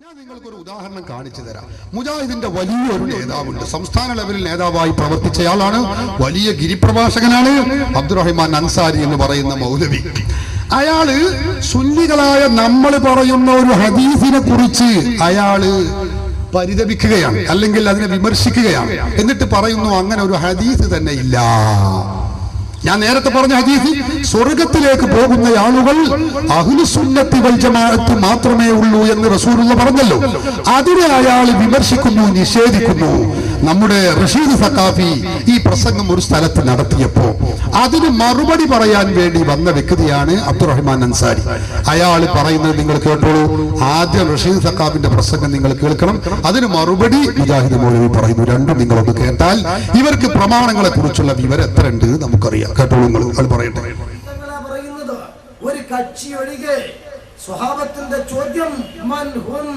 ഞാൻ നിങ്ങൾക്കൊരു ഉദാഹരണം കാണിച്ചു തരാം. മുജാഹിദിന്റെ വലിയൊരു നേതാവുണ്ട്, സംസ്ഥാന ലെവലിൽ നേതാവായി പ്രവർത്തിച്ചയാളാണ്, വലിയ ഗിരിപ്രഭാഷകനാണ്, അബ്ദുറഹ്മാൻ അൻസാരി എന്ന് പറയുന്ന മൗലവി. അയാള് സുന്നികളായ നമ്മൾ പറയുന്ന ഒരു ഹദീസിനെ കുറിച്ച് അയാള് പരിതപിക്കുകയാണ്, അല്ലെങ്കിൽ അതിനെ വിമർശിക്കുകയാണ്. എന്നിട്ട് പറയുന്നു അങ്ങനെ ഒരു ഹദീസ് തന്നെ ഇല്ല. ഞാൻ നേരത്തെ പറഞ്ഞ ഹദീസ്, സ്വർഗത്തിലേക്ക് പോകുന്ന ആളുകൾ അഹ്ലുസുന്നത്തി വൽ ജമാഅത്ത് മാത്രമേ ഉള്ളൂ എന്ന് റസൂലുള്ളാഹി പറഞ്ഞല്ലോ. അതിനെ അയാൾ വിമർശിക്കുന്നു, നിഷേധിക്കുന്നു. നമ്മുടെ റഷീദ് സഖാഫി ഈ പ്രസംഗം ഒരു സ്ഥലത്ത് നടത്തിയപ്പോ അതിന് മറുപടി പറയാൻ വേണ്ടി വന്ന വ്യക്തിയാണ് അബ്ദുറഹ്മാൻ അൻസാരി. അയാൾ പറയുന്നത് നിങ്ങൾ കേട്ടോളൂ. ആദ്യം റഷീദ് സഖാഫിന്റെ പ്രസംഗം നിങ്ങൾ കേൾക്കണം, അതിന് മറുപടി മുജാഹിദ് മൗലവി പറയുന്നു. രണ്ടും നിങ്ങളൊന്ന് കേട്ടാൽ ഇവർക്ക് പ്രമാണങ്ങളെ കുറിച്ചുള്ള വിവരം എത്ര ഉണ്ട് നമുക്കറിയാം. കേട്ടോളൂ, നിങ്ങൾ പറയട്ടെ. ഒരു കക്ഷി ഒഴികെ സ്വഹാബത്തിന്റെ ചോദ്യം, മൻ ഹും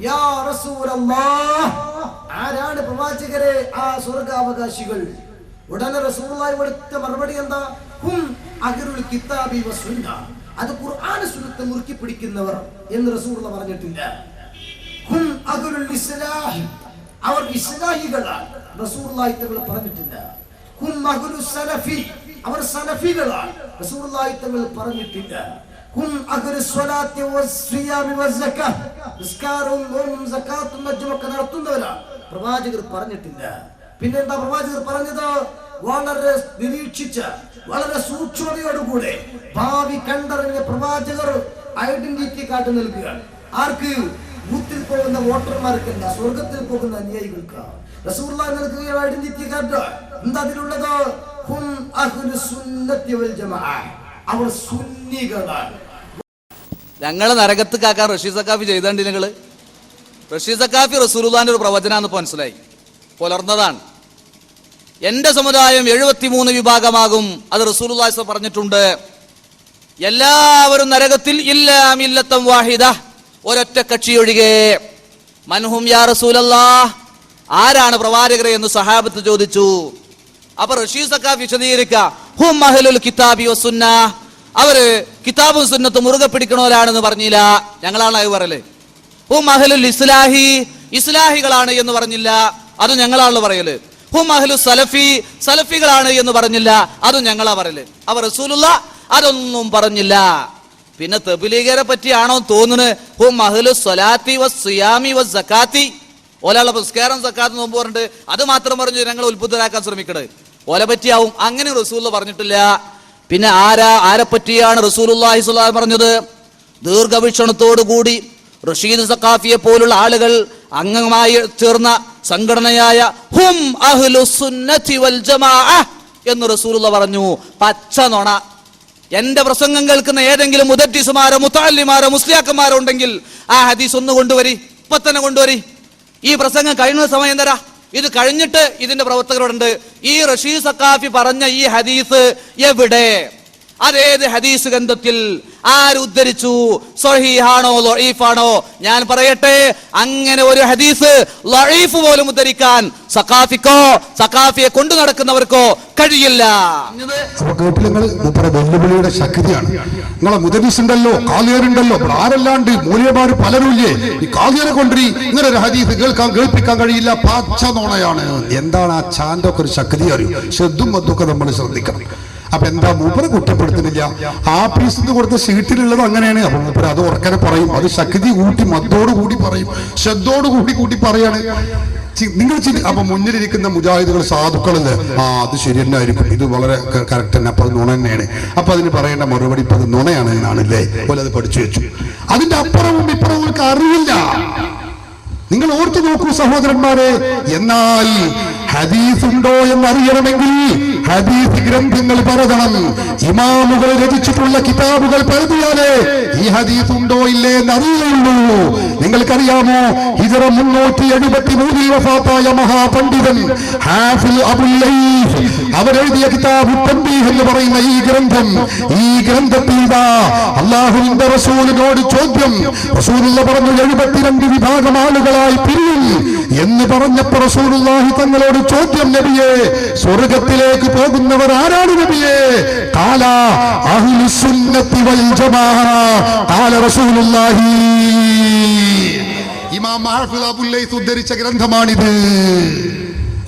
യാ റസൂലല്ലാഹ്, ആരാണ് പ്രവാചകരെ ആ സ്വർഗാവകാശികൾ? ഉടനെ റസൂലുള്ളാഹി കൊടുത്ത മറുപടി എന്താ? ഹും അഹ്ലുൽ കിതാബി വസുന്ന, അത് ഖുർആൻ സുന്നത്ത് മുറുക്കി പിടിക്കുന്നവർ എന്ന് റസൂലുള്ളാഹി പറഞ്ഞിട്ടില്ല. ഹും അഹ്ലുൽ ഇസ്ലാഹി, അവർ ഇസ്ലാഹികളാണ്, റസൂലുള്ളാഹി തങ്ങൾ പറഞ്ഞിട്ടില്ല. ഹും അഹ്ലുൽ സലഫി, അവർ സലഫികളാണ്, റസൂലുള്ളാഹി തങ്ങൾ പറഞ്ഞിട്ടില്ല. ഹും അഹ്ലുസ് സ്വലാത്തി വസ്സിയാമി വസ്സകാത്ത്, നിസ്കാരവും നോമ്പും സകാത്തും ഹജ്ജുമൊക്കെ നടത്തുന്നവരാണ്, പ്രവാചകർ പറഞ്ഞിട്ടില്ല. പിന്നെന്താ പ്രവാചകർ പറഞ്ഞത്? വളരെ നിരീക്ഷിച്ച, വളരെ സൂക്ഷ്മതയോടുകൂടെ ഭാവി കണ്ടറിഞ്ഞ പ്രവാചകർ ഐഡന്റിറ്റി കാർഡ് നൽകുകയാണ്. ആർക്ക്? ബൂത്തിൽ പോകുന്ന വോട്ടർമാർക്കല്ല, സ്വർഗത്തിൽ പോകുന്ന അനുയായികൾക്ക് റസൂലുള്ളാഹി നൽകുക ഐഡന്റിറ്റി കാർഡ്. എന്താ അതിലുള്ളത്? ഹും അഹ്ലുസ് സുന്നത്തി വൽ ജമാഅ, അവർ സുന്നികളാണ്. ഞങ്ങള് നരകത്ത് കാക്കാൻ റഷീദ് സഖാഫി ചെയ്തണ്ട്. നിങ്ങള് റഷീദ് സഖാഫി റസൂലുള്ളാഹിന്റെ ഒരു പ്രവചനാന്ന് മനസ്സിലായി, പുലർന്നതാണ്. എന്റെ സമുദായം 73 വിഭാഗമാകും, അത് റസൂലുള്ളാഹി പറഞ്ഞിട്ടുണ്ട്. എല്ലാവരും നരകത്തിൽ ഇല്ലാ മില്ലത്തൻ വാഹിദ, ഒരൊറ്റ കക്ഷി ഒഴികെ. മൻഹും യാ റസൂലല്ലാഹ്, ആരാണ് പ്രവാചകരെ എന്ന് സഹാബത്ത് ചോദിച്ചു. അപ്പൊ റഷീദ് സഖാഫി വിശദീകരിക്കുക, ഹും അഹ്ലുൽ കിതാബി വസുന്ന, അവര് കിതാബും സുന്നത്തും മുറുകെ പിടിക്കണവരാണെന്ന് പറഞ്ഞില്ല, ഞങ്ങളാണ് അത് പറയല്. ഹും അഹ്ലുൽ ഇസ്ലാഹി, ഇസ്ലാഹികളാണ് എന്ന് പറഞ്ഞില്ല, അത് ഞങ്ങളാണല്ലോ പറയല്. ഹും അഹ്ലു സലഫി, സലഫികളാണ് എന്ന് പറഞ്ഞില്ല, അതും ഞങ്ങളാ പറയല്. അവർ റസൂലുള്ളാഹി അതൊന്നും പറഞ്ഞില്ല. പിന്നെ തബ്ലീഗരെ പറ്റിയാണോ തോന്നുന്നത്? ഹും അഹ്ലു സ്വലാത്തി വസ്സിയാമി വസ്സകാത്തി, ഓലുള്ള നിസ്കാരം സക്കാത്ത് നോമ്പ് പറഞ്ഞിട്ട് അത് മാത്രം പറഞ്ഞു ഞങ്ങൾ ഉത്ബുദ്ധരാക്കാൻ ശ്രമിക്കണത്, ഓലെ പറ്റിയാവും. അങ്ങനെ റസൂലുള്ളാഹി പറഞ്ഞിട്ടില്ല. പിന്നെ ആരെ പറ്റിയാണ് റസൂലുള്ളാഹി സ്വല്ലല്ലാഹു അലൈഹി വസല്ലം പറഞ്ഞത്? ദീർഘവീക്ഷണത്തോടു കൂടി റഷീദ് സഖാഫിയെ പോലുള്ള ആളുകൾ അംഗമായി ചേർന്ന സംഘടനയായ ഹും അഹ്ലുസ് സുന്നത്തി വൽ ജമാഅ എന്ന് റസൂലുള്ളാഹി പറഞ്ഞു. പച്ച നുണ. എന്റെ പ്രസംഗം കേൾക്കുന്ന ഏതെങ്കിലും മുദദ്ദിസുമാരോ മുതഅല്ലിമാരോ മുസ്ലിയാക്കന്മാരോ ഉണ്ടെങ്കിൽ ആ ഹദീസ് ഒന്ന് കൊണ്ടുവരി, ഇപ്പൊ തന്നെ കൊണ്ടുവരി. ഈ പ്രസംഗം കഴിയുന്ന സമയം തരാ, ഇത് കഴിഞ്ഞിട്ട് ഇതിന്റെ പ്രവർത്തകരോടുണ്ട്, ഈ റഷീദ് സഖാഫി പറഞ്ഞ ഈ ഹദീസ് എവിടെ, അതേത് ഹദീസ് ഗ്രന്ഥത്തിൽ, ആരുദ്ധരിച്ചു, സ്വഹീഹാണോ ലഈഫാണോ? ഞാൻ പറയട്ടെ, അങ്ങനെ ഒരു ഹദീസ് ലഈഫ് പോലും ഉദ്ധരിക്കാൻ സഖാഫിക്കോ സഖാഫിയെ കൊണ്ടു നടക്കുന്നവർക്കോ കഴിയില്ല. വെല്ലുവിളിയുടെ ശക്തിയാണ്. നിങ്ങളെ മുദരിസ് ഉണ്ടല്ലോ, കാലിയറുണ്ടല്ലോ, ആരല്ലാണ്ട് മൂല്യമാര് പലരുമില്ലേ, ഈ കാലിയറെ കൊണ്ടുവരി, ഇങ്ങനെ ഒരു ഹദീസ് കേൾപ്പിക്കാൻ കഴിയില്ല, പാച്ച നോണയാണ്. എന്താണ് ആ ചാന്റെ ഒക്കെ ഒരു ശക്തി അറിയും. ശ്രദ്ധും മതൊക്കെ നമ്മൾ ശ്രദ്ധിക്കണം. അപ്പൊ എന്താ, മൂപ്പരെ കുറ്റപ്പെടുത്തുന്നില്ല, ആഫീസിൽ കൊടുത്ത സീറ്റിലുള്ളത് അങ്ങനെയാണ്. അപ്പൊ മൂപ്പര് അത് ഉറക്കനെ പറയും, അത് ശക്തി കൂട്ടി മതോടുകൂടി പറയും, ശ്രദ്ധോടുകൂടി കൂട്ടി പറയാണ്. നിങ്ങൾ അപ്പൊ മുന്നിലിരിക്കുന്ന മുജാഹിദുകൾ സാധുക്കളല്ലേ, അത് ശരി തന്നെ ആയിരിക്കും, ഇത് വളരെ കറക്റ്റ് തന്നെ, അപ്പൊ അത് നുണ തന്നെയാണ്. അപ്പൊ അതിന് പറയേണ്ട മറുപടി ഇപ്പൊ അത് നുണയാണ് എന്നാണല്ലേ, പോലെ അത് പഠിച്ചു വെച്ചു. അതിന്റെ അപ്പുറവും ഇപ്പുറവും അവർക്ക് അറിയില്ല. നിങ്ങൾ ഓർത്തു നോക്കൂ സഹോദരന്മാരെ. എന്നാൽ ഹദീസ് ഉണ്ടോ എന്നറിയണമെങ്കിൽ ഹദീസ് ഗ്രന്ഥങ്ങൾ പരതണം. ഇമാമുകൾ രചിച്ചിട്ടുള്ള കിതാബുകൾ പരതിയാലേ ഈ ഹദീസ് ഉണ്ടോ ഇല്ലേ എന്നറിയുള്ളൂ. നിങ്ങൾക്കറിയാമോ, ഹിജ്റ 373 വഫാത്തായ മഹാപണ്ഡിതൻ ഹാഫിൽ അബുൽ ലൈസ് അവരെഴുതിയ കിതാബ് തൻബീഹ് എന്ന് പറയുന്ന ഈ ഗ്രന്ഥത്തിൽ അല്ലാഹുവിന്റെ റസൂലിനോട് ചോദ്യം. റസൂലുള്ളാഹി പറഞ്ഞു 72 വിഭാഗം ആളുകളായി പിരിയും എന്ന് പറഞ്ഞപ്പോൾ റസൂലുള്ളാഹി തങ്ങളോട് ചോദ്യം, നബിയെ, സ്വർഗത്തിലേക്ക് പോകുന്നവർ ആരാണ് നബിയെ? ഖാല അഹ്ലുസ് സുന്നത്തി വൽ ജമാഅ. ഖാല റസൂലുള്ളാഹി. ഇമാം ഹാഫിദ് അബുൽ ലൈത്ത് ഉദ്ധരിച്ച ഗ്രന്ഥമാണിത്.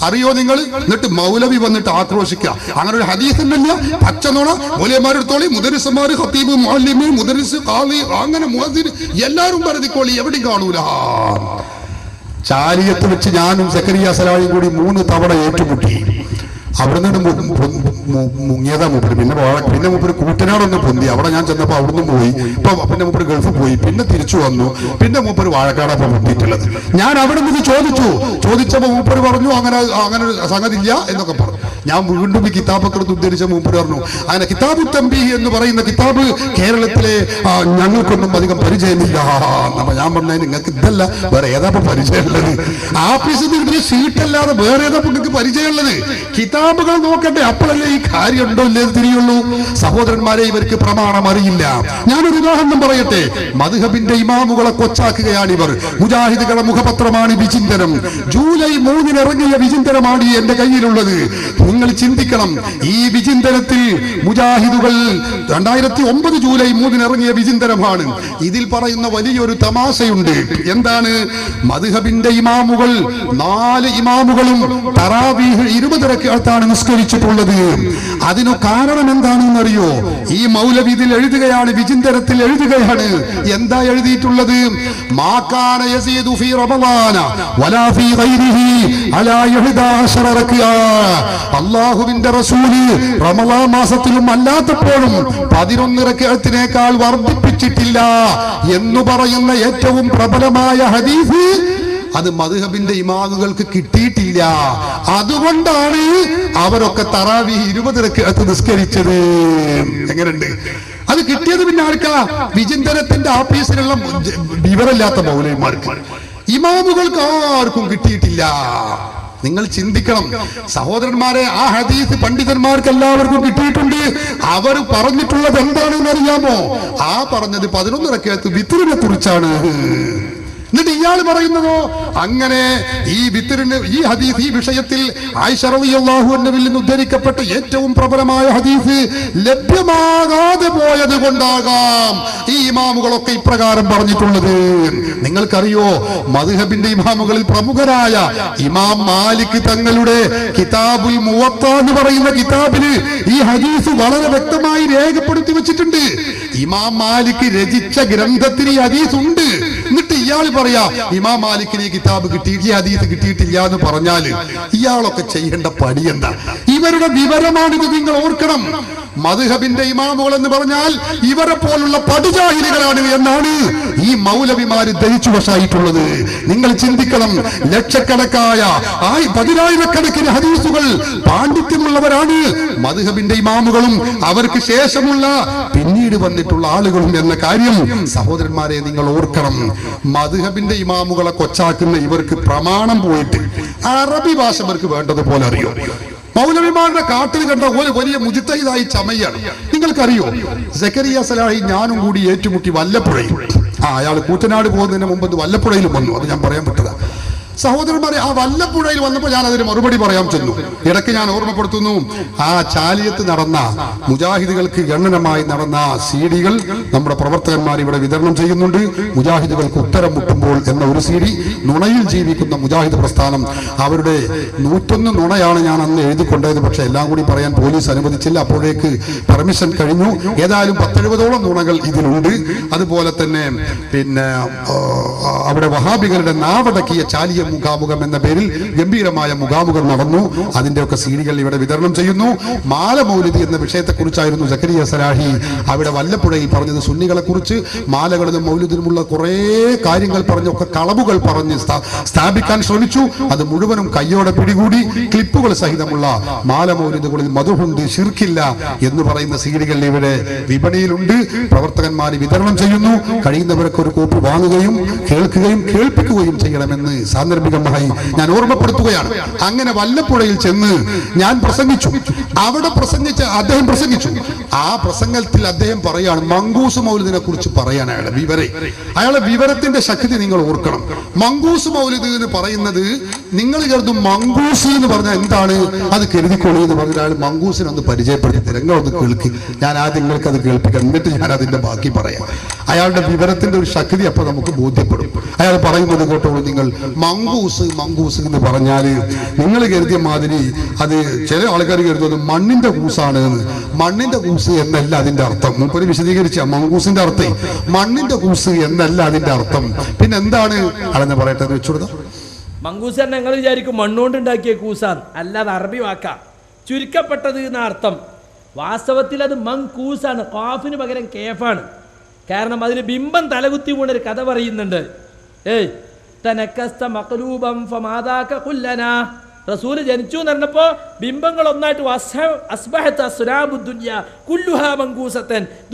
അറിയോ നിങ്ങൾ? എന്നിട്ട് മൗലവി വന്നിട്ട് ആക്രോശിക്കുക. അങ്ങനെ ഒരു ഹദീസ് ഉണ്ടല്ല, പച്ചനോണ. മൗലവിമാരെടുത്തോളി, മുദരിസുമാർ, ഖത്തീബ്, മുഅല്ലിമ്, മുദരിസ്, ഖാളി, അങ്ങനെ മുഅദ്ദിൻ എല്ലാവരും പരതിക്കോളി, എവിടെയും കാണൂല. ചാലിയത്ത് വെച്ച് ഞാനും സക്കരിയ സലാഹിയും കൂടി 3 തവണ ഏറ്റുമുട്ടി. അവിടുന്ന് മുങ്ങിയതാ മൂപ്പര്. പിന്നെ മൂപ്പര് കൂട്ടനാടൊന്ന് പൊന്തി. അവിടെ ഞാൻ ചെന്നപ്പോ അവിടുന്ന് പോയി. പിന്നെ മൂപ്പര് ഗൾഫ് പോയി. പിന്നെ തിരിച്ചു വന്നു. പിന്നെ മൂപ്പര് വാഴക്കാടപ്പം പൊന്തിയിട്ടുള്ളത്. ഞാൻ അവിടെ നിന്ന് ചോദിച്ചപ്പോ മൂപ്പര് പറഞ്ഞു അങ്ങനെ ഒരു സംഗതി ഇല്ല എന്നൊക്കെ പറഞ്ഞു. ഞാൻ വീണ്ടും ഈ കിതാബൊക്കെ ഉദ്ധരിച്ച മൂപ്പര് പറഞ്ഞു അങ്ങനെ കിതാബു തംബീഹ് എന്ന് പറയുന്ന കിതാബ് കേരളത്തിലെ ഞങ്ങൾക്കൊന്നും അധികം പരിചയമില്ല. അപ്പൊ ഞാൻ പറഞ്ഞ നിങ്ങൾക്ക് ഇതല്ല, വേറെ ഏതാ പരിചയമുള്ളത്? ആഫീസിൽ ഇതിന് ഷീറ്റല്ലാതെ വേറെ ഏതാ നിങ്ങൾക്ക് പരിചയമുള്ളത്? കിതാബുകൾ നോക്കട്ടെ, അപ്പോഴല്ലേ ഈ കാര്യം ഉണ്ടോ ഇല്ലേ തിരിയുള്ളൂ. സഹോദരന്മാരെ, ഇവർക്ക് പ്രമാണം അറിയില്ല. ഞാനൊരു ഉദാഹരണം പറയട്ടെ. മദ്ഹബിന്റെ ഇമാമുകളെ കൊച്ചാക്കുകയാണ് ഇവർ. മുജാഹിദുകളുടെ മുഖപത്രമാണ് വിചിന്തനം. ജൂലൈ 3 ഇറങ്ങിയ വിചിന്തനമാണ് എന്റെ കയ്യിലുള്ളത്. നിങ്ങൾ ചിന്തിക്കണം, ഈ വിചിന്തനത്തിൽ മുജാഹിദുകൾ 2009 ജൂലൈ 3 ഇറങ്ങിയ വിചിന്തനമാണ്. ഇതിൽ പറയുന്ന വലിയൊരു തമാശയുണ്ട്. എന്താണ്? മദ്ഹബിന്റെ ഇമാമുകൾ 4 ഇമാമുകളും തറാവീഹ് 20 റക്അത്താണ് നിസ്കരിച്ചിട്ടുള്ളത്. അതിനു കാരണം എന്താണെന്ന് അറിയോ? ഈ മൗലവി ഇതിൽ എഴുതുകയാണ്, വിചിന്തനത്തിൽ എഴുതുകയാണ്. എന്താ എഴുതിയിട്ടുള്ളത്? മാകാന യസീദു ഫീ റമളാന വലാ ഫീ ഗൈരിഹി അലാ 11 റക്അ. അല്ലാഹുവിന്റെ റസൂല് റമളാൻ മാസത്തിലും അല്ലാത്തപ്പോഴും 11 റക്അത്തിനേക്കാൾ വർദ്ധിപ്പിച്ചിട്ടില്ല എന്ന് പറയുന്ന ഏറ്റവും പ്രബലമായ ഹദീസ് അത് മദ്ഹബിന്റെ ഇമാമുകൾക്ക് കിട്ടിയിട്ടില്ല. അതുകൊണ്ടാണ് അവരൊക്കെ തറാവീഹ് 20 റക്അത്ത് നിസ്കരിച്ചത്. എങ്ങനെയുണ്ട്? അത് കിട്ടിയത് പിന്നെ ആർക്കാ? വിചിന്തനത്തിന്റെ ആഫീസിലുള്ള വിവരമില്ലാത്ത മൗലവിമാർക്ക്. ഇമാമുകൾക്ക് ആർക്കും കിട്ടിയിട്ടില്ല. നിങ്ങൾ ചിന്തിക്കണം സഹോദരന്മാരെ. ആ ഹദീസ് പണ്ഡിതന്മാർക്ക് എല്ലാവർക്കും കിട്ടിയിട്ടുണ്ട്. അവർ പറഞ്ഞിട്ടുള്ളത് എന്താണെന്ന് അറിയാമോ? ആ പറഞ്ഞത് 11 റക്അത്ത് വിത്റിനെ കുറിച്ചാണ്. എന്നിട്ട് ഇയാൾ പറയുന്നതോ അങ്ങനെ ഈ വിത്തറിന് ഈ ഹദീസ് ഈ വിഷയത്തിൽ ആയിഷ റളിയല്ലാഹു അൻഹയിൽ നിന്ന് ഉദ്ധരിക്കപ്പെട്ട ഏറ്റവും പ്രബലമായ ഹദീസ് ലഭ്യമാകാതെ പോയത് കൊണ്ടാകാം ഈ ഇമാമുകളൊക്കെ ഇപ്രകാരം പറഞ്ഞിട്ടുള്ളത്. നിങ്ങൾക്കറിയോ, മദ്ഹബിന്റെ ഇമാമുകളിൽ പ്രമുഖരായ ഇമാം മാലിക് തങ്ങളുടെ കിതാബുൽ മുവത്ത എന്ന് പറയുന്ന കിതാബില് ഈ ഹദീസ് വളരെ വ്യക്തമായി രേഖപ്പെടുത്തി വെച്ചിട്ടുണ്ട്. ഇമാം മാലിക് രചിച്ച ഗ്രന്ഥത്തിന് ഈ ഹദീസ് ഉണ്ട്. എന്നിട്ട് ഇയാൾ പറയാ ഇമാം മാലിക്കിന് ഈ കിതാബ് കിട്ടിയിട്ടില്ല, ഹദീസ് കിട്ടിയിട്ടില്ല എന്ന് പറഞ്ഞാല് ഇയാളൊക്കെ ചെയ്യേണ്ട പണി എന്താ? ഇവരുടെ വിവരമാണിത്, നിങ്ങൾ ഓർക്കണം. മദ്ഹബിന്റെ ഇമാമുകൾ എന്ന് പറഞ്ഞാൽ ഇവരെ പോലുള്ള പടുജാഹിലുകളാണ് എന്നാണ് ഈ മൗലവിമാര് ധരിച്ചു വശായിട്ടുള്ളത്. നിങ്ങൾ ചിന്തിക്കണം, ലക്ഷക്കണക്കായ 10,000കണക്കിന് ഹദീസുകൾ പാണ്ഡിത്യമുള്ളവരാണ് മദ്ഹബിന്റെ ഇമാമുകളും അവർക്ക് ശേഷമുള്ള പിന്നീട് വന്നിട്ടുള്ള ആളുകളും എന്ന കാര്യം സഹോദരന്മാരെ നിങ്ങൾ ഓർക്കണം. മദ്ഹബിന്റെ ഇമാമുകളെ കൊച്ചാക്കുന്ന ഇവർക്ക് പ്രമാണം പോയിട്ട് അറബി ഭാഷ ഇവർക്ക് വേണ്ടതുപോലെ അറിയോ? മൗലവിമാരുടെ കാട്ടിൽ കണ്ട ഒരു വലിയ മുജിത്തഹിദായി ചമയാണ്. നിങ്ങൾക്കറിയോ, സക്കരിയ സലാഹി ഞാനും കൂടി ഏറ്റുമുട്ടി വല്ലപ്പുഴയിൽ. അയാൾ കൂറ്റനാട് പോകുന്നതിന് മുമ്പ് വല്ലപ്പുഴയിലും വന്നു. അത് ഞാൻ പറയാൻ പറ്റതാ. സഹോദരന്മാരെ, ആ വല്ലപ്പുഴയിൽ വന്നപ്പോൾ ഞാൻ അതിന് മറുപടി പറയാൻ ചെന്നു. ഇടയ്ക്ക് ഞാൻ ഓർമ്മപ്പെടുത്തുന്നു, ആ ചാലിയത്ത് നടന്ന മുജാഹിദുകൾക്ക് ഗണനമായി നടന്ന CD-കൾ നമ്മുടെ പ്രവർത്തകന്മാർ ഇവിടെ വിതരണം ചെയ്യുന്നുണ്ട്. മുജാഹിദുകൾക്ക് ഉത്തരം മുട്ടുമ്പോൾ എന്ന ഒരു CD, നുണയിൽ ജീവിക്കുന്ന മുജാഹിദ് പ്രസ്ഥാനം, അവരുടെ 101 നുണയാണ് ഞാൻ അന്ന് എഴുതിക്കൊണ്ടത്. പക്ഷെ എല്ലാം കൂടി പറയാൻ പോലീസ് അനുവദിച്ചില്ല. അപ്പോഴേക്ക് പെർമിഷൻ കഴിഞ്ഞു. ഏതായാലും 10-70ഓളം നുണകൾ ഇതിലുണ്ട്. അതുപോലെ തന്നെ പിന്നെ അവിടെ വഹാബികളുടെ നാവടക്കിയ ചാലിയ മുഖാമുഖം എന്ന പേരിൽ ഗംഭീരമായ മുഖാമുഖം നടന്നു. അതിന്റെയൊക്കെ CD-കൾ ഇവിടെ വിതരണം ചെയ്യുന്നു. മാല മൗലിദി എന്ന വിഷയത്തെക്കുറിച്ചായിരുന്നു സക്കരിയ സലാഹി അവിടെ വല്ലപ്പുഴയിൽ പറഞ്ഞത്. സുന്നികളെ കുറിച്ച് മാലകളിലും മൗലിദിനുമുള്ള കുറെ കാര്യങ്ങൾ പറഞ്ഞൊക്കെ കളവുകൾ പറഞ്ഞ് സ്ഥാപിക്കാൻ ശ്രമിച്ചു. അത് മുഴുവനും കയ്യോടെ പിടികൂടി ക്ലിപ്പുകൾ സഹിതമുള്ള മാല മൗലിദുകളിൽ മധുഹുണ്ട്, ശിർക്കില്ല എന്ന് പറയുന്ന CD-കൾ ഇവിടെ വിപണിയിലുണ്ട്. പ്രവർത്തകന്മാർ വിതരണം ചെയ്യുന്നു. കഴിയുന്നവരൊക്കെ ഒരു കോപ്പി വാങ്ങുകയും കേൾക്കുകയും കേൾപ്പിക്കുകയും ചെയ്യണമെന്ന് സാന്ദർഭികമായി ഞാൻ ഓർമ്മപ്പെടുത്തുകയാണ്. അങ്ങനെ വല്ലപ്പുഴയിൽ ചെന്ന് ഞാൻ പ്രസംഗിച്ചു. അവിടെ അദ്ദേഹം പ്രസംഗിച്ചു. ആ പ്രസംഗത്തിൽ അദ്ദേഹം പറയാണ് മങ്കൂസ് മൗലിദിനെ കുറിച്ച് പറയാൻ അയാളെ വിവരത്തിന്റെ ശക്തി നിങ്ങൾ ഓർക്കണം. മങ്കൂസ് മൗലിദ് എന്ന് പറയുന്നത് നിങ്ങൾ കരുതും മങ്കൂസ് എന്ന് പറഞ്ഞാൽ എന്താണ്, അത് കരുതിക്കൊള്ളി എന്ന് പറഞ്ഞാൽ അയാൾ മങ്കൂസിനൊന്ന് പരിചയപ്പെടുത്തി നിങ്ങളൊന്ന് കേൾക്കി. ഞാൻ ആദ്യം നിങ്ങൾക്ക് അത് കേൾപ്പിക്കാം, എന്നിട്ട് ഞാൻ അതിന്റെ ബാക്കി പറയാം. അയാളുടെ വിവരത്തിന്റെ ഒരു ശക്തി അപ്പൊ നമുക്ക് ബോധ്യപ്പെടും. അയാൾ പറയുന്നത് കേട്ടോളൂ നിങ്ങൾ. മങ്കൂസ് മങ്കൂസ് എന്ന് പറഞ്ഞാൽ നിങ്ങൾ കരുതിയ മാതിരി അത് ചില ആൾക്കാർ കരുതുന്നത് മണ്ണിന്റെ കൂസാണ് എന്ന്. മണ്ണിന്റെ കൂസ് എന്നല്ല അതിന്റെ അർത്ഥം. മൂപ്പര് വിശദീകരിച്ച മങ്കൂസിന്റെ അർത്ഥം മണ്ണിന്റെ കൂസ് എന്നല്ല അതിന്റെ അർത്ഥം. പിന്നെ എന്താണ് അതെന്ന് പറയട്ടെ വെച്ചുകൊടുത്ത മങ്കൂസ് തന്നെ ഞങ്ങൾ വിചാരിക്കും മണ്ണുകൊണ്ട് ഉണ്ടാക്കിയ കൂസാൻ, അല്ലാതെ അറബി വാക്ക ചുരുക്കപ്പെട്ടത് എന്ന അർത്ഥം. വാസ്തവത്തിൽ അത് മങ്കൂസാണ്, ഖാഫിന് പകരം കേഫാണ്. കാരണം അതിന് ബിംബം തലകുത്തി വീണൊരു കഥ പറയുന്നുണ്ട്. റസൂല് ജനിച്ചു എന്ന് പറഞ്ഞപ്പോ ബിംബങ്ങൾ ഒന്നായിട്ട്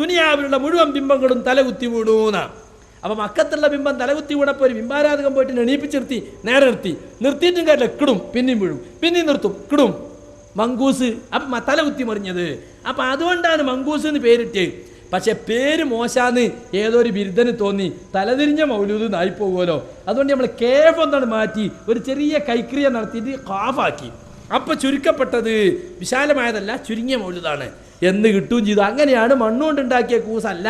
ദുനിയാവിലുള്ള മുഴുവൻ ബിംബങ്ങളും തലകുത്തി വീണൂന്നാ. അപ്പൊ മക്കത്തുള്ള ബിംബം തലകുത്തി വീണപ്പോ ഒരു ബിംബാരാധകം പോയിട്ട് എണീപ്പിച്ച് നേരെ നിർത്തിയിട്ടും കാര്യമില്ല, കിടും പിന്നെയും വീഴും, പിന്നെയും നിർത്തും, കിടും. മങ്കൂസ് അപ്പൊ തലകുത്തി മറിഞ്ഞത്. അപ്പൊ അതുകൊണ്ടാണ് മങ്കൂസ് എന്ന് പേരിട്ട്. പക്ഷെ പേര് മോശാന്ന് ഏതൊരു ബിരുദന് തോന്നി, തലതിരിഞ്ഞ മൗലൂദ് നായി പോകുമല്ലോ. അതുകൊണ്ട് നമ്മൾ കേഫ് ഒന്നാണ് മാറ്റി ഒരു ചെറിയ കൈക്രിയ നടത്തിയിട്ട് ഖാഫാക്കി. അപ്പൊ ചുരുക്കപ്പെട്ടത് വിശാലമായതല്ല, ചുരുങ്ങിയ മൗലൂദാണ് എന്ന് കിട്ടുകയും ചെയ്തു. അങ്ങനെയാണ് മണ്ണുകൊണ്ടുണ്ടാക്കിയ കൂസല്ല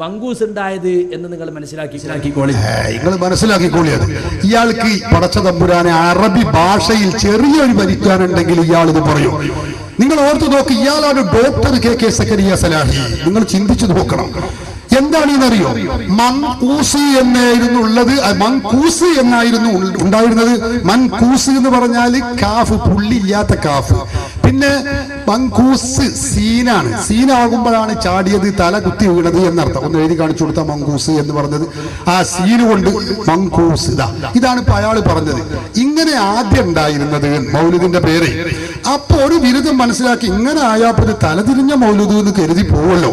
മങ്കൂസ് ഉണ്ടായത് എന്ന് നിങ്ങൾ മനസ്സിലാക്കിക്കോളി. നിങ്ങൾ മനസ്സിലാക്കിക്കോളിയത്. ഇയാൾക്ക് പടച്ച തമ്പുരാനെ അറബി ഭാഷയിൽ ചെറിയൊരു വരിക്കാനുണ്ടെങ്കിൽ ഇയാൾ ഇത് പറയും. നിങ്ങൾ ഓർത്തു നോക്ക്, ഇയാളാണ് ഡോക്ടർ KK സക്കരിയ സലാഹി. നിങ്ങൾ ചിന്തിച്ചു നോക്കണം. എന്താണ് ഇതറിയോ? മൻകൂസ് എന്നായിരുന്നു ഉള്ളത്, മൻകൂസ് എന്നായിരുന്നു ഉണ്ടായിരുന്നത്. മൻകൂസ് എന്ന് പറഞ്ഞാല് കാഫ്, പുള്ളിയില്ലാത്ത കാഫ്. പിന്നെ മങ്കൂസ് സീനാണ്. സീനാകുമ്പോഴാണ് ചാടിയത്, തല കുത്തി വീണത് എന്നർത്ഥം. ഒന്ന് എഴുതി കാണിച്ചു കൊടുത്ത മങ്കൂസ് എന്ന് പറഞ്ഞത് ആ സീന് കൊണ്ട് മങ്കൂസ്. ഇതാണ് ഇപ്പൊ അയാൾ പറഞ്ഞത്. ഇങ്ങനെ ആദ്യം ഉണ്ടായിരുന്നത് മൗലൂദിന്റെ പേര്. അപ്പൊ ഒരു ബിരുദം മനസ്സിലാക്കി ഇങ്ങനെ ആയാൽ തലതിരിഞ്ഞ മൗലൂദ് എന്ന് കരുതി പോവല്ലോ.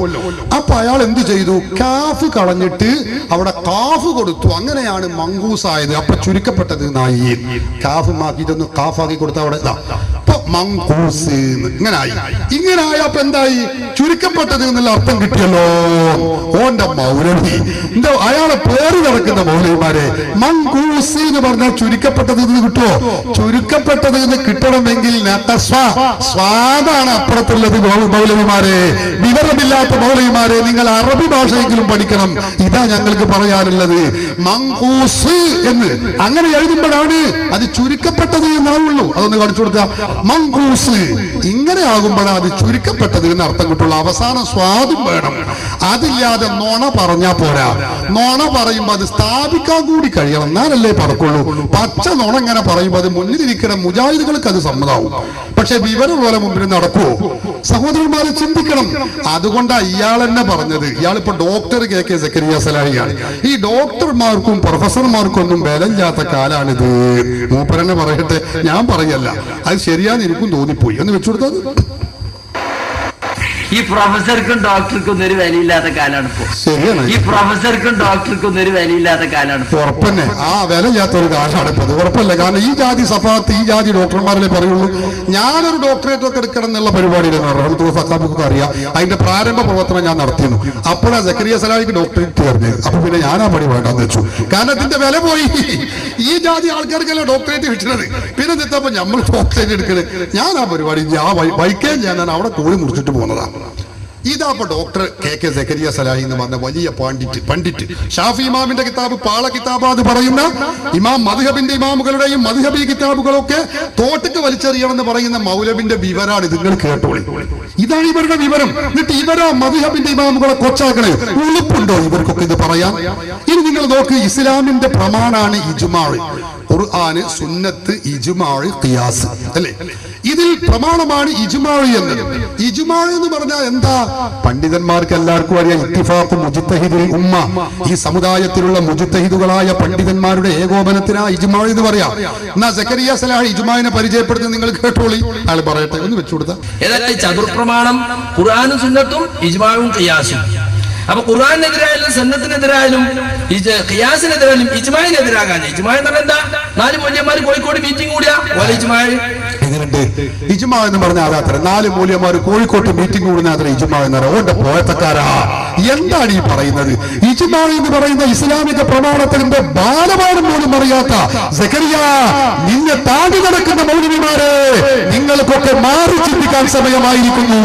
അപ്പൊ അയാൾ എന്ത് ചെയ്തു? കാഫ് കളഞ്ഞിട്ട് അവിടെ കാഫ് കൊടുത്തു. അങ്ങനെയാണ് മങ്കൂസ് ആയത്. അപ്പൊ ചുരുക്കപ്പെട്ടത് നായി. കാഫ് മാക്കിയിട്ടൊന്ന് കാഫാക്കി കൊടുത്ത അവിടെ മങ്കൂസ് ഇങ്ങനെ ആയപ്പോ എന്തായി? ചുരുക്കപ്പെട്ടത് എന്നുള്ള അർത്ഥം കിട്ടിയല്ലോ. ഓന്റെ മൗലവി എന്തോ അയാളെ പേര് കിടക്കുന്ന മൗലവിമാരെ മങ്കൂസ് എന്ന് പറഞ്ഞാൽ ചുരുക്കപ്പെട്ടത് എന്ന് കിട്ടുമോ? ചുരുക്കപ്പെട്ടത് എന്ന് കിട്ടണമെങ്കിൽ സ്വാദാണ് അപ്പുറത്തുള്ളത്. മൗലവിമാരെ, വിവരമില്ലാത്ത മൗലവിമാരെ, നിങ്ങൾ അറബി ഭാഷയെങ്കിലും പഠിക്കണം. ഇതാ ഞങ്ങൾക്ക് പറയാനുള്ളത്. മങ്കൂസ് എന്ന് അങ്ങനെ എഴുതുമ്പോഴാണ് അത് ചുരുക്കപ്പെട്ടത് എന്നാവുള്ളൂ. അതൊന്ന് കാണിച്ചു കൊടുത്താ മങ്കൂസ്. ഇങ്ങനെ ആകുമ്പോഴാണ് അത് ചുരുക്കപ്പെട്ടത് എന്ന് അർത്ഥം കിട്ടുള്ളൂ. അവസാനം സ്വാദും വേണം. അതില്ലാതെ നോണ പറഞ്ഞാ പോരാ. നോണ പറയുമ്പോ അത് സ്ഥാപിക്കാൻ കൂടി കഴിയണം, എന്നാലല്ലേ പറക്കുള്ളൂ. പച്ച നോണ ഇങ്ങനെ പറയുമ്പോ അത് മുന്നിലിരിക്കുന്ന മുജാഹിദുകൾക്ക് അത് സമ്മതാവും. പക്ഷെ വിവരം പോലെ മുമ്പിൽ നടക്കുവോ? സഹോദരന്മാരെ ചിന്തിക്കണം. അതുകൊണ്ടാണ് ഇയാൾ തന്നെ പറഞ്ഞത്. ഇയാളിപ്പോ ഡോക്ടർ KK സക്കരിയ സലാഹിയാണ്. ഈ ഡോക്ടർമാർക്കും പ്രൊഫസർമാർക്കും ഒന്നും വിലയില്ലാത്ത കാലാണിത്. മൂപ്പരനെ പറയട്ടെ, ഞാൻ പറയല്ല. അത് ശരിയാന്ന് എനിക്കും തോന്നിപ്പോയി. എന്ന് വെച്ചുകൊടുത്തത് ഈ പ്രൊഫസർക്കും ഡോക്ടർക്കും ഒന്നൊരു വിലയില്ലാത്ത കാലാണ് ഇപ്പോ. ശരിയാണ്. ഈ പ്രൊഫസർക്കും ഡോക്ടർക്കും ഒന്നൊരു വിലയില്ലാത്ത കാലാണ്. ഉറപ്പന്നെ ആ വിലയില്ലാത്ത ഒരു കാലാണ് ഇപ്പൊ. അത് ഉറപ്പല്ല. കാരണം ഈ ജാതി സഫാത്ത്, ഈ ജാതി ഡോക്ടർമാരെ പറയുള്ളൂ. ഞാനൊരു ഡോക്ടറേറ്റ് ഒക്കെ എടുക്കണം എന്നുള്ള പരിപാടിയിലാണ് സക്കാബിക്കൊക്കെ അറിയാം. അതിന്റെ പ്രാരംഭ പ്രവർത്തനം ഞാൻ നടത്തിയിരുന്നു. അപ്പോഴാണ് സക്കരിയ സലാഹിക്ക് ഡോക്ടറേറ്റ് ചേർന്നത്. അപ്പൊ പിന്നെ ഞാൻ ആ പണി വേണ്ടെന്ന് വെച്ചു. കാരണം ഇതിന്റെ വില പോയി. ഈ ജാതി ആൾക്കാർക്കല്ല ഡോക്ടറേറ്റ് കിട്ടുന്നത്. പിന്നെ എത്തപ്പോ നമ്മൾ ഡോക്ടറേറ്റ് എടുക്കുന്നത്. ഞാൻ ആ പരിപാടി വൈക്കാൻ ഞാൻ അവിടെ കോഴി മുറിച്ചിട്ട് പോകുന്നതാണ്. ഇതാ ഇപ്പൊ ഡോക്ടർ KK സക്കരിയ സലാഹി എന്ന് പറഞ്ഞ വലിയ പണ്ഡിറ്റ് ഷാഫി ഇമാമിന്റെ കിതാബ് പാള കിതാബ് പറയുന്ന ഇമാം മദ്ഹബിന്റെ ഇമാമുകളുടെയും മദ്ഹബി കിതാബുകളൊക്കെ തോട്ടക്ക് വലിച്ചെറിയണമെന്ന് പറയുന്ന മൗലവിന്റെ വിവരാണ്. നിങ്ങൾ കേട്ടോളി. ഇതാണ് ഇവരുടെ വിവരം. എന്നിട്ട് ഇവരാ മദ്ഹബിന്റെ ഇമാമുകളെ കൊച്ചാക്കണേ. ഉളുപ്പുണ്ടോ ഇവർക്കൊക്കെ ഇത് പറയാൻ? ഇനി നിങ്ങൾ നോക്ക്, ഇസ്ലാമിന്റെ പ്രമാണാണ് ഇജ്മാഅ്. ഖുർആന്, സുന്നത്ത്, ഇജ്മാഅ്, ഖിയാസ് അല്ലേ? ഇതിൽ പ്രമാണമാണ് ഇജ്മാഅ് എന്നത്. ഇജ്മാഅ് എന്ന് പറഞ്ഞാൽ എന്താ? പണ്ഡിതന്മാർക്ക് എല്ലാവർക്കും അറിയാം. ഇത്തിഫാഖു മുജ്തഹിദുൽ ഉമ്മ. ഈ സമുദായത്തിലുള്ള മുജ്തഹിദുകളായ പണ്ഡിതന്മാരുടെ ഏകോപനത്തിനാ ഇജ്മാഅ് എന്ന് പറയാം. എന്നാ സക്കരിയ സലാഹി ഇജ്മാഇനെ പരിചയപ്പെടുത്തുന്നത് നിങ്ങൾ കേട്ടോളി. അയാൾ പറയട്ടെ, ഒന്ന് വെച്ചുകൊടുത്ത ചതുർപ്രമാണം ഖുർആനും സുന്നത്തും ഇജ്മാഉം ഖിയാസും. അപ്പൊ ഖുർആനെതിരായാലും സന്നത്തിനെതിരായാലും ഖിയാസിനെതിരായാലും ഇജ്മാഇനെതിരാകാൻ. ഇജ്മാ എന്ന് പറഞ്ഞാൽ എന്താ? 4 മൂല്യന്മാർ കോഴിക്കോട് മീറ്റിംഗ് കൂടിയാ ഇജ്മാഅ്. എങ്ങനെയുണ്ട് ഇജ്മാ എന്ന് പറഞ്ഞാൽ അതാത്ര 4 മൂല്യന്മാർ കോഴിക്കോട്ട് മീറ്റിംഗ് കൂടുന്ന അത്ര ഇജ്മാ എന്ന് പറയാം. ഓന്റെ പോയത്തക്കാരാ, എന്താണ് ഈ പറയുന്നത്? ഇജ്മാ എന്ന് പറയുന്ന ഇസ്ലാമിക പ്രമാണത്തിന്റെ ബാലപാഠം പോലും അറിയാത്ത സക്കരിയ, നിന്നെ താണ്ടി നടക്കുന്ന മൗലവിമാരെ, നിങ്ങൾക്കൊക്കെ മാറി ചിന്തിക്കാൻ സമയമായിരിക്കുന്നു.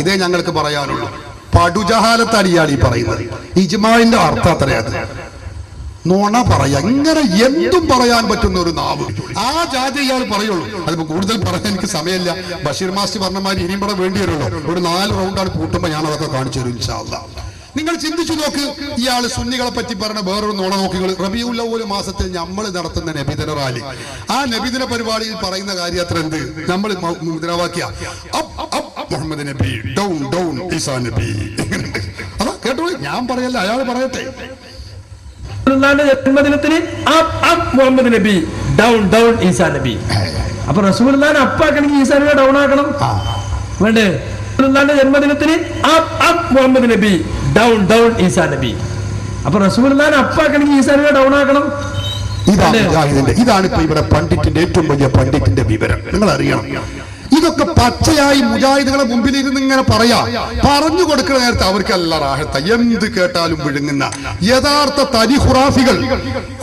ഇതേ ഞങ്ങൾക്ക് പറയാനുള്ളൂ. പടുജഹാലത്താണ് ഇയാൾ ഈ പറയുന്നത്. ഇജ്മാഇന്റെ അർത്ഥം അത്രയാണ്. നുണ പറയാ, ഇങ്ങനെ എന്തും പറയാൻ പറ്റുന്ന ഒരു നാവ്, ആ ജാതി ഇയാൾ പറയുള്ളൂ. അതിപ്പോ കൂടുതൽ പറയാൻ എനിക്ക് സമയമില്ല. ബഷീർ മാസ്റ്റർ പറഞ്ഞ മാതിരി ഇനിയും ഇവിടെ വേണ്ടി വരുമല്ലോ. ഒരു 4 റൗണ്ടാണ് കൂട്ടുമ്പോ ഞാൻ അതൊക്കെ കാണിച്ചു തരും ഇൻഷാ അല്ലാഹ്. നിങ്ങൾ ചിന്തിച്ചു നോക്ക്, ഇയാൾ സുന്നികളെ പറ്റി പറഞ്ഞ വേറൊരു നുണ നോക്കികൾ. റബീഉൽ അവ്വൽ മാസത്തിൽ നമ്മൾ നടത്തുന്ന നബിദിന റാലി, ആ നബിദിന പരിപാടിയിൽ പറയുന്ന കാര്യം അത്ര എന്ത്, നമ്മൾ മുദ്രാവാക്യ മുഹമ്മദ് നബി ഡൗൺ ഡൗൺ ഈസാ നബി. അതാ കേട്ടോളൂ, ഞാൻ പറയല്ല, അയാൾ പറയട്ടെ. ജന്മദിനത്തിന് മുഹമ്മദ് നബി ഡൗൺ ഡൗൺ ഈസാ നബി. അപ്പൊ റസൂലുള്ളാഹിനെ അപ്പാക്കണമെങ്കിൽ ഈസാ നബിയെ ഡൗൺ ആക്കണം വേണ്ടേ? റസൂലുള്ളാഹിന്റെ ജന്മദിനത്തിന് മുഹമ്മദ് നബി ഡൗൺ ഡൗൺ ഈസാ നബി. അപ്പൊ റസൂലുള്ളാഹിനെ അപ്പാക്കണമെങ്കിൽ ഈസാ നബിയെ ഡൗൺ ആക്കണം. ഇതാണ് ഇപ്പൊ ഇവിടെ പണ്ഡിറ്റിന്റെ ഏറ്റവും വലിയ പണ്ഡിറ്റിന്റെ വിവരം. നിങ്ങൾ അറിയണം, ഇതൊക്കെ പച്ചയായി മുജാഹിദുകളെ മുമ്പിൽ ഇരുന്ന് ഇങ്ങനെ പറഞ്ഞു കൊടുക്കുന്ന നേരത്തെ അവർക്ക് എല്ലാ റാഹത്ത, എന്ത് കേട്ടാലും വിഴുങ്ങുന്ന യഥാർത്ഥ തനി ഖുറാഫികൾ.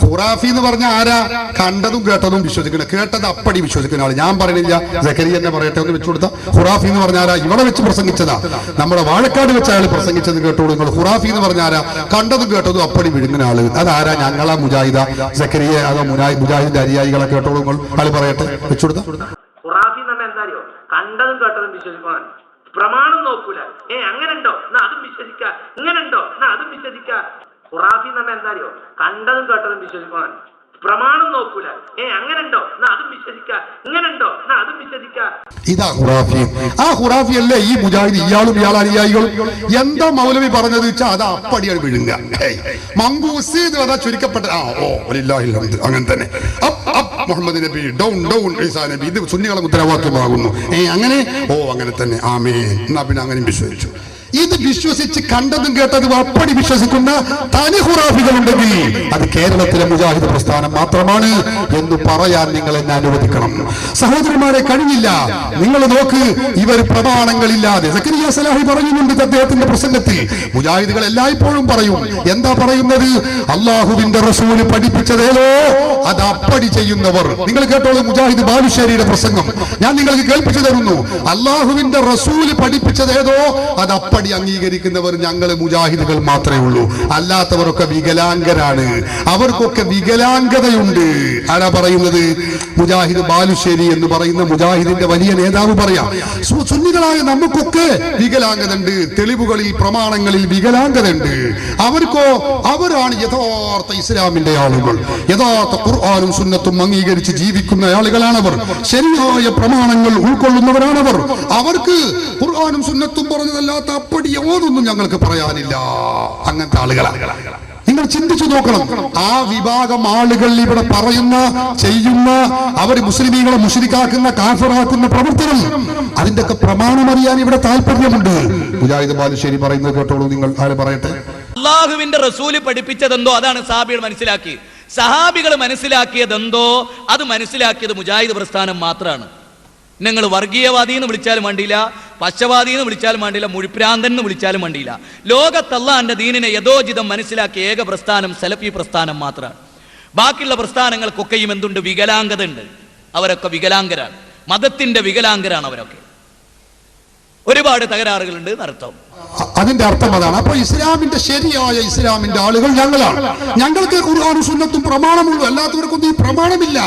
ഖുറാഫി എന്ന് പറഞ്ഞ ആരാ? കണ്ടതും കേട്ടതും വിശ്വസിക്കുന്ന, കേട്ടത് അപ്പടി വിശ്വസിക്കുന്ന ആള്. ഞാൻ പറയണില്ല, സക്കരിയ തന്നെ പറയട്ടെ, ഒന്ന് വെച്ചു കൊടുത്ത. ഖുറാഫി എന്ന് പറഞ്ഞ ആരാ? ഇവിടെ വെച്ച് പ്രസംഗിച്ചതാ, നമ്മുടെ വാഴക്കാട് വെച്ച് അയാൾ പ്രസംഗിച്ചത് കേട്ടോളൂ നിങ്ങൾ. ഖുറാഫി എന്ന് പറഞ്ഞ ആരാ? കണ്ടതും കേട്ടതും അപ്പടി വിഴുങ്ങുന്ന ആള്. അതാരാ? ഞങ്ങളാ മുജാഹിദ, സക്കരിയ അതോ മുജാഹിദിന്റെ അനുയായികളെ കേട്ടോളൂ നിങ്ങൾ. ആള് പറയട്ടെ, വെച്ചു കൊടുത്ത. ഖുറാഫി നമ്മ എന്താറിയോ? കണ്ടതും കേട്ടതും വിശ്വസിക്കാൻ, പ്രമാണം നോക്കൂല. അങ്ങനെ ഉണ്ടോ എന്നാ അതും വിശ്വസിക്ക, ഇങ്ങനെ ഉണ്ടോ എന്നാ അതും വിശ്വസിക്ക. ഖുറാഫി നമ്മ എന്താറിയോ? കണ്ടതും കേട്ടതും വിശ്വസിക്കാൻ, പ്രമാണം നോക്കൂല. അങ്ങനെ ഉണ്ടോ എന്നാ അതും വിശ്വസിക്ക, ഇങ്ങനെ ഉണ്ടോ എന്നാ അതും വിശ്വസിക്ക. ഇതാ ഖുറാഫി. ആ ഖുറാഫി അല്ലേ ഈ മുജാഹിദ്, ഇയാളും ഇയാൾ അനുയായികളും. എന്താ മൗലവി പറഞ്ഞത് വെച്ചാൽ അത് അപ്പടിയാണ് വിഴുങ്ങുക. മങ്കൂസ് എന്ന് പറഞ്ഞാൽ ചുരുക്കപ്പെട്ട അങ്ങനെ തന്നെ. മുഹമ്മദ് നബി ഡൗൺ ഡൗൺ ഈസാ നബി, ഇത് സുന്നികളെ മുദ്രാവാക്യമാകുന്നു. അങ്ങനെ അങ്ങനെ തന്നെ, ആമേൻ. എന്നാ പിന്നെ അങ്ങനെ വിശ്വസിച്ചു. ഇത് വിശ്വസിച്ച് കണ്ടതും കേട്ടതും അപ്പടി വിശ്വസിക്കുന്ന തനി ഖുറാഫികളുണ്ടെങ്കിൽ അത് കേരളത്തിലെ മുജാഹിദ് പ്രസ്ഥാനം മാത്രമാണ് എന്ന് പറയാൻ നിങ്ങൾ എന്നെ അനുവദിക്കണം. സഹോദരന്മാരെ, കഴിഞ്ഞില്ല. നിങ്ങൾ നോക്ക്, ഇവർ പ്രമാണങ്ങളില്ലാതെ, സക്കരിയ സലാഹി പറയുന്നുണ്ട് അദ്ദേഹത്തിന്റെ പ്രസംഗത്തിൽ, മുജാഹിദുകൾ എല്ലായ്പ്പോഴും പറയും. എന്താ പറയുന്നത്? അള്ളാഹുവിന്റെ റസൂല് പഠിപ്പിച്ചതേതോ അത് അപ്പടി ചെയ്യുന്നവർ. നിങ്ങൾ കേട്ടോളൂ മുജാഹിദ് ബാലുശ്ശേരിയുടെ പ്രസംഗം, ഞാൻ നിങ്ങൾക്ക് കേൾപ്പിച്ചു തരുന്നു. അള്ളാഹുവിന്റെ റസൂല് പഠിപ്പിച്ചതേതോ അത് അപ്പടി അംഗീകരിക്കുന്നവർ ഞങ്ങൾ മുജാഹിദുകൾ മാത്രമേ ഉള്ളൂ. അല്ലാത്തവരൊക്കെ വികലാംഗരാണ്, അവർക്കൊക്കെ വികലാംഗതയുണ്ട്. ആരാ പറയുന്നത്? മുജാഹിദ് ബാലുശ്ശേരി എന്ന് പറയുന്ന മുജാഹിദിന്റെ വലിയ നേതാവ് പറയാം. സുന്നികളായ നമുക്കൊക്കെ വികലാംഗത ഉണ്ട്, തെളിവുകളിൽ പ്രമാണങ്ങളിൽ വികലാംഗത ഉണ്ട്. അവർക്കോ അവരാണ് യഥാർത്ഥ ഇസ്ലാമിന്റെ ആളുകൾ, യഥാർത്ഥ ഖുർആനും സുന്നത്തും അംഗീകരിച്ച് ജീവിക്കുന്ന ആളുകളാണവർ, ശരിയായ പ്രമാണങ്ങൾ ഉൾക്കൊള്ളുന്നവരാണവർ. അവർക്ക് ഖുർആനും സുന്നത്തും പറഞ്ഞതല്ലാത്ത അപ്പടി യാതൊന്നും ഞങ്ങൾക്ക് പറയാനില്ല. അങ്ങനത്തെ ആളുകളാണ്. നിങ്ങൾ ചിന്തിച്ചു നോക്കണം, ആ വിഭാഗം ആളുകൾ ഇവിടെ പറയുന്ന, ചെയ്യുന്ന, അവർ മുസ്ലിമീങ്ങളെ മുശ്രിക്കാക്കുന്ന, കാഫിറാക്കുന്ന പ്രവർത്തനം, അതിന്റെ ഒക്കെ പ്രമാണം അറിയാൻ ഇവിടെ താല്പര്യമുണ്ട്. മുജാഹിദ് ബാലുശ്ശേരി പറയുന്നത് കേട്ടോളൂ നിങ്ങൾ. ആര് പറയട്ടെ? അള്ളാഹുവിന്റെ റസൂല് പഠിപ്പിച്ചതെന്തോ അതാണ് സഹാബികൾ മനസ്സിലാക്കി. സഹാബികൾ മനസ്സിലാക്കിയതെന്തോ അത് മനസ്സിലാക്കിയത് മുജാഹിദ് പ്രസ്ഥാനം മാത്രമാണ്. നിങ്ങൾ വർഗീയവാദി എന്ന് വിളിച്ചാലും വേണ്ടിയില്ല, പശ്ചവാദി എന്ന് വിളിച്ചാലും വേണ്ടിയില്ല, മുഴുപ്രാന്തൻ എന്ന് വിളിച്ചാലും വേണ്ടിയില്ല. ലോകത്ത് അല്ലാഹുവിന്റെ ദീനിനെ യഥോചിതം മനസ്സിലാക്കിയ ഏക പ്രസ്ഥാനം സലഫി പ്രസ്ഥാനം മാത്രമാണ്. ബാക്കിയുള്ള പ്രസ്ഥാനങ്ങൾക്കൊക്കെയും എന്തുണ്ട്? വികലാംഗത ഉണ്ട്. അവരൊക്കെ വികലാംഗരാണ്, മതത്തിന്റെ വികലാംഗരാണ് അവരൊക്കെ. ഒരുപാട് തകരാറുകളുണ്ട് എന്നർത്ഥം. അതിന്റെ അർത്ഥം അതാണ്. അപ്പൊ ഇസ്ലാമിന്റെ ശരിയായ ഇസ്ലാമിന്റെ ആളുകൾ ഞങ്ങളാണ്. ഞങ്ങൾക്ക് ഖുർആനും സുന്നത്തും പ്രമാണമുള്ളൂ, അല്ലാത്തവർക്കൊന്നും ഈ പ്രമാണമില്ല.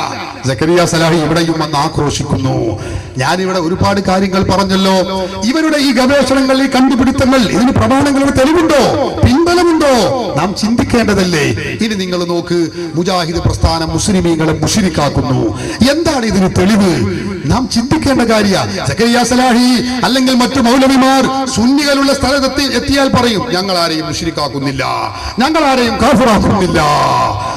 സക്കരിയ സലാഹി ഇവിടെയും വന്ന് ആക്രോശിക്കുന്നു. ഞാനിവിടെ ഒരുപാട് കാര്യങ്ങൾ പറഞ്ഞല്ലോ. ഇവരുടെ ഈ ഗവേഷണങ്ങൾ, ഈ കണ്ടുപിടുത്തങ്ങൾ, ഇതിന് പ്രമാണങ്ങളുടെ തെളിവുണ്ടോ, പിൻബലമുണ്ടോ? നാം ചിന്തിക്കേണ്ടതല്ലേ? ഇനി നിങ്ങൾ നോക്ക്, മുജാഹിദ് പ്രസ്ഥാനം മുസ്ലിമീങ്ങളെ മുശ്രിക്കാക്കുന്നു. എന്താണ് ഇതിന് തെളിവ്? നാം ചിന്തിക്കേണ്ട കാര്യമാണ്. സക്കരിയ സലാഹി അല്ലെങ്കിൽ മറ്റു മൗലവിമാർ സുന്നികളുള്ള സ്ഥലത്ത് എത്തിയാൽ പറയും, ഞങ്ങൾ ആരെയും മുശ്രിക്കാക്കുന്നില്ല, ഞങ്ങൾ ആരെയും കാഫിറാക്കുന്നില്ല.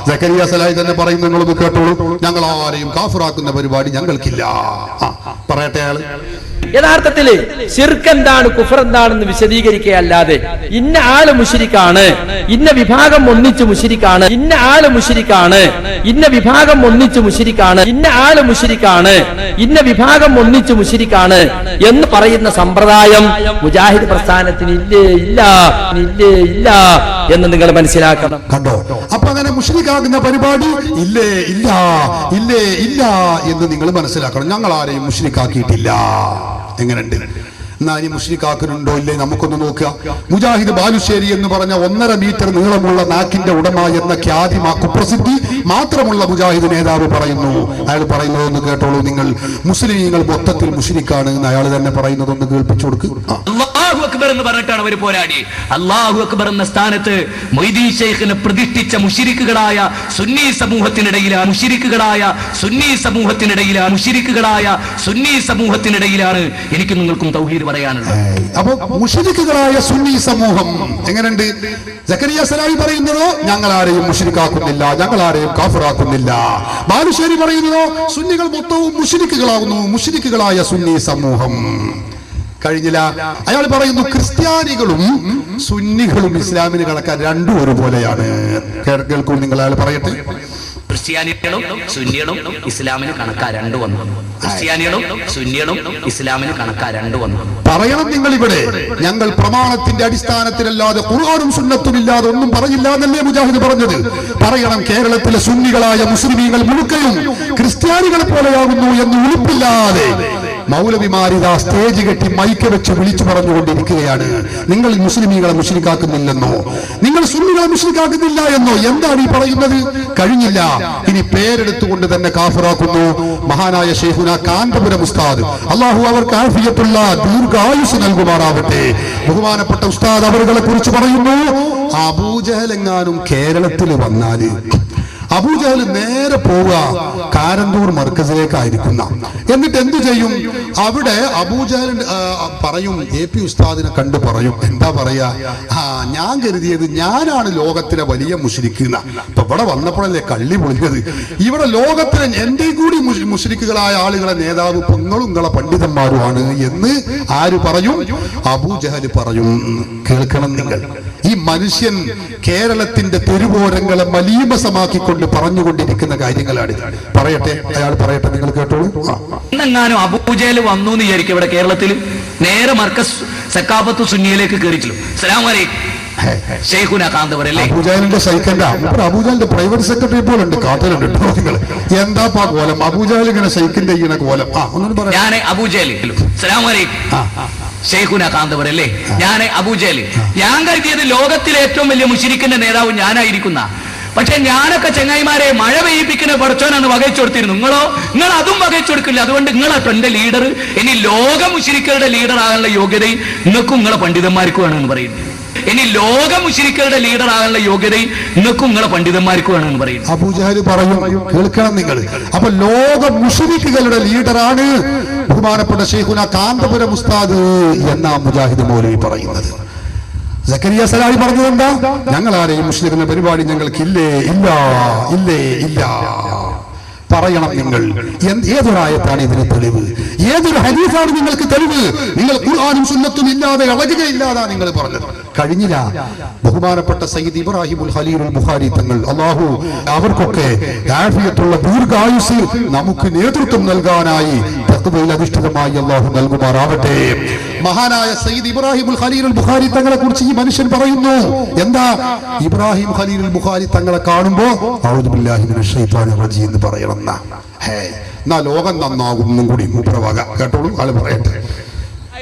സക്കരിയ സലാഹി തന്നെ പറയുന്നു, നിങ്ങളൊന്ന് കേട്ടോളൂ, ഞങ്ങൾ ആരെയും കാഫിറാക്കുന്ന പരിപാടി ഞങ്ങൾക്കില്ല. പറയട്ടെ അയാള്. യഥാർത്ഥത്തില് ശിർക്ക് എന്താണ്, കുഫർ എന്താണെന്ന് വിശദീകരിക്കുകയല്ലാതെ ഇന്ന ആള് മുശ്രിക്കാണ്, ഇന്ന വിഭാഗം ഒന്നിച്ച് മുശ്രിക്കാണ്, ഇന്ന ആള് മുശ്രിക്കാണ്, ഇന്ന വിഭാഗം ഒന്നിച്ച് മുശ്രിക്കാണ്, ഇന്ന ആള് മുശ്രിക്കാണ്, ഇന്ന വിഭാഗം ഒന്നിച്ച് മുശ്രിക്കാണ് എന്ന് പറയുന്ന സമ്പ്രദായം മുജാഹിദ് പ്രസ്ഥാനത്തിന് ഇല്ലേ ഇല്ല എന്ന് നിങ്ങൾ മനസ്സിലാക്കണം. കണ്ടോ? അപ്പൊ അങ്ങനെ മുശ്രിക്കാകുന്ന പരിപാടി ഇല്ലേ ഇല്ല എന്ന് നിങ്ങൾ മനസ്സിലാക്കണം. ഞങ്ങൾ ആരെയും മുശ്രിക്കാക്കിയിട്ടില്ല. എങ്ങനെയുണ്ട്? എന്നാ ഇനി മുശ്രിക്കാക്കുന്നുണ്ടോ ഇല്ലേ നമുക്കൊന്ന് നോക്കുക. മുജാഹിദ് ബാലുശ്ശേരി എന്ന് പറഞ്ഞ 1.5 മീറ്റർ നീളമുള്ള നാക്കിന്റെ ഉടമ എന്ന ഖ്യാതി കുപ്രസിദ്ധി മാത്രമുള്ള മുജാഹിദ് നേതാവ് പറയുന്നു. അയാൾ പറയുന്നതൊന്ന് കേട്ടോളൂ നിങ്ങൾ. മുസ്ലിമീങ്ങൾ മൊത്തത്തിൽ മുശ്രിക്കാണ് എന്ന് അയാൾ തന്നെ പറയുന്നതൊന്ന് കേൾപ്പിച്ചു കൊടുക്കുക. അല്ലാഹു അക്ബർ എന്ന് പറഞ്ഞിട്ടാണ് അവർ പോരാടി. അല്ലാഹു അക്ബർ എന്ന സ്ഥാനത്ത് മൊയ്തീൻ ശൈഖിനെ പ്രതിഷ്ഠിച്ച മുശ്രിക്കുകളായ സുന്നി സമൂഹത്തിനിടയിലാണ് എനിക്ക് നിങ്ങൾക്കും തൗഹീദ് പറയാനുള്ളത്. അപ്പൊ മുശ്രിക്കുകളായ സുന്നി സമൂഹം എങ്ങനെയുണ്ട്? സക്കരിയ സലാഹി പറയുന്നതോ ഞങ്ങൾ ആരെയും മുശ്രിക്കാക്കുന്നില്ല, ഞങ്ങൾ ആരെയും കാഫിറാക്കുന്നില്ല. ബാലുശ്ശേരി പറയുന്നതോ സുന്നികൾ മൊത്തവും മുശ്രിക്കുകളാകുന്നു, മുശ്രിക്കുകളായ സുന്നി സമൂഹം. കഴിഞ്ഞില്ല. അയാൾ പറയുന്നു ക്രിസ്ത്യാനികളും സുന്നികളും ഇസ്ലാമിന് കണക്കാൻ രണ്ടും ഒരുപോലെയാണ്. കേൾക്കൂ നിങ്ങൾ. അയാൾ പറയട്ടെ. ക്രിസ്ത്യാനികളും സുന്നികളും ഇസ്ലാമിന് കണക്കാ രണ്ടു വന്നു. പറയണം നിങ്ങൾ ഇവിടെ. ഞങ്ങൾ പ്രമാണത്തിന്റെ അടിസ്ഥാനത്തിലല്ലാതെ ഖുർആനും സുന്നത്തും ഇല്ലാതെ ഒന്നും പറഞ്ഞില്ല എന്നല്ലേ മുജാഹിദ് പറഞ്ഞത്. പറയണം കേരളത്തിലെ സുന്നികളായ മുസ്ലിമീങ്ങൾ മുഴുക്കയും ക്രിസ്ത്യാനികളെ പോലെയാകുന്നു എന്ന് ഉറപ്പില്ലാതെ മൗലവിമാരിതാ സ്റ്റേജ് കെട്ടി മൈക്ക് വെച്ച് വിളിച്ചു പറഞ്ഞുകൊണ്ടിരിക്കുകയാണ്. നിങ്ങൾ മുസ്ലിമീങ്ങളെ മുശ്രിക്കാക്കുന്നില്ലെന്നോ, നിങ്ങൾ സുന്നികളെ മുശ്രിക്കാക്കുന്നില്ല എന്നോ എന്താണ് ഈ പറയുന്നത്? കഴിഞ്ഞില്ല. ഇനി പേരെടുത്തുകൊണ്ട് തന്നെ കാഫിറാക്കുന്നു. മഹാനായ ശൈഖുന കാന്തപുരം ഉസ്താദ്, അള്ളാഹു അവർക്ക് ആഫിയത്തുള്ള ദീർഘായുസ് നൽകുമാറാവട്ടെ. ബഹുമാനപ്പെട്ട ഉസ്താദ് അവരുകളെ കുറിച്ച് പറയുന്നു, അബൂജഹൽ എങ്ങാനും കേരളത്തിൽ വന്നാല് അബൂജഹൽ നേരെ പോവുക കാരന്തൂർ മർക്കസിലേക്കായിരിക്കുന്ന. എന്നിട്ട് എന്തു ചെയ്യും? അവിടെ അബൂജഹൽ പറയും, AP ഉസ്താദിനെ കണ്ട് പറയും, എന്താ പറയാ, ഞാൻ കരുതിയത് ഞാനാണ് ലോകത്തിലെ വലിയ മുശ്രിക്കുന്ന. ഇപ്പൊ ഇവിടെ വന്നപ്പോഴല്ലേ കള്ളി പൊളിഞ്ഞത്. ഇവിടെ ലോകത്തിലെ എന്റെ കൂടി മുശ്രിക്കുകളായ ആളുകളെ നേതാവ് നിങ്ങളും നിങ്ങളെ പണ്ഡിതന്മാരുമാണ് എന്ന് ആര് പറയും? അബൂജഹൽ പറയും. കേൾക്കണം നിങ്ങൾ. ഈ മനുഷ്യൻ കേരളത്തിന്റെ തെരുവോരങ്ങളെ മലീമസമാക്കിക്കൊണ്ട് പറഞ്ഞുകൊണ്ടിരിക്കുന്ന കാര്യങ്ങളാണ്. പറയട്ടെ, അയാൾ പറയട്ടെ, നിങ്ങൾ കേട്ടോളൂ. എന്നെങ്ങാനും അബൂജഹൽ വന്നു എന്ന് വിചാരിക്കും ഇവിടെ കേരളത്തിൽ. നേരെ മർക്കസ് സക്കാഫത്ത് സുന്നിയിലേക്ക് കയറിച്ചില്ല. അസ്സലാമു അലൈക്കും ശൈഖുന കാന്തപുരം അല്ലേ? അബൂജഹലിന്റെ സൈക്കണ്ട അബൂജഹലിന്റെ പ്രൈവറ്റ് സെക്രട്ടറി പോലുണ്ട്. കാട്ടലുണ്ട് നിങ്ങൾ. എന്താ കോലം? അബൂജഹൽ ഇങ്ങനെ സൈക്കിന്റെ ഇങ്ങനെ കോലം. ഞാൻ അബൂജഹൽ. അസ്സലാമു അലൈക്കും ശൈഖുന കാന്തപുരം അല്ലേ? ഞാൻ അബൂജഹൽ. ഞാൻ കരുതിയത് ലോകത്തിലെ ഏറ്റവും വലിയ മുശ്രിക്കിന്റെ നേതാവ് ഞാനായിരിക്കുന്ന. പക്ഷെ ഞാനൊക്കെ ചെങ്ങായിമാരെ മഴ പെയ്യിപ്പിക്കുന്ന പടച്ചോനാണ് വകച്ചു കൊടുത്തിരുന്നു. നിങ്ങൾ അതും വകച്ചു കൊടുക്കില്ല. അതുകൊണ്ട് നിങ്ങളാട്ടോ എന്റെ ലീഡർ. ഇനി ലോക മുശ്രിക്കുകളുടെ ലീഡർ ആകാനുള്ള യോഗ്യതയും നിങ്ങൾക്കും നിങ്ങളെ പണ്ഡിതന്മാർക്കുമാണ് എന്ന് പറയുന്നത്. ഇനി ലോക മുശ്രിക്കുകളുടെ ലീഡർ ആകാനുള്ള യോഗ്യതയും നിങ്ങൾക്കും നിങ്ങളെ പണ്ഡിതന്മാർക്കുമാണ് എന്ന് പറയുന്നത്. അബൂജഹൽ പറയും, കേൾക്കണം നിങ്ങൾ. അപ്പൊ ലോക മുശ്രിക്കുകളുടെ ലീഡറാണ് ബഹുമാനപ്പെട്ട ശൈഖുന കാന്തപുരം ഉസ്താദ് എന്ന മുജാഹിദ് മൗലവി പറയുന്നത്. സക്കരിയ സലാഹി പറഞ്ഞത് എന്താ? ഞങ്ങൾ ആരെയും മുസ്ലിമിന്റെ പരിപാടി ഞങ്ങൾക്കില്ലേ? ഇല്ല, ഇല്ലേ, ഇല്ല. പറയണം നിങ്ങൾ. ഏതൊരായത്താണ് ഇതിന് തെളിവ്? ഏതൊരു ഹദീസാണ് നിങ്ങൾക്ക് തെളിവ്? നിങ്ങൾ ഖുർആനും സുന്നത്തും ഇല്ലാതെ ഇളകുകയില്ലാതാ നിങ്ങൾ പറഞ്ഞത്. കഴിഞ്ഞില്ല. ബഹുമാനപ്പെട്ട സയ്യിദ് ഇബ്രാഹിമുൽ ഖലീലുൽ ബുഖാരി തങ്ങൾ, അല്ലാഹു അവർക്കൊക്കെ ആഫിയത്തുള്ള ദീർഘായുസ് നമുക്ക് നേതൃത്വം നൽകാനായി തഖ്വയിൽ അധിഷ്ഠിതമായി അല്ലാഹു നൽകുമാറാവട്ടെ. മഹാനായ സയ്യിദ് ഇബ്രാഹിമുൽ ഖലീലുൽ ബുഖാരി തങ്ങളെ കുറിച്ച് ഈ മനുഷ്യൻ പറയുന്നു. എന്താ? ഇബ്രാഹിം ഖലീലുൽ ബുഖാരി തങ്ങളെ കാണുമ്പോ അഊദു ബില്ലാഹി മിനശ് ശൈത്വാനിർ റജീം എന്ന് പറയണം. എന്നാ ലോകം നന്നാകും എന്നും കൂടി മുപ്രവക. കേട്ടോളൂ, ആള് പറയട്ടെ.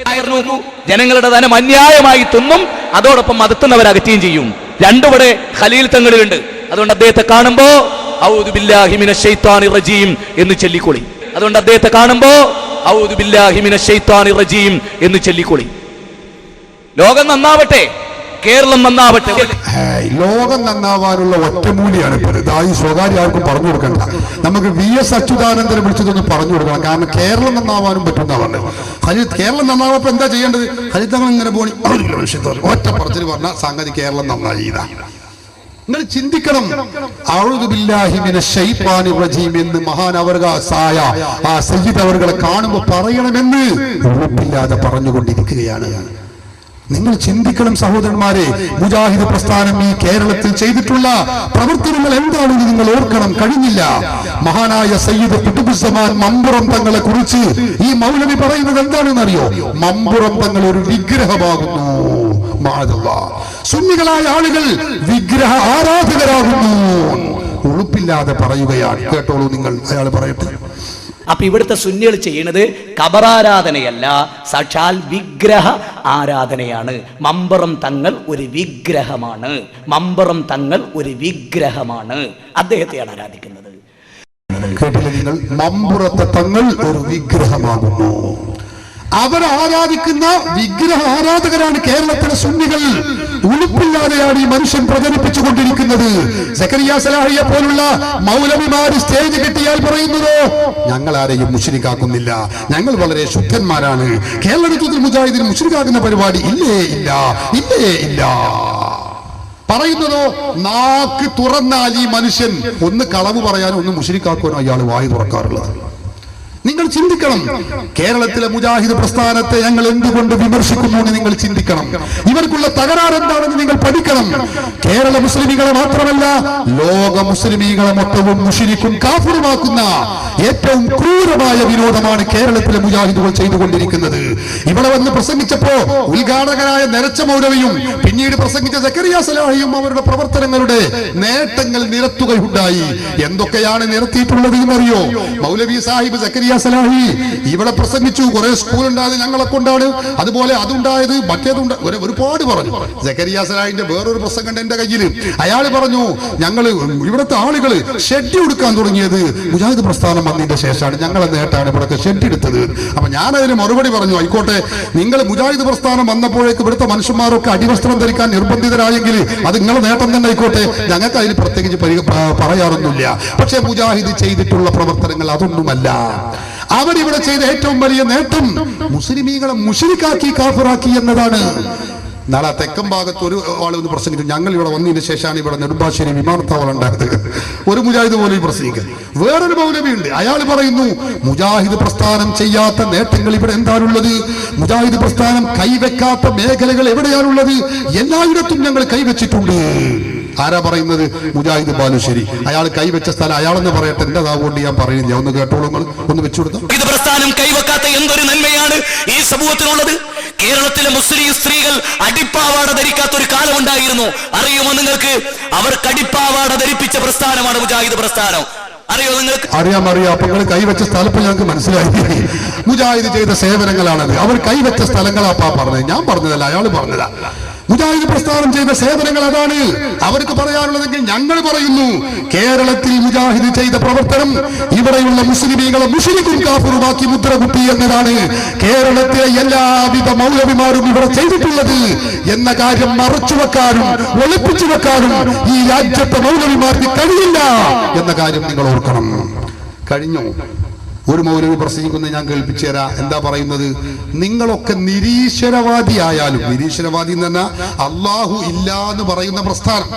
ജനങ്ങളുടെ ധനം അന്യായമായി തിന്നും, അതോടൊപ്പം മതത്തുന്നവർ അകറ്റുകയും ചെയ്യും. രണ്ടുവിടെ ഖലീൽ തങ്ങളിലുണ്ട്. അതുകൊണ്ട് അദ്ദേഹത്തെ കാണുമ്പോ ഔദു ബില്ലാഹി മിനശ് ശൈത്വാനിർ റജീം എന്ന് ചൊല്ലിക്കൊളി. അതുകൊണ്ട് അദ്ദേഹത്തെ കാണുമ്പോ ഔദു ബില്ലാഹി മിനശ് ശൈത്വാനിർ റജീം എന്ന് ചൊല്ലിക്കൊളി. ലോകം നന്നാവട്ടെ, കേരളം നന്നാവട്ടെ. ലോകം നന്നാവാനുള്ള ഒറ്റമൂലിയാണ് ഇതായി സ്വകാര്യ ആർക്കും പറഞ്ഞു കൊടുക്കണ്ട. നമുക്ക് VS അച്യുതാനന്ദനെ വിളിച്ചതൊന്ന് പറഞ്ഞു കൊടുക്കണം. കാരണം കേരളം നന്നാവാനും പറ്റുന്ന പറഞ്ഞു. കേരളം നന്നാവപ്പോ എന്താ ചെയ്യേണ്ടത്? ഹരിതങ്ങൾ ഇങ്ങനെ പോണി ഒറ്റ പറച്ചിൽ പറഞ്ഞ സംഗതി കേരളം നന്നായി. നിങ്ങൾ ചിന്തിക്കണം. അഊദു ബില്ലാഹി മിനശ് ശൈത്വാനിർ റജീം എന്ന് മഹാനവർഗായ ആ സയ്യിദ് അവർകളെ കാണുമ്പോൾ പറയണമെന്ന് ഉറപ്പില്ലാതെ പറഞ്ഞുകൊണ്ടിരിക്കുകയാണ്. നിങ്ങൾ ചിന്തിക്കണം സഹോദരന്മാരെ. മുജാഹിദ് പ്രസ്ഥാനം ഈ കേരളത്തിൽ ചെയ്തിട്ടുള്ള പ്രവർത്തനങ്ങൾ എന്താണെന്ന് നിങ്ങൾ ഓർക്കണം. കഴിഞ്ഞില്ല. മഹാനായ സയ്യിദ് ഖുതുബുസ്സമാൻ മമ്പുറം തങ്ങളെ കുറിച്ച് ഈ മൗലവി പറയുന്നത് എന്താണെന്ന് അറിയോ? മമ്പുറം തങ്ങൾ ഒരു വിഗ്രഹമാകുന്നു. സുന്നികളായ ആളുകൾ വിഗ്രഹ ആരാധകരാകുന്നു. ഉളുപ്പില്ലാതെ പറയുകയാണ്. കേട്ടോളൂ നിങ്ങൾ. അയാൾ പറയട്ടെ. അപ്പൊ ഇവിടുത്തെ സുന്നികൾ ചെയ്യുന്നത് ഖബറാരാധനയല്ല, സാക്ഷാൽ വിഗ്രഹ ആരാധനയാണ്. മമ്പറം തങ്ങൾ ഒരു വിഗ്രഹമാണ്, മമ്പറം തങ്ങൾ ഒരു വിഗ്രഹമാണ്, അദ്ദേഹത്തെയാണ് ആരാധിക്കുന്നത്. കേട്ടില്ല നിങ്ങൾ? മമ്പുറത്തെ തങ്ങൾ ഒരു വിഗ്രഹമാകുന്നു. അവർ ആരാധിക്കുന്ന വിഗ്രഹ ആരാധകരാണ് കേരളത്തിലെ സുന്നികൾ. ഉളുപ്പില്ലാതെയാണ് ഈ മനുഷ്യൻ പ്രചരിപ്പിച്ചുകൊണ്ടിരിക്കുന്നത്. സക്കരിയ സലാഹിയെ പോലുള്ള മൗലവിമാര് സ്റ്റേജ് കെട്ടിയാൽ പറയുന്നതോ ഞങ്ങൾ ആരെയും മുശ്രിക്കാക്കുന്നില്ല, ഞങ്ങൾ വളരെ ശുദ്ധന്മാരാണ്, കേരളത്തിൽ മുജാഹിദിന് മുശ്രിക്കാക്കുന്ന പരിപാടി ഇല്ലേ ഇല്ല, ഇല്ലേ ഇല്ല. പറയുന്നതോ നാക്ക് തുറന്നാൽ ഈ മനുഷ്യൻ ഒന്ന് കളവ് പറയാനോ ഒന്ന് മുശ്രിക്കാക്കാനോ അയാൾ വായി തുറക്കാറുള്ളത്. നിങ്ങൾ ചിന്തിക്കണം, കേരളത്തിലെ മുജാഹിദ് പ്രസ്ഥാനത്തെ ഞങ്ങൾ എന്തുകൊണ്ട് വിമർശിക്കുന്നു എന്ന് നിങ്ങൾ ചിന്തിക്കണം. ഇവർക്കുള്ള തകരാറ് എന്താണെന്ന് നിങ്ങൾ പഠിക്കണം. കേരള മുസ്ലിമീങ്ങളെ മാത്രമല്ല ലോക മുസ്ലിമീങ്ങളെ മൊത്തവും മുശ്രിക്കും കാഫിറുമാക്കുന്ന ഏറ്റവും ക്രൂരമായ വിനോദമാണ് കേരളത്തിലെ മുജാഹിദുകൾ ചെയ്തുകൊണ്ടിരിക്കുന്നത്. ഇവിടെ വന്ന് പ്രസംഗിച്ചപ്പോ ഉദ്ഘാടകനായ നരച്ച മൗലവിയും പിന്നീട് പ്രസംഗിച്ച സക്കരിയ സലാഹിയും അവരുടെ പ്രവർത്തനങ്ങളുടെ നേട്ടങ്ങൾ നിരത്തുകയുണ്ടായി. എന്തൊക്കെയാണ് നിരത്തിയിട്ടുള്ളത് എന്നറിയോ? മൗലവി സാഹിബ് സക്കരിയ സലാഹി ഇവിടെ പ്രസംഗിച്ചു, കുറെ സ്കൂൾ ഉണ്ടായത് ഞങ്ങളെ കൊണ്ടാണ്, അതുപോലെ അതുണ്ടായത് മറ്റേതുണ്ട്, ഒരുപാട് പറഞ്ഞു. സക്കരിയ സലാഹിന്റെ വേറൊരു പ്രസംഗം എന്റെ കയ്യിൽ. അയാൾ പറഞ്ഞു ഞങ്ങൾ ഇവിടുത്തെ ആളുകൾ ഷെഡ് എടുക്കാൻ തുടങ്ങിയത് മുജാഹിദ് പ്രസ്ഥാനം വന്നതിന്റെ ശേഷമാണ്, ഞങ്ങളെ നേട്ടാണ് ഇവിടുത്തെ ഷെഡ് എടുത്തത്. അപ്പൊ ഞാൻ അതിന് മറുപടി പറഞ്ഞു, ആയിക്കോട്ടെ, നിങ്ങൾ മുജാഹിദ് പ്രസ്ഥാനം വന്നപ്പോഴേക്ക് ഇവിടുത്തെ മനുഷ്യന്മാരൊക്കെ അടിവസ്ത്രം ധരിക്കാൻ നിർബന്ധിതരായെങ്കിൽ അത് നിങ്ങളുടെ നേട്ടം തന്നെ ആയിക്കോട്ടെ, ഞങ്ങൾക്ക് അതിന് പ്രത്യേകിച്ച് പറയാറൊന്നുമില്ല. പക്ഷെ മുജാഹിദ് ചെയ്തിട്ടുള്ള പ്രവർത്തനങ്ങൾ അതൊന്നുമല്ല. അവരിവിടെ ചെയ്ത ഏറ്റവും വലിയ നേട്ടം മുസ്ലിമീങ്ങളെ മുശ്രിക്കാക്കി കാഫിറാക്കി എന്നതാണ്. നാളെ തെക്കൻ ഭാഗത്ത് ഒരു ആളൊന്ന് പ്രസംഗിച്ചു, ഞങ്ങൾ ഇവിടെ വന്നതിന് ശേഷമാണ് ഇവിടെ നെടുമ്പാശ്ശേരി വിമാനത്താവളം ഉണ്ടായത്. ഒരു മുജാഹിദ് പോലും പ്രസംഗിക്കുക. വേറൊരു മൗലവി ഉണ്ട്, അയാൾ പറയുന്നു മുജാഹിദ് പ്രസ്ഥാനം ചെയ്യാത്ത നേട്ടങ്ങൾ ഇവിടെ എന്താണുള്ളത്, മുജാഹിദ് പ്രസ്ഥാനം കൈവെക്കാത്ത മേഖലകൾ എവിടെയാണുള്ളത്, എല്ലായിടത്തും ഞങ്ങൾ കൈവച്ചിട്ടുണ്ട്. ആരാ പറയുന്നത്? മുജാഹിദ് ബാലുശ്ശേരി. അയാൾ കൈവച്ച സ്ഥലം അയാളെന്ന് പറയട്ടെ, എന്റെ നാവുകൊണ്ട് ഞാൻ പറയുന്നില്ല, ഒന്ന് കേട്ടോളൂ, ഒന്ന് വെച്ചുകൊടുത്തു. ഇത് പ്രസ്ഥാനം കൈവെക്കാത്ത എന്തൊരു നന്മയാണ് ഈ സമൂഹത്തിനുള്ളത്. കേരളത്തിലെ മുസ്ലിം സ്ത്രീകൾ അടിപ്പാവാട ധരിക്കാത്ത ഒരു കാലമുണ്ടായിരുന്നു, അറിയുമോ നിങ്ങൾക്ക്? അവർക്ക് അടിപ്പാവാട ധരിപ്പിച്ച പ്രസ്ഥാനമാണ് മുജാഹിദ് പ്രസ്ഥാനം. അറിയോ നിങ്ങൾക്ക്? അറിയാം. അപ്പൊ നിങ്ങൾ കൈവച്ച സ്ഥലം ഞങ്ങൾക്ക് മനസ്സിലായി. മുജാഹിദ് ചെയ്ത സേവനങ്ങളാണത്. അവർ കൈവച്ച സ്ഥലങ്ങളാപ്പാ പറഞ്ഞത്, ഞാൻ പറഞ്ഞതല്ല, അയാൾ പറഞ്ഞതാ. മുജാഹിദ് പ്രസ്ഥാനം ചെയ്ത സേവനങ്ങൾ അതാണ് അവർക്ക് പറയാനുള്ളതെങ്കിൽ ഞങ്ങൾ പറയുന്നു. കേരളത്തിൽ മുജാഹിദ് ചെയ്ത പ്രവർത്തനം ഇവിടെയുള്ള മുസ്ലിമീങ്ങളെ മുശ്രിക്കും കാഫിറുമാക്കി മുദ്രകുത്തി എന്നതാണ് കേരളത്തിലെ എല്ലാവിധ മൗലവിമാരും ഇവിടെ ചെയ്തിട്ടുള്ളത് എന്ന കാര്യം മറച്ചുവെക്കാനും ഒളിപ്പിച്ചു വെക്കാനും ഈ രാജ്യത്തെ മൗലവിമാർക്ക് കഴിയില്ല എന്ന കാര്യം നിങ്ങൾ ഓർക്കണം. കഴിഞ്ഞു. ഒരു മൗലവി പ്രസംഗിക്കുന്നത് ഞാൻ കേൾപ്പിച്ചു തരാം. എന്താ പറയുന്നത്? നിങ്ങളൊക്കെ നിരീശ്വരവാദിയായാലും, നിരീശ്വരവാദി എന്ന് പറഞ്ഞാൽ അള്ളാഹു ഇല്ല എന്ന് പറയുന്ന പ്രസ്ഥാനം,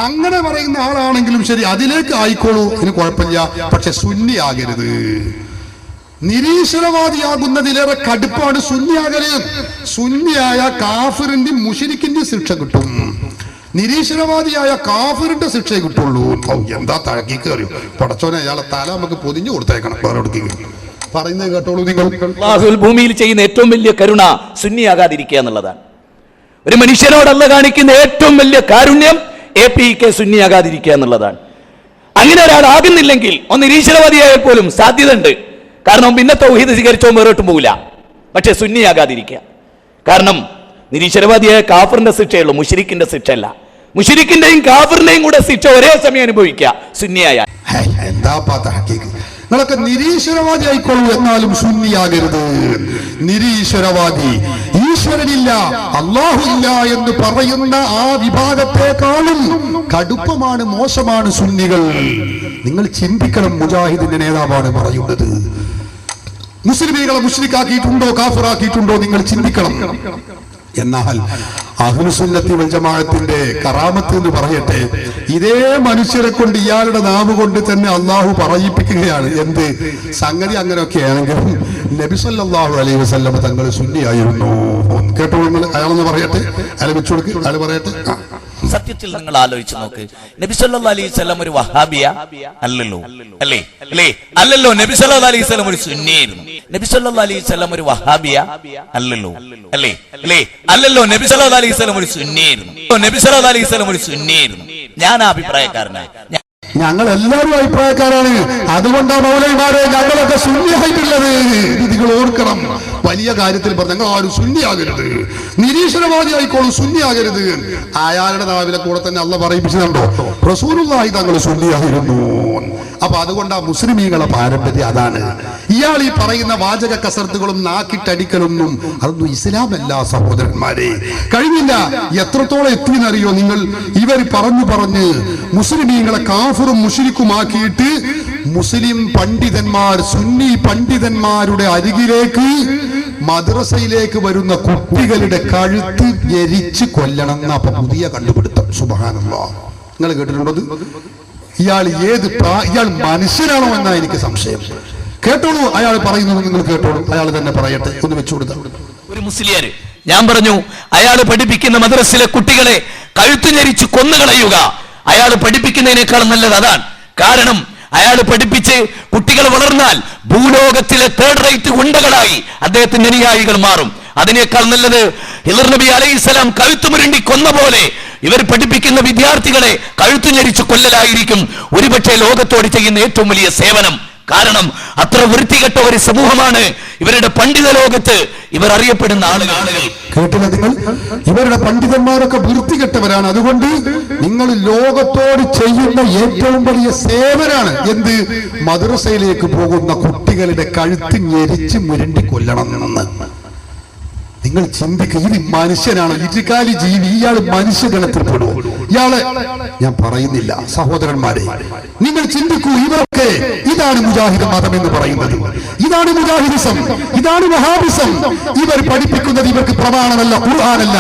അങ്ങനെ പറയുന്ന ആളാണെങ്കിലും ശരി, അതിലേക്ക് ആയിക്കോളൂ, അതിന് കുഴപ്പമില്ല, പക്ഷെ സുന്നി ആകരുത്. നിരീശ്വരവാദിയാകുന്നതിലേറെ കടുപ്പാണ് സുന്നിയാകരുത്. സുന്നിയായ കാഫിറിന്റെ മുശ്രിക്കിന്റെ ശിക്ഷ കിട്ടും, നിരീശ്വരവാദിയായ കാഫിറിന്റെ ശിക്ഷ കിട്ടുള്ളൂ. എന്താ തഴക്കി കയറിയോ പടച്ചോനെ, അയാളെ തല നമുക്ക് പൊതിഞ്ഞു കൊടുത്തേക്കണം. പറയുന്നത് കേട്ടോളൂ നിങ്ങൾ. അല്ലാഹുവിൽ ഭൂമിയിൽ ചെയ്യുന്ന ഏറ്റവും വലിയ കരുണ സുന്നിയാകാതിരിക്കുക എന്നുള്ളതാണ്. ഒരു മനുഷ്യനോടല്ല കാണിക്കുന്ന ഏറ്റവും വലിയ കാരുണ്യം APK സുന്നിയാകാതിരിക്കുക എന്നുള്ളതാണ്. അങ്ങനെ ഒരാളാകുന്നില്ലെങ്കിൽ ഒന്ന് നിരീശ്വരവാദിയായാൽ പോലും സാധ്യത ഉണ്ട്. കാരണം പിന്നെ തൗഹീദ് സ്വീകരിച്ചോ വേറോട്ടും പോകില്ല. പക്ഷെ സുന്നിയാകാതിരിക്കുക. കാരണം നിരീശ്വരവാദിയായ കാഫറിന്റെ ശിക്ഷയുള്ളൂ, മുശ്രിക്കിന്റെ ശിക്ഷയല്ല. മുശ്രിക്കിന്റെയും കാഫറിന്റെയും കൂടെ ശിക്ഷ ഒരേ സമയം അനുഭവിക്കുക സുന്നിയായ. നിങ്ങളൊക്കെ നിരീശ്വരവാദി ആയിക്കോളൂ, എന്നാലും സുന്നിയാകരുത്. നിരീശ്വരവാദി, ഈശ്വരനില്ല അല്ലാഹു ഇല്ല എന്ന് പറയുന്ന ആ വിഭാഗത്തെക്കാളും കടുപ്പമാണ്, മോശമാണ് സുന്നികൾ. നിങ്ങൾ ചിന്തിക്കണം. മുജാഹിദിന്റെ നേതാവാണ് പറയുന്നത്. മുസ്ലിമീങ്ങളെ മുശ്രിക്കാക്കിയിട്ടുണ്ടോ കാഫിറാക്കിയിട്ടുണ്ടോ നിങ്ങൾ ചിന്തിക്കണം. എന്നാൽ അഹ്ലുസുന്നത്തി വൽ ജമാഅത്തിന്റെ കറാമത്ത് എന്ന് പറയട്ടെ, ഇതേ മനുഷ്യരെ കൊണ്ട് ഇയാളുടെ നാവ് കൊണ്ട് തന്നെ അള്ളാഹു പറയിപ്പിക്കുകയാണ്. എന്ത് സംഗതി അങ്ങനെയൊക്കെയാണെങ്കിലും നബി സല്ലല്ലാഹു അലൈഹി വസല്ലം തങ്ങൾ സുന്നിയായിരുന്നു. കേട്ടോ നിങ്ങൾ? അയാളെന്ന് പറയട്ടെ, അയാളെ വെച്ചു കൊടുക്ക്, അയാൾ പറയട്ടെ. സത്യത്തിൽ നിങ്ങൾ ആലോചിച്ച് നോക്ക്, നബി സല്ലല്ലാഹു അലൈഹി വസല്ലം ഒരു വഹാബിയ അല്ലല്ലോ, അല്ലല്ലോ. നബി സല്ലല്ലാഹു അലൈഹി വസല്ലം ഒരു സുന്നിയായിരുന്നു. നബി സല്ലല്ലാഹു അലൈഹി വസല്ലം ഒരു വഹാബിയ അല്ലല്ലോ, അല്ലല്ലോ. നബി സല്ലല്ലാഹു അലൈഹി വസല്ലം ഒരു സുന്നിയായിരുന്നു. നബി സല്ലല്ലാഹു അലൈഹി വസല്ലം ഒരു സുന്നിയായിരുന്നു. ഞാൻ ആ അഭിപ്രായക്കാരനാണ്. ഞങ്ങൾ എല്ലാവരും അഭിപ്രായക്കാരാണ്. അതുകൊണ്ടാണ് മൗലവിമാരെ ഞങ്ങളൊക്കെ സുന്നിയായിട്ടുള്ളത്. നിങ്ങൾ ഓർക്കണം, വലിയ കാര്യത്തിൽ പറഞ്ഞ ഞങ്ങൾ ആരും സുന്നിയാകരുത്, നിരീശ്വരവാദി ആയിക്കോളും, സുന്നിയാകരുത്. അയാളുടെ നാവിലെ കൂടെ തന്നെ അള്ള പറയിപ്പിച്ചിട്ടുണ്ടോ റസൂലുള്ളാഹി തങ്ങൾ സുന്നിയായിരുന്നു. അപ്പൊ അതുകൊണ്ട് ആ മുസ്ലിമീങ്ങളെ പാരമ്പര്യം അതാണ്. ഇയാൾ ഈ പറയുന്ന വാചക കസർത്തുകളും നാക്കിട്ടടിക്കലൊന്നും അതൊന്നും ഇസ്ലാമല്ല സഹോദരന്മാരെ. കഴിഞ്ഞില്ല. എത്രത്തോളം എത്തിയെന്നറിയോ നിങ്ങൾ? ഇവർ പറഞ്ഞ് മുസ്ലിമീങ്ങളെ കാഫിറും മുശ്രിക്കുമാക്കിയിട്ട് മുസ്ലിം പണ്ഡിതന്മാർ, സുന്നി പണ്ഡിതന്മാരുടെ അരികിലേക്ക് മദ്രസയിലേക്ക് വരുന്ന കുട്ടികളുടെ കഴുത്ത് ഞെരിച്ച് കൊല്ലണം എന്ന പുതിയ കണ്ടുപിടുത്തം. സുബ്ഹാനല്ലാഹ്. നിങ്ങൾ കേട്ടിട്ടുണ്ടോ? ഇയാൾ ഇയാൾ മനുഷ്യനാണോ എന്നാ എനിക്ക് സംശയം. കേട്ടോളൂ, അയാൾ പറയുന്നത് നിങ്ങൾ കേട്ടോളൂ. അയാൾ തന്നെ പറയട്ടെ, ഒന്ന് വെച്ചുകൊടുത്ത ഒരു മുസ്ലിയാര് ഞാൻ പറഞ്ഞു, അയാൾ പഠിപ്പിക്കുന്ന മദ്രസിലെ കുട്ടികളെ കഴുത്തു ഞെരിച്ച് കൊന്നുകളയുക അയാൾ പഠിപ്പിക്കുന്നതിനേക്കാൾ നല്ലത് അതാണ്. കാരണം അയാൾ പഠിപ്പിച്ച് കുട്ടികൾ വളർന്നാൽ ഭൂലോകത്തിലെ തേർഡ് റേറ്റ് ഗുണ്ടകളായി അദ്ദേഹത്തിന്റെ അനുയായികൾ മാറും. അതിനേക്കാൾ നല്ലത് ഹിളർ നബി അലൈഹിസ്സലാം കഴുത്തു മുരണ്ടി കൊന്ന പോലെ ഇവർ പഠിപ്പിക്കുന്ന വിദ്യാർത്ഥികളെ കഴുത്തു ഞെരിച്ച് കൊല്ലലായിരിക്കും ഒരുപക്ഷെ ലോകത്തോട് ചെയ്യുന്ന ഏറ്റവും വലിയ സേവനം. കാരണം അത്ര വൃത്തികെട്ട ഒരു സമൂഹമാണ് ഇവരുടെ പണ്ഡിത ലോകത്ത് ഇവർ അറിയപ്പെടുന്ന ആളുകൾ. കേട്ടില്ല നിങ്ങൾ? ഇവരുടെ പണ്ഡിതന്മാരൊക്കെ വൃത്തികെട്ടവരാണ്. അതുകൊണ്ട് നിങ്ങൾ ലോകത്തോട് ചെയ്യുന്ന ഏറ്റവും വലിയ സേവനാണ് എന്ത്? മദ്രസയിലേക്ക് പോകുന്ന കുട്ടികളുടെ കഴുത്ത് ഞെരിച്ച് മുരണ്ടി കൊല്ലണം എന്ന്. നിങ്ങൾ ചിന്തിക്കുക, ഇത് മനുഷ്യനാണോ? ഇരുകാലി ജീവി. ഇയാൾ മനുഷ്യഗണത്തിൽ പെടുവോ? ഇയാളെ ഞാൻ പറയുന്നില്ല സഹോദരന്മാരെ, നിങ്ങൾ ചിന്തിക്കൂ. ഇവർക്ക് ഇതാണ് മുജാഹിദ് മതം എന്ന് പറയുന്നത്, ഇതാണ് മുജാഹിദിസം, ഇതാണ് വഹാബിസം. ഇവർ പഠിപ്പിക്കുന്നത് ഇവർക്ക് പ്രമാണമല്ല, ഖുർആനല്ല,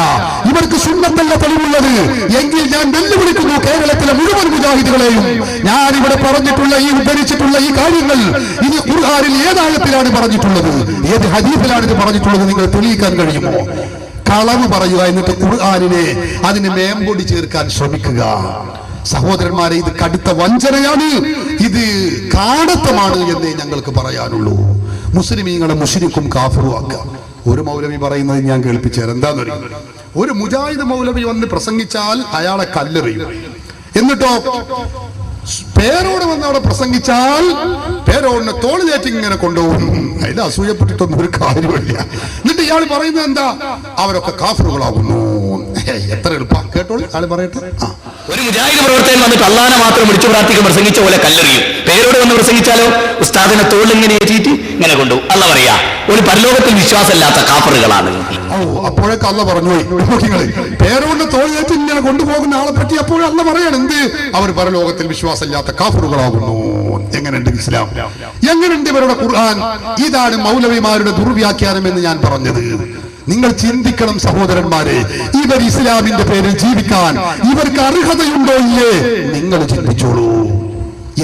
ഇവർക്ക് സുന്നത്തല്ല തെളിവുള്ളത്. എങ്കിൽ ഞാൻ വെല്ലുവിളിക്കുന്നു കേരളത്തിലെ മുഴുവൻ മുജാഹിദുകളെയും. ഞാൻ ഇവിടെ പറഞ്ഞിട്ടുള്ള ഈ ഉദ്ധരിച്ചിട്ടുള്ള ഈ കാര്യങ്ങൾ ഇനി ഖുർആനിൽ ഏതായത്തിലാണ് പറഞ്ഞിട്ടുള്ളത്, ഏത് ഹദീസിലാണ് ഇത് പറഞ്ഞിട്ടുള്ളത് നിങ്ങൾ തെളിയിക്കാൻ കഴിയുമോ? കളവ് പറയുക, എന്നിട്ട് ഖുർആനിനെ അതിന് മേമ്പൊടി ചേർക്കാൻ ശ്രമിക്കുക. സഹോദരന്മാരെ, ഇത് കടുത്ത വഞ്ചനയാണ്, ഇത് കാടത്തമാണ് എന്നേ ഞങ്ങൾക്ക് പറയാനുള്ളൂ. മുസ്ലിമീങ്ങളെ മുശ്രിക്കും കാഫിറും ആക്കുക. ഒരു മൗലവി പറയുന്നത് ഞാൻ കേൾപ്പിച്ചേരാം. എന്താന്ന് അറിയാം? ഒരു മുജാഹിദ് മൗലവി വന്ന് പ്രസംഗിച്ചാൽ അയാളെ കല്ലെറിയും. എന്നിട്ടോ പേരോട് വന്ന് അവിടെ പ്രസംഗിച്ചാൽ പേരോടിനെ തോളിലേറ്റ് ഇങ്ങനെ കൊണ്ടുപോകും. അതിൽ അസൂയപ്പെട്ടിട്ടൊന്നും ഒരു കാര്യമില്ല. എന്നിട്ട് ഇയാൾ പറയുന്നത് എന്താ? അവരൊക്കെ കാഫിറുകളാകുന്നു. എത്ര എളുപ്പം. കേട്ടോളൂ, ആള് പറയട്ടെ. ഒരു മുജാഹിദ് പ്രവർത്തകൻ വന്നിട്ട് അള്ളാനെ മാത്രം വിളിച്ചു പ്രാർത്ഥിക്കാൻ പ്രസംഗിച്ച പോലെ കല്ലെറിയും. പേരോട് വന്ന് പ്രസംഗിച്ചാലോ ഉസ്താദിനെ തോളിങ്ങനെ ഏറ്റിട്ട് ഇങ്ങനെ കൊണ്ടുപോകും. അള്ള പറയാ ഒരു പരലോകത്തിൽ വിശ്വാസമില്ലാത്ത കാഫറുകളാണ്. അപ്പോഴേക്ക് അള്ള പറഞ്ഞു, പേരോടിനെ തോളിലേറ്റ് ഇങ്ങനെ കൊണ്ടുപോകുന്ന ആളെ പറ്റി അപ്പോഴും അള്ള പറയാണ് എന്ത്? അവർ പരലോകത്തിൽ വിശ്വാസമില്ലാത്ത കാഫറുകളാകുന്നു. എങ്ങനെയുണ്ട് ഇസ്ലാം? എങ്ങനെയുണ്ട് ഇവരുടെ ഖുർആൻ? ഇതാണ് മൗലവിമാരുടെ ദുർവ്യാഖ്യാനം എന്ന് ഞാൻ പറഞ്ഞത്. നിങ്ങൾ ചിന്തിക്കണം സഹോദരന്മാരെ, ഇവർ ഇസ്ലാമിന്റെ പേരിൽ ജീവിക്കാൻ ഇവർക്ക് അർഹതയുണ്ടോ ഇല്ലേ? നിങ്ങൾ ചിന്തിച്ചോളൂ.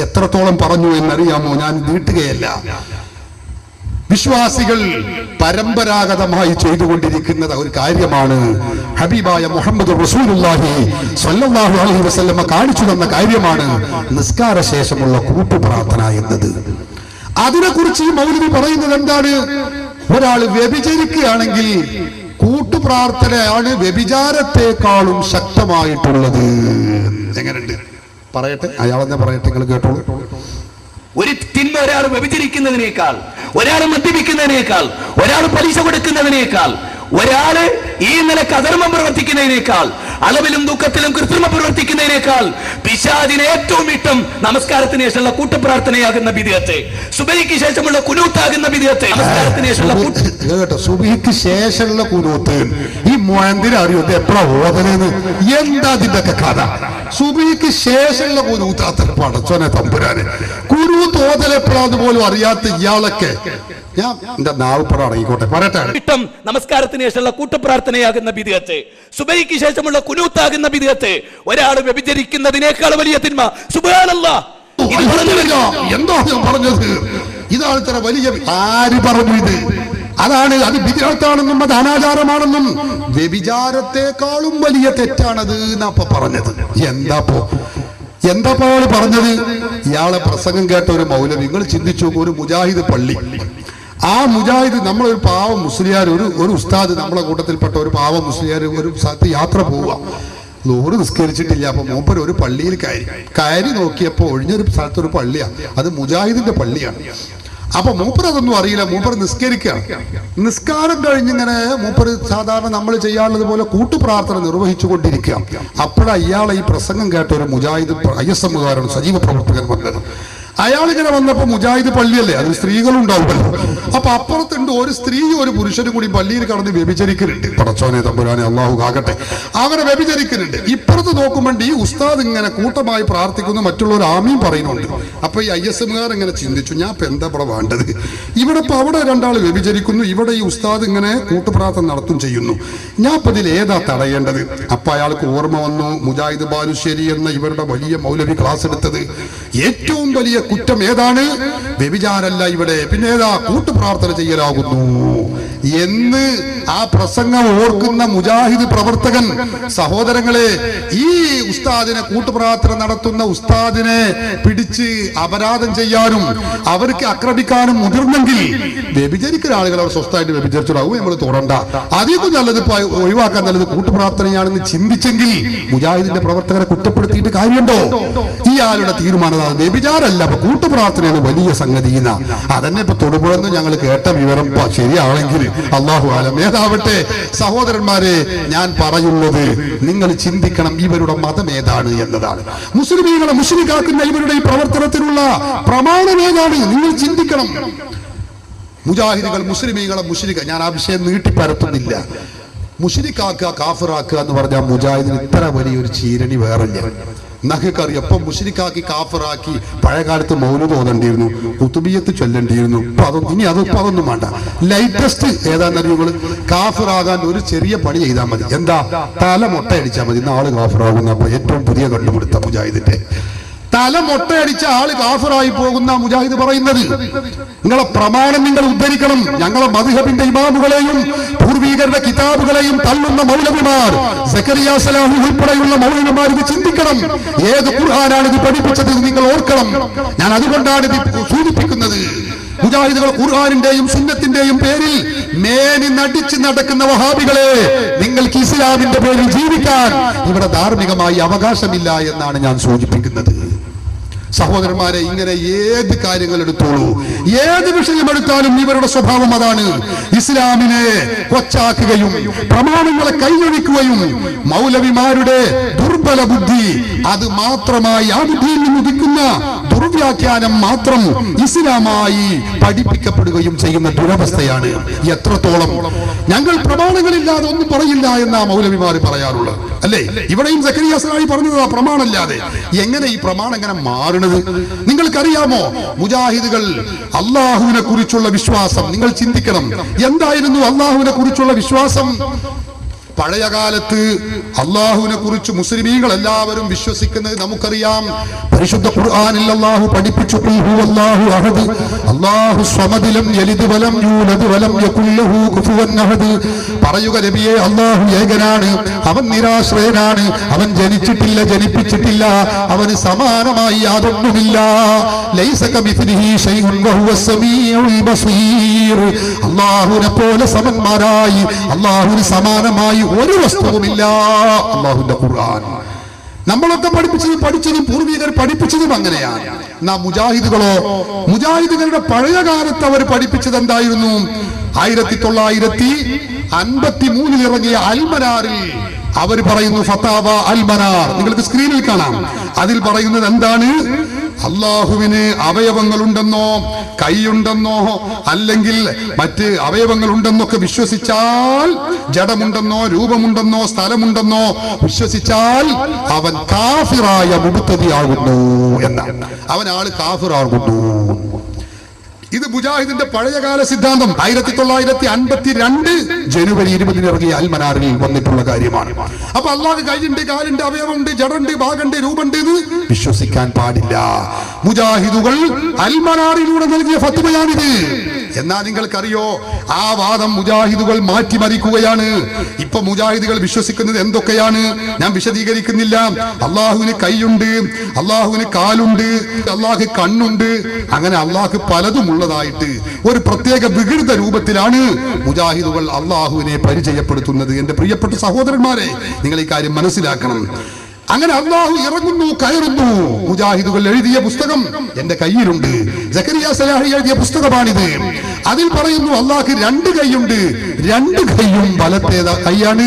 എത്രത്തോളം പറഞ്ഞു എന്നറിയാമോ? ഞാൻ നീട്ടുകയല്ല. വിശ്വാസികൾ പരമ്പരാഗതമായി ചെയ്തുകൊണ്ടിരിക്കുന്ന ഒരു കാര്യമാണ്. ഹബീബായ മുഹമ്മദ് റസൂലുള്ളാഹി സ്വല്ലല്ലാഹു അലൈഹി വസല്ലമ കാണിച്ചു തന്ന കാര്യമാണ് നിസ്കാര ശേഷമുള്ള കൂട്ടുപ്രാർത്ഥന എന്നത്. അതിനെക്കുറിച്ച് ഈ മൗലവി പറയുന്നത് എന്താണ്? ഒരാൾ വ്യഭിചരിക്കുകയാണെങ്കിൽ കൂട്ടുപ്രാർത്ഥനയാണ് വ്യഭിചാരത്തെക്കാളും ശക്തമായിട്ടുള്ളത്. എങ്ങനെയുണ്ട് പറയട്ടെ, അയാളെന്നെ പറയട്ടെ, നിങ്ങൾ കേട്ടോളൂ. ഒരു തിന്മ ഒരാൾ വ്യഭിചരിക്കുന്നതിനേക്കാൾ, ഒരാൾ മദ്യപിക്കുന്നതിനേക്കാൾ, ഒരാൾ പലിശ കൊടുക്കുന്നതിനേക്കാൾ, ഒരാള് ഈ നിലക്ക് അധർമ്മം പ്രവർത്തിക്കുന്നതിനേക്കാൾ, അളവിലും ദുഃഖത്തിലും കൃത്രിമം പ്രവർത്തിക്കുന്നതിനേക്കാൾ പിശാചിന് ഏറ്റവും ഇഷ്ടം നമസ്കാരത്തിന് ശേഷമുള്ള കൂട്ടുപ്രാർത്ഥനയാകുന്ന ബിദ്അത്ത്, സുബഹിക്ക് ശേഷമുള്ള കുനൂത്താകുന്ന ബിദ്അത്ത്. നമസ്കാരത്തിന് ശേഷമുള്ള സുബഹിക്ക് ശേഷമുള്ള കുനൂത്ത് ഈ മുഅദ്ദിൻ അറിയോ എപ്പോഴാ ഓതലെന്ന്? എന്താ അതിന്റെ ഒക്കെ കഥ? സുബഹിക്ക് ശേഷമുള്ള കുനൂത്ത് പടച്ചോനെ തമ്പുരാനെ, കുനൂത്ത് ഓതൽ എപ്പോഴാന്ന് പോലും അറിയാത്ത ഇയാളൊക്കെ ഞാൻ എന്റെ നാവുപ്പുറം അടങ്ങിക്കോട്ടെ പറയട്ടെ. ഇഷ്ടം നമസ്കാരത്തിന് ശേഷമുള്ള കൂട്ടുപ്രാർത്ഥനയാകുന്ന ബിദ്അത്ത്, സുബഹിക്ക് ശേഷമുള്ള കുനൂത്താകുന്ന ബിദ്അത്ത്. ഒരാൾ വ്യഭിചരിക്കുന്നതിനേക്കാൾ വലിയ തിന്മ. സുബ്ഹാനല്ലാഹ്. എന്തോ ഞാൻ പറഞ്ഞത്? ഇതാണ് ഇത്ര വലിയ. ആര് പറഞ്ഞു ഇത്? അതാണ് അത് ബിദ്അത്താണെന്നും അത് അനാചാരമാണെന്നും വ്യഭിചാരത്തെക്കാളും വലിയ തെറ്റാണത് എന്നാ പറഞ്ഞത്. എന്താ അയാൾ പറഞ്ഞത്? ഇയാളെ പ്രസംഗം കേട്ട ഒരു മൗലവി, നിങ്ങൾ ചിന്തിച്ചു നോക്കൂ, ഒരു മുജാഹിദ് പള്ളി, ആ മുജാഹിദ് നമ്മളൊരു പാവം മുസ്ലിയാർ, ഒരു ഉസ്താദ് നമ്മളെ കൂട്ടത്തിൽപ്പെട്ട ഒരു പാവം മുസ്ലിയാർ ഒരു സ്ഥലത്ത് യാത്ര പോവുക, ലോറ് നിസ്കരിച്ചിട്ടില്ല. അപ്പൊ മൂപ്പർ ഒരു പള്ളിയിൽ കയറി നോക്കിയപ്പോ ഒഴിഞ്ഞൊരു സ്ഥലത്തൊരു പള്ളിയാണ്, അത് മുജാഹിദിന്റെ പള്ളിയാണ്. അപ്പൊ മൂപ്പർ അതൊന്നും അറിയില്ല, മൂപ്പർ നിസ്കരിക്കുകയാണ്. നിസ്കാരം കഴിഞ്ഞിങ്ങനെ മൂപ്പർ സാധാരണ നമ്മൾ ചെയ്യാറുള്ളത് പോലെ കൂട്ടുപ്രാർത്ഥന നിർവഹിച്ചു കൊണ്ടിരിക്കുക. അപ്പോഴാണ് ഇയാളെ ഈ പ്രസംഗം കേട്ട ഒരു മുജാഹിദ് ISM-കാരൻ സജീവ പ്രവർത്തകൻ വന്നത്. അയാളിങ്ങനെ വന്നപ്പോ മുജാഹിദ് പള്ളിയല്ലേ, അതിൽ സ്ത്രീകളുണ്ടാവുമല്ലോ. അപ്പൊ അപ്പുറത്തുണ്ട് ഒരു സ്ത്രീയും ഒരു പുരുഷനും കൂടി പള്ളിയിൽ കടന്ന് വ്യഭിചരിക്കുന്നുണ്ട്. പടച്ചോനെ തമ്പുരാനെ അള്ളാഹു കാകട്ടെ, അവരെ വ്യഭിചരിക്കുന്നുണ്ട്. ഇപ്പുറത്ത് നോക്കുമ്പോൾ ഈ ഉസ്താദ് ഇങ്ങനെ കൂട്ടമായി പ്രാർത്ഥിക്കുന്നു, മറ്റുള്ളവർ ആമീൻ പറയുന്നുണ്ട്. അപ്പൊ ഈ ISM-കാർ ഇങ്ങനെ ചിന്തിച്ചു, ഞാൻ ഇപ്പൊ എന്താ ഇവിടെ വേണ്ടത്? ഇവിടെ ഇപ്പൊ അവിടെ രണ്ടാൾ വ്യഭിചരിക്കുന്നു, ഇവിടെ ഈ ഉസ്താദ് ഇങ്ങനെ കൂട്ടുപ്രാർത്ഥന നടത്തും ചെയ്യുന്നു, ഞാൻ ഇപ്പൊ ഇതിൽ ഏതാ തടയേണ്ടത്? അപ്പൊ അയാൾക്ക് ഓർമ്മ വന്നു, മുജാഹിദ് ബാലുശ്ശേരി എന്ന ഇവരുടെ വലിയ മൗലവി ക്ലാസ് എടുത്തത് ഏറ്റവും വലിയ കുറ്റം ഏതാണ്? വ്യഭിചാരല്ല ഇവിടെ, പിന്നെ ഏതാ? കൂട്ടുപ്രാർത്ഥന ചെയ്യലാകുന്നു എന്ന് ആ പ്രസംഗം ഓർക്കുന്ന മുജാഹിദ് പ്രവർത്തകൻ സഹോദരങ്ങളെ, ഈ ഉസ്താദിനെ, കൂട്ടുപ്രാർത്ഥന നടത്തുന്ന ഉസ്താദിനെ പിടിച്ച് അപരാധം ചെയ്യാനും അവർക്ക് ആക്രമിക്കാനും മുതിർന്നെങ്കിൽ വ്യഭിചരിക്കുന്ന ആളുകൾ അവർ സ്വസ്ഥമായിട്ട് വ്യഭിചരിച്ചിടാവും, നമ്മൾ തുറണ്ട. അധികം നല്ലത് ഒഴിവാക്കാൻ നല്ലത് കൂട്ടുപ്രാർത്ഥനയാണെന്ന് ചിന്തിച്ചെങ്കിൽ മുജാഹിദിന്റെ പ്രവർത്തകരെ കുറ്റപ്പെടുത്തിയിട്ട് കാര്യമുണ്ടോ? ഇയാളുടെ തീരുമാനം വ്യഭിചാരല്ല, അപ്പൊ കൂട്ടുപ്രാർത്ഥനയാണ് വലിയ സംഗതി. അതന്നെ ഇപ്പൊ തൊടുപുഴന്ന് ഞങ്ങൾ കേട്ട വിവരം ശരിയാണെങ്കിൽ അള്ളാഹു ആലം. ഏതാവട്ടെ സഹോദരന്മാരെ, ഞാൻ പറയുന്നത് നിങ്ങൾ ചിന്തിക്കണം, ഇവരുടെ മതം ഏതാണ് എന്നതാണ്. മുസ്ലിമീങ്ങളെ മുശ്രിക്കാക്കുന്ന ഇവരുടെ ഈ പ്രവർത്തനത്തിനുള്ള പ്രമാണം ഏതാണ്? നിങ്ങൾ ചിന്തിക്കണം. മുജാഹിദുകൾ മുസ്ലിമീങ്ങളെ മുശ്രിക്ക, ഞാൻ ആ വിഷയം നീട്ടിപ്പരത്തുന്നില്ല. മുശ്രിക്കാക്കുക, കാഫിറാക്കുക എന്ന് പറഞ്ഞാൽ മുജാഹിദിന് ഇത്ര വലിയൊരു ചീരണി വേറില്ല. നഖക്കറിയാം, എപ്പം മുശ്രിക്കാക്കി കാഫിറാക്കി പഴയകാലത്ത് മൗലൂദ് ഓതേണ്ടിയിരുന്നു, കുത്തുബിയത്ത് ചൊല്ലേണ്ടിയിരുന്നു. ഇനി അതൊന്നും വേണ്ട. ലേറ്റസ്റ്റ് ഏതാണെന്നറിയുമ്പോൾ കാഫിറാകാൻ ഒരു ചെറിയ പണി ചെയ്താൽ മതി. എന്താ? തല മൊട്ടയടിച്ചാൽ മതി, ഇന്ന് ആള് കാഫിറാകുന്ന. അപ്പൊ ഏറ്റവും പുതിയ കണ്ടുപിടുത്ത മുജാഹിദിന്റെ തല മൊട്ടയടിച്ച ആള് കാഫിറായി പോകുന്ന മുജാഹിദ് പറയുന്നത്. നിങ്ങളെ പ്രമാണം നിങ്ങൾ ഉദ്ധരിക്കണം. ഞങ്ങളെ മദ്ഹബിന്റെ ഇമാമുകളെയും പൂർവീകരുടെ കിതാബുകളെയും തള്ളുന്ന മൗലവിമാർ, സക്കരിയ സലാഹി ഉൾപ്പെടെയുള്ള മൗലവിമാർ ഇത് ചിന്തിക്കണം. ഏത് ഖുർആനാണ് ഇത് പഠിപ്പിച്ചത് നിങ്ങൾ ഓർക്കണം. ഞാൻ അതുകൊണ്ടാണ് ഇത് സൂചിപ്പിക്കുന്നത്. മുജാഹിദുകൾ ഖുർആനിന്റെയും സുന്നത്തിന്റെയും പേരിൽ മേനി നടിച്ച് നടക്കുന്ന വഹാബികളെ, നിങ്ങൾക്ക് ഇസ്ലാമിന്റെ പേരിൽ ജീവിക്കാൻ ഇവിടെ ധാർമ്മികമായി അവകാശമില്ല എന്നാണ് ഞാൻ സൂചിപ്പിക്കുന്നത്. സഹോദരന്മാരെ, ഇങ്ങനെ ഏത് കാര്യങ്ങൾ എടുത്തോളൂ, ഏത് വിഷയം എടുത്താലും ഇവരുടെ സ്വഭാവം അതാണ്. ഇസ്ലാമിനെ കൊച്ചാക്കുകയും പ്രമാണങ്ങളെ കൈയൊഴിക്കുകയും മൗലവിമാരുടെ ദുർബല ബുദ്ധി അത് മാത്രമായി, ആ ബുദ്ധിയിൽ നിന്ന് ഉദിക്കുന്ന ദുർവ്യാഖ്യാനം മാത്രം ഇസ്ലാമായി പഠിപ്പിക്കപ്പെടുകയും ചെയ്യുന്ന ദുരവസ്ഥയാണ്. എത്രത്തോളം ഞങ്ങൾ പ്രമാണങ്ങളില്ലാതെ ഒന്നും പറയില്ല എന്നാ മൗലവിമാർ പറയാറുള്ളത് അല്ലേ? ഇവിടെയും സക്കരിയ സലാഹി പറഞ്ഞത് ആ പ്രമാണമില്ലാതെ. എങ്ങനെ ഈ പ്രമാണം എങ്ങനെ മാറുന്നത്? നിങ്ങൾക്കറിയാമോ? മുജാഹിദുകൾ അള്ളാഹുവിനെ കുറിച്ചുള്ള വിശ്വാസം നിങ്ങൾ ചിന്തിക്കണം. എന്തായിരുന്നു അള്ളാഹുവിനെ കുറിച്ചുള്ള വിശ്വാസം? പഴയ കാലത്ത് അള്ളാഹുവിനെ കുറിച്ച് മുസ്ലിമീങ്ങൾ എല്ലാവരും വിശ്വസിക്കുന്നത് നമുക്കറിയാം. പരിശുദ്ധ ഖുർആനിൽ അള്ളാഹു പഠിപ്പിച്ചു, അല്ലാഹു സ്വമദ് ലം യലിദ് വലം യൂലദ് വലം യകുൽ ലഹു കുഫുവൻ അഹദ്. പറയുക നബിയേ, അള്ളാഹു ഏകനാണ്, അവൻ നിരാശ്രയനാണ്, അവൻ ജനിച്ചിട്ടില്ല, ജനിപ്പിച്ചിട്ടില്ല, അവന് സമാനമായി യാതൊന്നുമില്ല. ലൈസ കമിസ്ലിഹി ശൈഉൻ വഹുവസ് സമീഉൽ ബസീർ. അള്ളാഹുവിനെ പോലെ സമന്മാരായി, അള്ളാഹുവിന് സമാനമായി ഒരു വസ്തുവുമില്ല. അല്ലാഹുവിന്റെ ഖുർആൻ നമ്മളൊക്കെ പഠിച്ചതും പൂർവികർ പഠിപ്പിച്ചതും അങ്ങനെയാണ്. നാം മുജാഹിദുകളോ, മുജാഹിദുകളുടെ പഴയ കാലത്ത് അവർ പഠിപ്പിച്ചത് എന്തായിരുന്നു? 1953 ഇറങ്ങിയ അൽമനാറിൽ അവർ പറയുന്നു, ഫതാവ അൽമനാർ, നിങ്ങൾക്ക് സ്ക്രീനിൽ കാണാം. അതിൽ പറയുന്നത് എന്താണ്? അള്ളാഹുവിന് അവയവങ്ങളുണ്ടെന്നോ കൈയുണ്ടെന്നോ അല്ലെങ്കിൽ മറ്റ് അവയവങ്ങളുണ്ടെന്നൊക്കെ വിശ്വസിച്ചാൽ, ജഡമുണ്ടെന്നോ രൂപമുണ്ടെന്നോ സ്ഥലമുണ്ടെന്നോ വിശ്വസിച്ചാൽ അവൻ കാഫിറായ മുബ്തദിയാകുന്നു എന്നാണ്. അവൻ ആള് കാഫിറാകുന്നു. ഇത് മുജാഹിദിന്റെ പഴയകാല സിദ്ധാന്തം 1952 ജനുവരി 20 ഇറങ്ങിയ അൽമനാറിൽ വന്നിട്ടുള്ള കാര്യമാണ്. അപ്പൊ അള്ളാഹ് കൈയുണ്ട്, കാലുണ്ട്, അവയവമുണ്ട്, ജഡമുണ്ട്, ഭാഗമുണ്ട്, രൂപമുണ്ട് എന്ന് വിശ്വസിക്കാൻ പാടില്ല. മുജാഹിദുകൾ അൽമനാറിലൂടെ നൽകിയ ഫത്വയാണിത്. എന്നാൽ നിങ്ങൾക്കറിയോ, ആ വാദം മുജാഹിദുകൾ മാറ്റിമറിക്കുകയാണ്. ഇപ്പൊ മുജാഹിദുകൾ വിശ്വസിക്കുന്നത് എന്തൊക്കെയാണ് ഞാൻ വിശദീകരിക്കുന്നില്ല. അള്ളാഹുവിന് കൈയുണ്ട്, അള്ളാഹുവിന് കാലുണ്ട്, അള്ളാഹ് കണ്ണുണ്ട്, അങ്ങനെ അള്ളാഹ് പലതും ഉള്ളതായിട്ട് ഒരു പ്രത്യേക വികൃത രൂപത്തിലാണ് മുജാഹിദുകൾ അള്ളാഹുവിനെ പരിചയപ്പെടുത്തുന്നത്. എന്റെ പ്രിയപ്പെട്ട സഹോദരന്മാരെ, നിങ്ങൾ ഈ കാര്യം മനസ്സിലാക്കണം. അങ്ങനെ അള്ളാഹു ഇറങ്ങുന്നു, കയറുന്നു. മുജാഹിദുകൾ എഴുതിയ പുസ്തകം എന്റെ കയ്യിലുണ്ട്. സക്കരിയ സലാഹി എഴുതിയ പുസ്തകമാണിത്. അതിൽ പറയുന്നു അള്ളാഹ് രണ്ട് കൈയുണ്ട്, രണ്ട് കൈയും വലത്തെ കൈയാണ്,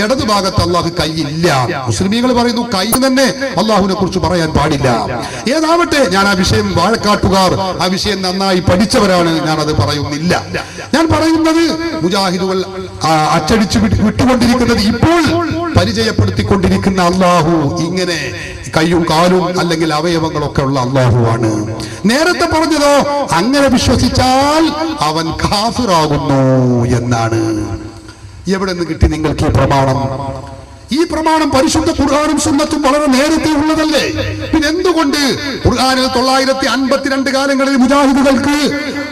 ഇടതു ഭാഗത്ത് അള്ളാഹ് കൈയില്ല. മുസ്ലിമീങ്ങൾ പറയുന്നു കൈ തന്നെ അള്ളാഹുവിനെ കുറിച്ച് പറയാൻ പാടില്ല. ഏതാവട്ടെ, ഞാൻ ആ വിഷയം, വാഴക്കാട്ടുകാർ ആ വിഷയം നന്നായി പഠിച്ചവരാണ്, ഞാൻ അത് പറയുന്നില്ല. ഞാൻ പറയുന്നത് മുജാഹിദുകൾ അച്ചടിച്ചു വിട്ടുകൊണ്ടിരിക്കുന്നത്, ഇപ്പോൾ പരിചയപ്പെടുത്തിക്കൊണ്ടിരിക്കുന്ന അള്ളാഹു ഇങ്ങനെ കൈയും കാലും അല്ലെങ്കിൽ അവയവങ്ങളൊക്കെ ഉള്ള അള്ളാഹുവാണ്. നേരത്തെ പറഞ്ഞതോ അങ്ങനെ വിശ്വസിച്ചാൽ അവൻ കാഫിറാകുന്നു എന്നാണ്. എവിടെ നിന്ന് കിട്ടി നിങ്ങൾക്ക് ഈ പ്രമാണം? ഈ പ്രമാണം പരിശുദ്ധ ഖുർആനും സുന്നത്തും വളരെ നേരത്തെ ഉള്ളതല്ലേ? പിന്നെ എന്തുകൊണ്ട് ഖുർആനിൽ 952 കാലങ്ങളിൽ മുജാഹിദുകൾക്ക്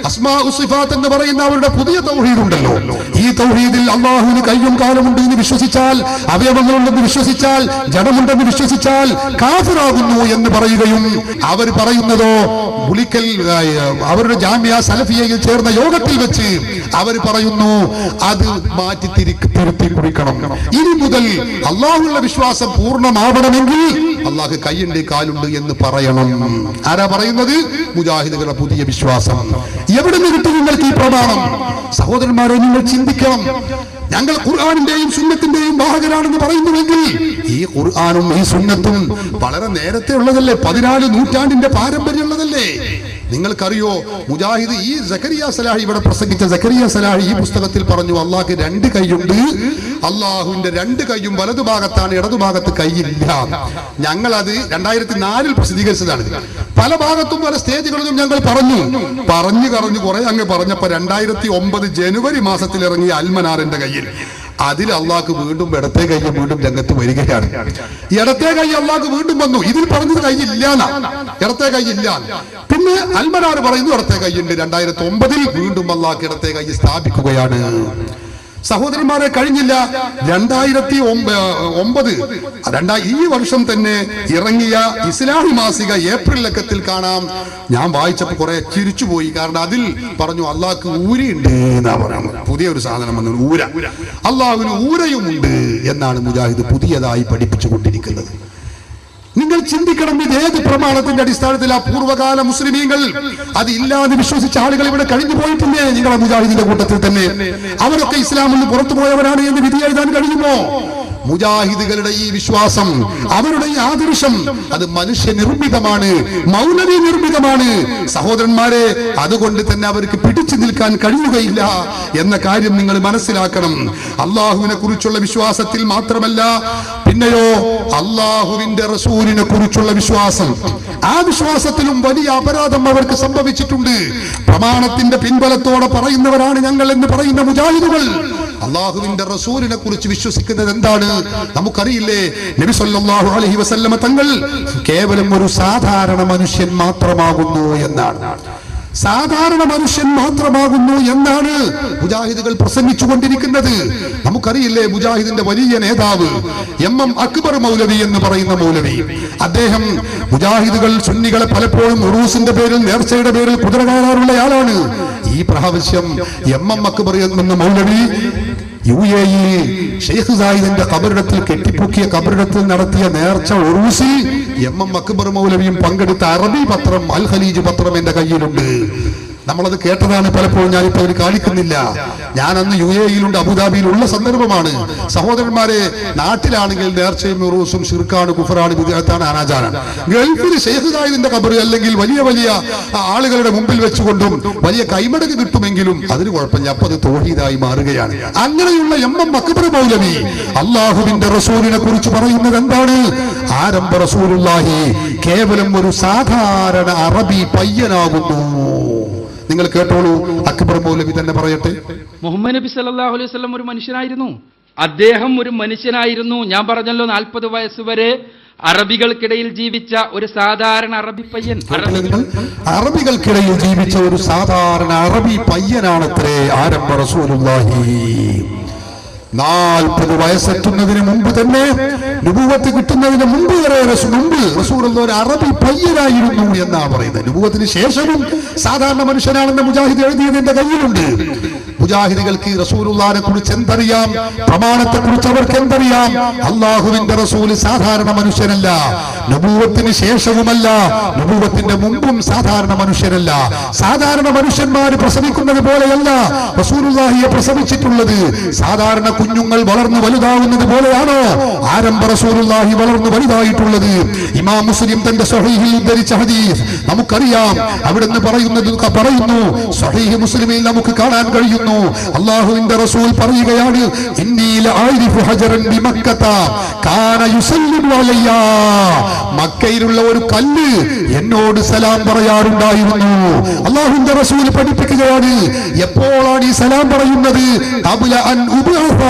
അസ്മാഉ സിഫാത്ത് എന്ന് പറയുന്ന അവരുടെ പുതിയ തൗഹീദ് ഉണ്ടല്ലോ. ഈ തൗഹീദിൽ അല്ലാഹുവിന് കയ്യും കാലുമുണ്ട് എന്ന് വിശ്വസിച്ചാൽ, അവയവങ്ങളുണ്ടെന്ന് വിശ്വസിച്ചാൽ, ജഡമുണ്ടെന്ന് വിശ്വസിച്ചാൽ കാഫിറാകുന്നു എന്ന് പറയുകയും, അവർ പറയുന്നതോ മുലിക്കൽ അവരുടെ ജാമിയ സലഫിയയിൽ ചേർന്ന യോഗത്തിൽ വെച്ച് അവർ പറയുന്നു അത് മാറ്റി തിരുത്തി കുറിക്കണം. ഇനി മുതൽ അള്ളാഹുള്ള വിശ്വാസം പൂർണ്ണമാവണമെങ്കിൽ അള്ളാഹ് കൈയുണ്ട് കാലുണ്ട് എന്ന് പറയണം. ആരാ പറയുന്നത്? മുജാഹിദുകളുടെ പുതിയ വിശ്വാസം. എവിടെ നിന്ന് കിട്ടും നിങ്ങൾക്ക് ഈ പ്രമാണം? സഹോദരന്മാരെ, നിങ്ങൾ ചിന്തിക്കണം. ഞങ്ങൾ ഖുർആനിന്റെയും സുന്നത്തിന്റെയും വാഹകരാണെന്ന് പറയുന്നുവെങ്കിൽ ഈ ഖുർആനും ഈ സുന്നത്തും വളരെ നേരത്തെ ഉള്ളതല്ലേ? 14 നൂറ്റാണ്ടിന്റെ പാരമ്പര്യമുള്ളതല്ലേ? നിങ്ങൾക്കറിയോ, മുജാഹിദ് ഈ സക്കരിയ സലാഹി ഇവിടെ പ്രസംഗിച്ച സക്കരിയ സലാഹി ഈ പുസ്തകത്തിൽ പറഞ്ഞു അള്ളാഹ്ക്ക് രണ്ട് കൈയുണ്ട്, അള്ളാഹുവിന്റെ രണ്ട് കൈയും വലതുഭാഗത്താണ്, ഇടതുഭാഗത്ത് കൈയില്ല. ഞങ്ങൾ അത് 2004 പ്രസിദ്ധീകരിച്ചതാണ്. പല ഭാഗത്തും പല സ്റ്റേജുകളിലും ഞങ്ങൾ പറഞ്ഞു കുറെ അങ്ങ് പറഞ്ഞപ്പോ 2009 ജനുവരി മാസത്തിൽ ഇറങ്ങിയ അൽമനാറിന്റെ കയ്യിൽ അതിൽ അള്ളാഹ് വീണ്ടും ഇടത്തെ കൈ വീണ്ടും രംഗത്ത് വരികയാണ്. ഇടത്തെ കൈ അള്ളാഹ് വീണ്ടും വന്നു. ഇതിൽ പറഞ്ഞത് കൈയില്ലാന്നാ, ഇടത്തെ കൈയില്ല. പിന്നെ അൽമനാർ പറയുന്നു ഇടത്തെ കൈയുണ്ട്. 2009 വീണ്ടും അള്ളാഹ് ഇടത്തെ കൈ സ്ഥാപിക്കുകയാണ്. സഹോദരന്മാരെ, കഴിഞ്ഞില്ല 2009 ഈ വർഷം തന്നെ ഇറങ്ങിയ ഇസ്ലാഹി മാസിക ഏപ്രിൽ ലക്കത്തിൽ കാണാം. ഞാൻ വായിച്ചപ്പോൾ കുറെ ചിരിച്ചുപോയി. കാരണം അതിൽ പറഞ്ഞു അള്ളാഹ്ക്ക് ഊരയുണ്ട് എന്നാ പറയുന്നത്. പുതിയൊരു സാധനം വന്നു, ഊര. അള്ളാഹുവിന് ഊരയുമുണ്ട് എന്നാണ് മുജാഹിദ് പുതിയതായി പഠിപ്പിച്ചുകൊണ്ടിരിക്കുന്നത്. നിങ്ങൾ ചിന്തിക്കണം, ഇത് ഏത് പ്രമാണത്തിന്റെ അടിസ്ഥാനത്തിൽ? ആ പൂർവ്വകാല മുസ്ലിമീങ്ങൾ അത് ഇല്ലാതെ വിശ്വസിച്ച ആളുകൾ ഇവിടെ കഴിഞ്ഞു പോയിട്ടില്ലേ? നിങ്ങളെ മുജാഹിദിന്റെ കൂട്ടത്തിൽ തന്നെ അവരൊക്കെ ഇസ്ലാമിൽ നിന്ന് പുറത്തു പോയവരാണ് എന്ന് വിധി എഴുതാൻ കഴിയുമോ? മുജാഹിദുകളുടെ ഈ വിശ്വാസം, അവരുടെ ഈ ആദർശം അത് മനുഷ്യ നിർമ്മിതമാണ്, മൗലവി നിർമ്മിതമാണ്. സഹോദരന്മാരെ, അതുകൊണ്ട് തന്നെ അവർക്ക് പിടിച്ചു നിൽക്കാൻ കഴിയുകയില്ല എന്ന കാര്യം നിങ്ങൾ മനസ്സിലാക്കണം. അള്ളാഹുവിനെ കുറിച്ചുള്ള വിശ്വാസത്തിൽ മാത്രമല്ല, പിന്നെയോ അള്ളാഹുവിന്റെ റസൂലിനെ കുറിച്ചുള്ള വിശ്വാസം, ആ വിശ്വാസത്തിലും വലിയ അപരാധം അവർക്ക് സംഭവിച്ചിട്ടുണ്ട്. പ്രമാണത്തിന്റെ പിൻബലത്തോടെ പറയുന്നവരാണ് ഞങ്ങൾ എന്ന് പറയുന്ന മുജാഹിദുകൾ അള്ളാഹുവിന്റെ റസൂലിനെ കുറിച്ച് വിശ്വസിക്കുന്നത് എന്താണ്? നമുക്കറിയില്ലേ, നബി സല്ലല്ലാഹു അലൈഹി വസല്ലമ തങ്ങൾ കേവലം ഒരു സാധാരണ മനുഷ്യൻ മാത്രമാകുന്നു എന്നാണ്. സാധാരണ മനുഷ്യൻ മാത്രമാകുന്നു എന്നാണ് മുജാഹിദുകൾ പ്രസംഗിച്ചു കൊണ്ടിരിക്കുന്നത്. നമുക്കറിയില്ലേ, മുജാഹിദിന്റെ വലിയ നേതാവ് എം അക്ബർ മൗലവി എന്ന് പറയുന്ന മൗലവി, അദ്ദേഹം മുജാഹിദുകൾ സുന്നികളെ പലപ്പോഴും ഉറൂസിന്റെ പേരിൽ, നേർച്ചയുടെ പേരിൽ കുതിര കയറാറുള്ളയാളാണ്. ഈ പ്രാവശ്യം എം അക്ബർ എന്ന മൗലവി UAE ഷെയ്ഖ് സായിദിന്റെ ഖബറിടത്തിൽ കെട്ടിപ്പൊക്കിയ ഖബറിടത്തിൽ നടത്തിയ നേർച്ച ഉറൂസിൽ എം അക്ബർ മൗലവിയും പങ്കെടുത്ത അറബി പത്രം അൽ ഖലീജ് പത്രം എന്റെ കയ്യിലുണ്ട്. നമ്മളത് കേട്ടതാണ് പലപ്പോഴും, ഞാനിപ്പോ അവർ കാണിക്കുന്നില്ല. ഞാൻ അന്ന് UAE-യിലുണ്ട്, അബുദാബിയിലുള്ള സന്ദർഭമാണ്. സഹോദരന്മാരെ, നാട്ടിലാണെങ്കിൽ നേർച്ചയും ഉറൂസും ശിർക്കാണ്, കുഫറാണ്, ബിദ്അത്താണ്, അനാചാരാണ്. ഗൾഫിൽ ഷെയ്ഖ് സായിദിന്റെ ഖബർ അല്ലെങ്കിൽ വലിയ വലിയ ആളുകളുടെ മുമ്പിൽ വെച്ചുകൊണ്ടും വലിയ കൈമടക്ക് കിട്ടുമെങ്കിലും അതിന് കുഴപ്പമില്ല, അപ്പൊ അത് തൗഹീദായി മാറുകയാണ്. അങ്ങനെയുള്ള എം അക്ബർ മൗലവി അള്ളാഹുവിന്റെ റസൂലിനെ കുറിച്ച് പറയുന്നത് എന്താണ്? ആരംഭ റസൂലുള്ളാഹി കേവലം ഒരു സാധാരണ അറബി പയ്യനാകുന്നു. നിങ്ങൾ കേട്ടോളൂ, അക്ബർ മൗലവി തന്നെ പറയട്ടെ. മുഹമ്മദ് നബി സല്ലല്ലാഹു അലൈഹി വസല്ലം ഒരു മനുഷ്യനായിരുന്നു. അദ്ദേഹം ഒരു മനുഷ്യനായിരുന്നു. ഞാൻ പറഞ്ഞല്ലോ 40 വയസ്സ് വരെ അറബികൾക്കിടയിൽ ജീവിച്ച ഒരു സാധാരണ അറബി പയ്യൻ. അറബികൾക്കിടയിൽ ജീവിച്ച ഒരു സാധാരണ അറബി പയ്യനാണത്രേ ആരംഭ റസൂലുള്ളാഹി. 40 വയസ്സെത്തുന്നതിന് മുമ്പ് തന്നെ, നുബുവത്ത് കിട്ടുന്നതിന് മുമ്പ് വരെ റസൂലുള്ള ഒരു അറബി പയ്യനായിരുന്നു എന്നാ പറയുന്നത്. നുബുവത്തിന് ശേഷവും സാധാരണ മനുഷ്യനാണെന്ന് മുജാഹിദ് എഴുതിയത് എന്റെ കയ്യിലുണ്ട്. മുജാഹിദുകൾക്ക് റസൂലുള്ളാഹിനെ കുറിച്ച് എന്തറിയാം, പ്രമാണത്തെ കുറിച്ച് അവർക്ക് എന്തറിയാം? അള്ളാഹുവിന്റെ റസൂൽ സാധാരണ മനുഷ്യനല്ല, നുബുവത്തിന് ശേഷവുമല്ല, നുബുവത്തിന്റെ മുമ്പും സാധാരണ മനുഷ്യനല്ല. സാധാരണ മനുഷ്യന്മാർ പ്രസവിക്കുന്നത് പോലെയല്ല റസൂലുള്ളാഹിയെ പ്രസവിച്ചിട്ടുള്ളത്. സാധാരണ കുഞ്ഞുങ്ങൾ വളർന്നു വലുതാവുന്നത് പോലെയാണോ ആരംഭ റസൂലുള്ളാഹി വളർന്നു വലുതായിട്ടുള്ളത്? ഇമാം മുസ്ലിം തന്റെ സ്വഹീഹിൽ ഉദ്ധരിച്ച ഹദീസ് നമുക്കറിയാം. അവിടുന്ന് പറയുന്നു, സ്വഹീഹ് മുസ്ലിമിൽ നമുക്ക് കാണാൻ കഴിയുന്നു, അല്ലാഹുവിന്റെ റസൂൽ പറയുകയാണ്, ഇന്നി ലഅരിഫു ഹജറൻ ബിമക്കത കാന യുസല്ലിമു അലയ്യ. മക്കയിലുള്ള ഒരു കല്ല് എന്നോട് സലാം പറയാറുണ്ടായിരുന്നു. അല്ലാഹുവിന്റെ റസൂൽ പഠിപ്പിക്കുകയാണ്, എപ്പോഴാണ് ഈ സലാം പറയുന്നത്? ഖബ്ല അൻ ഉബഅസ,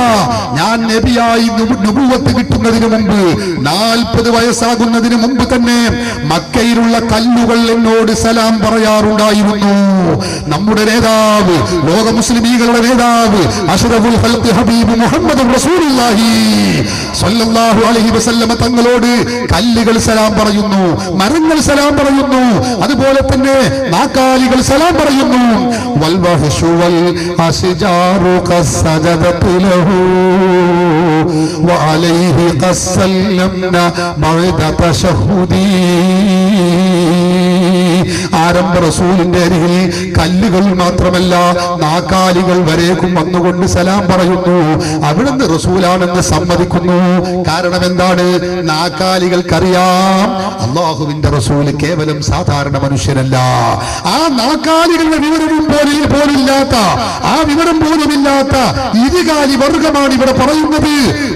ഞാൻ നബിയായി നുബുവത്ത് കിട്ടുന്നതിന് മുമ്പ്, 40 വയസ്സാകുന്നതിന് മുമ്പ് തന്നെ മക്കയിലുള്ള കല്ലുകൾ എന്നോട് സലാം പറയാറുണ്ടായിരുന്നു. നമ്മുടെ നേതാവ്, ലോക മുസ്ലിമീങ്ങളുടെ നേതാവ്, അഷ്റഫുൽ ഖൽഖ് ഹബീബ് മുഹമ്മദ് റസൂലുള്ളാഹി സ്വല്ലല്ലാഹു അലൈഹി വസല്ലമ തങ്ങളോട് കല്ലുകൾ സലാം പറയുന്നു, മരങ്ങൾ സലാം പറയുന്നു, അതുപോലെ തന്നെ നാക്കാലികൾ സലാം പറയുന്നു. വൽ വഹ്ശു വൽ അസ്ജാറു ഖസജദതു ലഹു വഅലൈഹി ഖസല്ലംനാ ബഅദ തശഹുദി. ആരംഭ റസൂലിന്റെ അരികിൽ കല്ലുകൾ മാത്രമല്ല നാക്കാലികൾ വരേക്കും വന്നുകൊണ്ട് സലാം പറയുന്നു. അവിടുന്ന് റസൂലാണെന്ന് സമ്മതിക്കുന്നു. കാരണം എന്താണ്? നാക്കാലികൾക്കറിയാം അള്ളാഹുവിന്റെ റസൂല് കേവലം സാധാരണ മനുഷ്യനല്ല. ആ നാക്കാലികളുടെ വിവരവും പോലില്ലാത്ത, ആ വിവരം പോലുമില്ലാത്ത ഇരുകാലി വർഗമാണ് ഇവിടെ പറയുന്നത്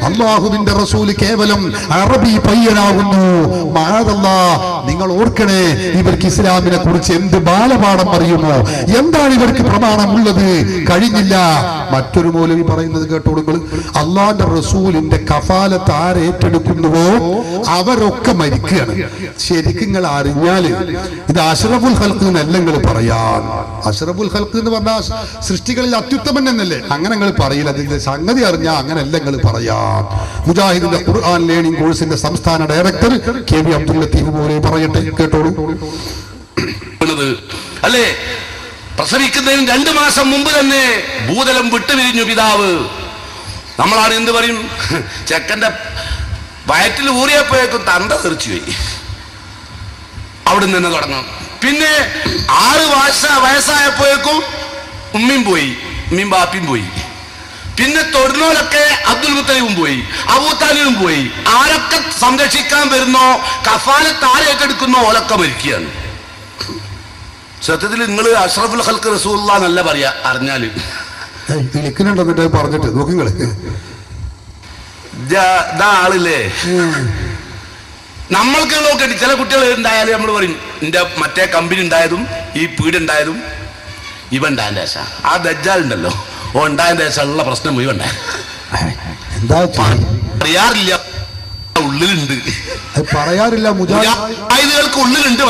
അള്ളാഹുവിന്റെ റസൂല് കേവലം അറബി പയ്യനാകുന്നു. മഅദല്ലാ, നിങ്ങൾ ഓർക്കണേ, ഇവർക്ക് ഇസ്ലാമിനെ കുറിച്ച് എന്ത് ബാലപാഠം അറിയുമോ? എന്താണ് ഇവർക്ക് പ്രമാണമുള്ളത്? കഴിഞ്ഞില്ല. മറ്റൊരു മൗലവി പറയുന്നത് കേട്ടോളുകൾ, അള്ളാന്റെ റസൂലിന്റെ കഫാലത്ത് ആരേറ്റെടുക്കുന്നുവോ അവരൊക്കെ മരിക്കുകയാണ്. ശരിക്കും നിങ്ങൾ അറിഞ്ഞാല് ഇത് അഷ്റഫുൽ ഖൽഖ് എന്നല്ല നിങ്ങൾ പറയാൻ. അഷ്റഫുൽ ഖൽഖ് എന്ന് പറഞ്ഞാൽ സൃഷ്ടികളിൽ അത്യുത്തമൻ എന്നല്ലേ? അങ്ങനെ നിങ്ങൾ പറയില്ല. അതിന്റെ സംഗതി അറിഞ്ഞാൽ അങ്ങനെയല്ല നിങ്ങൾ പറയാൻ. മുജാഹിദിന്റെ ഖുർആൻ ലേണിംഗ് കോഴ്സിന്റെ സംസ്ഥാന ഡയറക്ടർ കെ.വി. അബ്ദുൽ ലത്തീഫ് പോലെ പറയട്ടെ, കേട്ടോളൂ. അല്ലേ, പ്രസവിക്കുന്നതിന് 2 മാസം മുമ്പ് തന്നെ ഭൂതലം വിട്ടുപിരിഞ്ഞു പിതാവ്. നമ്മളാണ് എന്ത് പറയും, ചെക്കന്റെ വയറ്റിൽ ഊറിയപ്പോഴേക്കും തണ്ട തെറിച്ചുപോയി. അവിടെ നിന്ന് തുടങ്ങും. പിന്നെ 6 വയസ്സായപ്പോഴേക്കും ഉമ്മയും പോയി, ഉമ്മയും ബാപ്പിയും പോയി. പിന്നെ തൊടുന്നോലൊക്കെ അബ്ദുൽ മുത്തലിബും പോയി, അബൂതാലിബും പോയി. ആരൊക്കെ സംരക്ഷിക്കാൻ വരുന്നോ, കഫാലത്ത് ആരേറ്റെടുക്കുന്നോ ഓലൊക്കെ മരിക്കുകയാണ്. സത്യത്തിൽ നിങ്ങൾ അഷ്റഫുൽ ഖൽഖ് റസൂലുള്ളാഹി എന്നല്ല പറയാ, അറിഞ്ഞാല് പറഞ്ഞിട്ട് നോക്കിങ്ങള് ആളില്ലേ. നമ്മൾക്ക് നോക്കിയിട്ട് ചില കുട്ടികൾ ഉണ്ടായാലും നമ്മൾ പറയും, എന്റെ മറ്റേ കമ്പനി ഉണ്ടായതും ഈ പീഡ് ഉണ്ടായതും ഇവ ഉണ്ടായതിന്റെ ശേഷം. ആ ദജ്ജാൽ ഉണ്ടല്ലോ, ഓ ഉണ്ടായതിന്റെ ശേഷം ഉള്ള പ്രശ്നം മുഴുവൻ ഉണ്ടായി. എന്താ അറിയാറില്ല, ഉള്ളിലുണ്ട്. അത് പറയാറില്ല. മുജാഹിദുകൾക്ക് ഉള്ളിലുണ്ട്.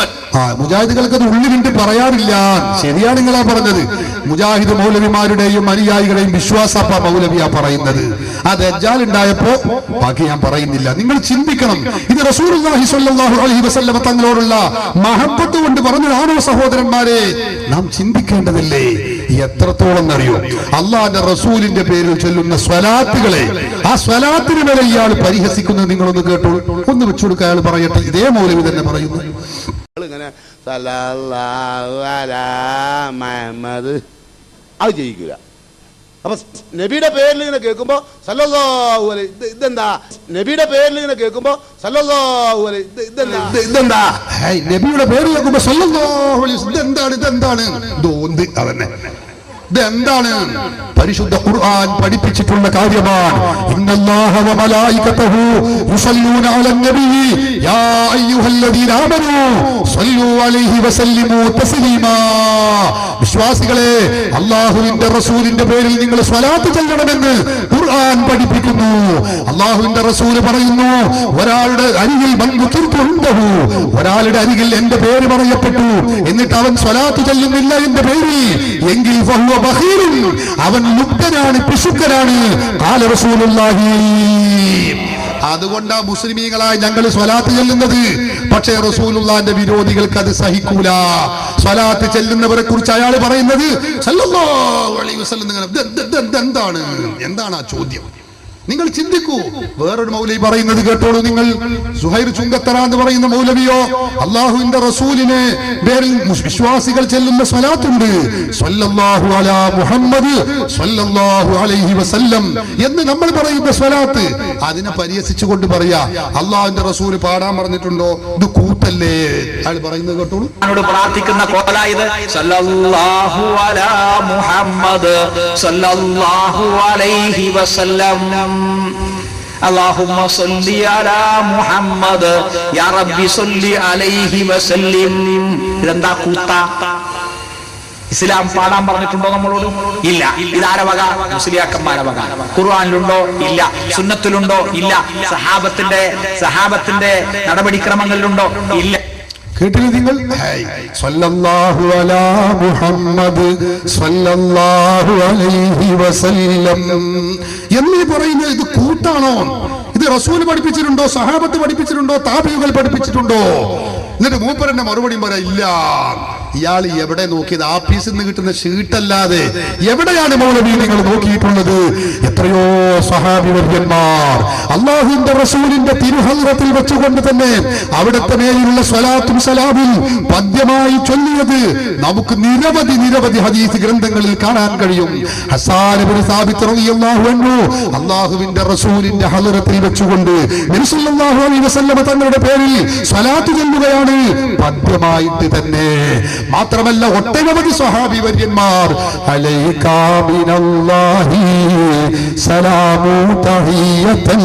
മുജാഹിദുകൾക്ക് അത് ഉള്ളിലുണ്ട്, പറയാറില്ല. ശരിയാണ് നിങ്ങളാ പറഞ്ഞത്. മുജാഹിദ് മൗലവിമാരുടെയും അനുയായികളുടെയും വിശ്വാസപ്പ മൗലവിയാ പറയുന്നത്. ആ ദജ്ജാൽ ഉണ്ടായപ്പോ ബാക്കി ഞാൻ പറയുന്നില്ല. നിങ്ങൾ ചിന്തിക്കണം, ഇത് റസൂലുള്ളാഹി സ്വല്ലല്ലാഹു അലൈഹി വസല്ലം തങ്ങളോടുള്ള മഹബ്ബത്ത് കൊണ്ട് പറഞ്ഞതാണോ സഹോദരന്മാരെ? നാം ചിന്തിക്കേണ്ടതില്ലേ? എത്രത്തോളം അറിയോ അള്ളാന്റെ റസൂലിന്റെ പേരിൽ ചൊല്ലുന്ന സ്വലാത്തുകളെ, ആ സ്വലാത്തിന് വരെ ഇയാൾ പരിഹസിക്കുന്നത് നിങ്ങളൊന്ന് കേട്ടോളൂ. ഒന്ന് വെച്ചു കൊടുക്കുക, അയാൾ പറയട്ടെ. ഇതേ മൗലവി തന്നെ പറയുന്നു. ഇങ്ങനെ സല്ലല്ലാഹു അലാ മുഹമ്മദ് അത് ചെയ്യിക്കൂല. അപ്പൊ നബിയുടെ പേരിൽ ഇങ്ങനെ കേൾക്കുമ്പോ സല്ലല്ലാഹു അലൈഹി, ഇതെന്താ? നബിയുടെ പേരിൽ ഇങ്ങനെ കേൾക്കുമ്പോ സല്ലല്ലാഹു അലൈഹി, ഇതെന്താ? നബിയുടെ പേര് കേൾക്കുമ്പോ സല്ലല്ലാഹു അലൈഹി, ഇതെന്താണ്? ദോന്ത് അതന്നെ. ഇതെന്താണ്? പരിശുദ്ധ ഖുർആൻ പഠിപ്പിച്ചിട്ടുള്ള കാര്യമാണ്. ഇന്നല്ലാഹ വ മലായികതഹു യുസല്ലൂന അലൻ നബി യാ അയ്യുഹല്ലദീന ആമനൂ സ്വല്ലൂ അലൈഹി വസല്ലിമൂ തസ്ലീമാ. വിശ്വാസികളെ, അള്ളാഹുവിന്റെ റസൂലിന്റെ പേരിൽ നിങ്ങൾ സ്വലാത്ത് ചൊല്ലണമെന്ന് ഖുർആൻ പഠിപ്പിക്കുന്നു. അള്ളാഹുവിന്റെ റസൂൽ പറയുന്നു, ഒരാളുടെ അരികിൽ ഒരാളുടെ അരികിൽ എന്റെ പേര് പറയപ്പെട്ടു, എന്നിട്ട് അവൻ സ്വലാത്ത് ചൊല്ലുന്നില്ല എന്റെ പേരിൽ, എങ്കിൽ അവൻ മുക്തനാണ്, പിശുക്കനാണ്. ഖാല റസൂലുള്ളാഹി. അതുകൊണ്ടാ മുസ്ലിമീങ്ങളായി ഞങ്ങൾ സ്വലാത്ത് ചെല്ലുന്നത്. പക്ഷേ റസൂലുള്ളാഹിന്റെ വിരോധികൾക്ക് അത് സഹിക്കൂല. സ്വലാത്ത് ചെല്ലുന്നവരെ കുറിച്ച് അയാൾ പറയുന്നത് സല്ലല്ലാഹു അലൈഹി വസല്ലം. എന്താണ് ആ ചോദ്യം? നിങ്ങൾ ചിന്തിക്കൂ. വേറൊരു മൗലവി പറയുന്നത് കേട്ടോളൂ നിങ്ങൾ. സുഹൈർ ചുങ്കത്തറ എന്ന് പറയുന്ന മൗലവിയോ അള്ളാഹുവിന്റെ റസൂലിനെ പേരിൽ വിശ്വാസികൾ ചെല്ലുന്ന സ്വലാത്തുണ്ട്, സ്വല്ലല്ലാഹു അലാ മുഹമ്മദ് സ്വല്ലല്ലാഹു അലൈഹി വസല്ലം എന്ന് നമ്മൾ പറയുന്ന സ്വലാത്ത്. അതിനെ പരിഹസിച്ചുകൊണ്ട് പറയാ അള്ളാഹുവിന്റെ റസൂല് പാടാൻ പറഞ്ഞിട്ടുണ്ടോ? ഇത് കൂത്തല്ലേ? അയാൾ പറയുന്നത് കേട്ടോളൂ. പ്രാർത്ഥിക്കുന്ന കോലായത് സല്ലല്ലാഹു അലാ മുഹമ്മദ് സ്വല്ലല്ലാഹു അലൈഹി വസല്ലം, അല്ലാഹുമ്മ സ്വല്ലി അലാ മുഹമ്മദ് യാ റബ്ബി സ്വല്ലി അലൈഹി വസല്ലിം. ഇതെന്താ കൂത്ത? ഇസ്ലാം പാടാൻ പറഞ്ഞിട്ടുണ്ടോ നമ്മളോട്? ഇല്ല. ഇതാരെ വക? മുസ്ലിയാക്കന്മാരെ വക. ഖുർആനിലുണ്ടോ? ഇല്ല. സുന്നത്തിലുണ്ടോ? ഇല്ല. സഹാബത്തിന്റെ നടപടിക്രമങ്ങളിലുണ്ടോ? ഇല്ല. കേട്ടില്ല നിങ്ങൾ? സ്വല്ലല്ലാഹു അലാ മുഹമ്മദ് സ്വല്ലല്ലാഹു അലൈഹി വസല്ലം എന്ന് പറയുന്നത് ഇത് കൂട്ടാണോ? ഇത് റസൂൽ പഠിപ്പിച്ചിട്ടുണ്ടോ? സഹാബത്ത് പഠിപ്പിച്ചിട്ടുണ്ടോ? താബിഈകൾ പഠിപ്പിച്ചിട്ടുണ്ടോ? എന്നിട്ട് മൂപ്പരന്റെ മറുപടി പറയില്ല. ഇയാൾ എവിടെ നോക്കിയത്? ആഫീസിൽ നിന്ന് കിട്ടുന്ന ഷീട്ടല്ലാതെ എവിടെയാണ് മൗലവി നിങ്ങൾ നോക്കിയിട്ടുള്ളത്? എത്രയോ സഹാബി വര്യന്മാർ അല്ലാഹുവിന്റെ റസൂലിന്റെ തിരുഹദ്റത്തിൽ വെച്ചുകൊണ്ട് തന്നെ അവിടുത്തെ മേലുള്ള സ്വലാത്തും സലാമും പദ്യമായി ചൊല്ലിയത് നമുക്ക് നിരവധി ഹദീസ് ഗ്രന്ഥങ്ങളിൽ കാണാൻ കഴിയും. ഹസ്സാൻ ഇബ്നു സാബിത്ത് റളിയല്ലാഹു അൻഹു അല്ലാഹുവിന്റെ റസൂലിന്റെ ഹദ്റത്തിൽ വെച്ചുകൊണ്ട് നബി സല്ലല്ലാഹു അലൈഹി വസല്ലം തങ്ങളുടെ പേരിൽ സ്വലാത്ത് ചൊല്ലുകയാണ് പദ്യമായിട്ട് തന്നെ. മാത്രമല്ല ഒട്ടനവധി സ്വഹാബി വര്യന്മാർ അലൈക മിനല്ലാഹി സലാമു തഹിയതൻ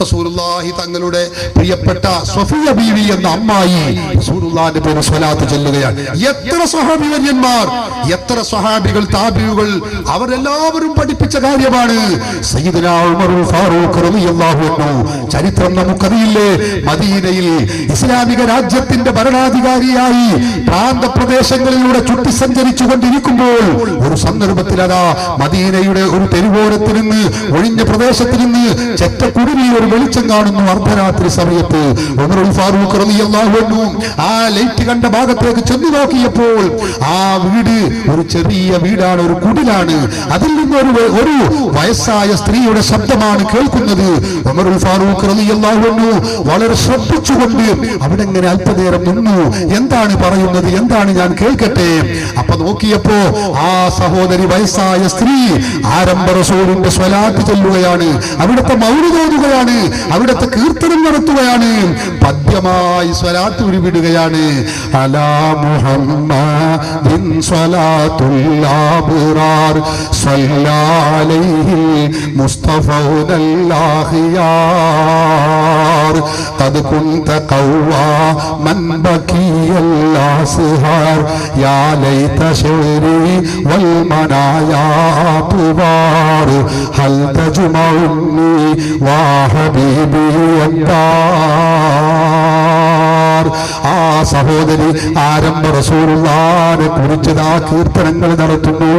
റസൂലുള്ളാഹി തങ്ങളുടെ പ്രിയപ്പെട്ട സഫിയ ബീവി എന്ന അമ്മായി റസൂലുള്ളാഹിന്റെ പേരിൽ സ്വലാത്ത് ചൊല്ലുകയാണ്. എത്ര സ്വഹാബി വര്യന്മാർ, എത്ര സ്വഹാബികൾ, താബിഈകൾ അവരെല്ലാവരും പഠിപ്പിച്ച കാര്യമാണ്. സയ്യിദുനാ ഉമറുൽ ഫാറൂഖ് റളിയല്ലാഹു അൻഹു ചരിത്രം നമുക്കറിയില്ലേ? മദീനയിൽ ഇസ്ലാമിക രാജ്യത്തിന്റെ ഭരണാധികാരിയായി പ്രാന്തപ്രദേശങ്ങളിലൂടെ ചുറ്റി സഞ്ചരിച്ചു കൊണ്ടിരിക്കുമ്പോൾ ഒരു സന്ദർഭത്തിൽ അതാ മദീനയുടെ ഒരു തെരുവോരത്തിൽ നിന്ന്, ഒഴിഞ്ഞ പ്രദേശത്തിൽ നിന്ന് ചെറ്റക്കുടുങ്ങി ഒരു വെളിച്ചം കാണുന്നു. അർദ്ധരാത്രി സമയത്ത് ഉമറുൽ ഫാറൂഖ് റളിയല്ലാഹു അൻഹു ആ ലൈറ്റ് കണ്ട ഭാഗത്തേക്ക് ചെന്ന് നോക്കിയപ്പോൾ ആ വീട് ഒരു ചെറിയ വീടാണ്, ഒരു കുടിലാണ്. അതിൽ നിന്ന് ഒരു വയസ്സായ സ്ത്രീയുടെ ശബ്ദമാണ് കേൾക്കുന്നത്. ഉമറുൽ ഫാറൂഖ് റളിയല്ലാഹു അൻഹു വളരെ ശ്രദ്ധിച്ചുകൊണ്ട് അവിടെ ഇങ്ങനെ അല്പനേരം നിന്നു. എന്താണ് പറയുന്നത്? എന്താണ്? ഞാൻ കേൾക്കട്ടെ. അപ്പൊ നോക്കിയപ്പോ ആ സഹോദരി, വയസ്സായ സ്ത്രീ ആരംഭ റസൂലിന്റെ സ്വലാത്ത് ചൊല്ലുകയാണ്, അവിടുത്തെ മൗലിദ് ഓതുകയാണ്, അവിടുത്തെ കീർത്തനം നടത്തുകയാണ്, പദ്യമായി സ്വലാത്ത് ഉരുവിടുകയാണ്. അലാ മുഹമ്മദിൻ സ്വലാത്തുൽ അബ്റാർ സ്വല്ലല്ലാഹു അലൈഹി മുസ്തഫൗനൽ അഖിയാർ ഖദ് കുൻത ഖവ്വാ മൻ ബഖിയൽ അസ്ഹാർ യാ ലൈത ശൗരി വൽ മനായാ തുബാർ ഹൽ തജ്മഉനി വാ ഹബീബി അദ്ദാർ. ആ സഹോദരി ആരംഭ റസൂലുള്ളാഹിനെ കുറിച്ച് ആ കീർത്തനങ്ങൾ നടത്തുന്നു.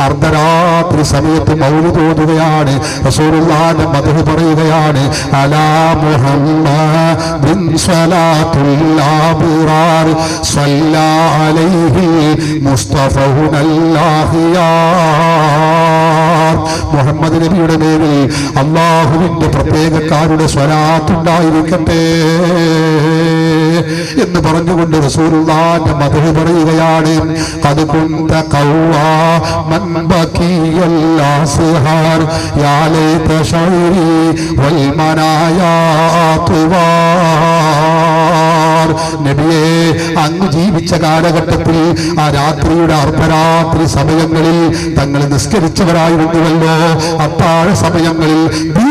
അർദ്ധരാത്രി സമയത്ത് മൗലിദ് ഓതുകയാണ്, റസൂലുള്ളാഹിന്റെ മദ്ഹ് പറയുകയാണ്. അലാ മുഹമ്മദിൻ സ്വലാത്തുൽ അബ്റാർ സ്വല്ലല്ലാഹു അലൈഹി മുസ്തഫൗനൽ അഖിയാർ. മുഹമ്മദ് നബിയുടെ പേരിൽ അല്ലാഹുവിന്റെ പ്രത്യേകക്കാരുടെ സ്വലാത്ത് ഉണ്ടായിരിക്കട്ടെ എന്ന് പറഞ്ഞുകൊണ്ട് റസൂലുള്ളാഹിന്റെ മദ്ഹ് പറയുകയാണ്. ഖദ് കുൻത ഖവ്വാ മൻ ബഖിയൽ അസ്ഹാർ യാ ലൈത ശൗരി വൽ മനായാ തുവാർ. നബിയെ, അങ്ങ് ജീവിച്ച കാലഘട്ടത്തിൽ ആ രാത്രിയുടെ അർദ്ധരാത്രി സമയങ്ങളിൽ തങ്ങൾ നിസ്കരിച്ചവരായിരുന്നുവല്ലോ. അത്താഴ സമയങ്ങളിൽ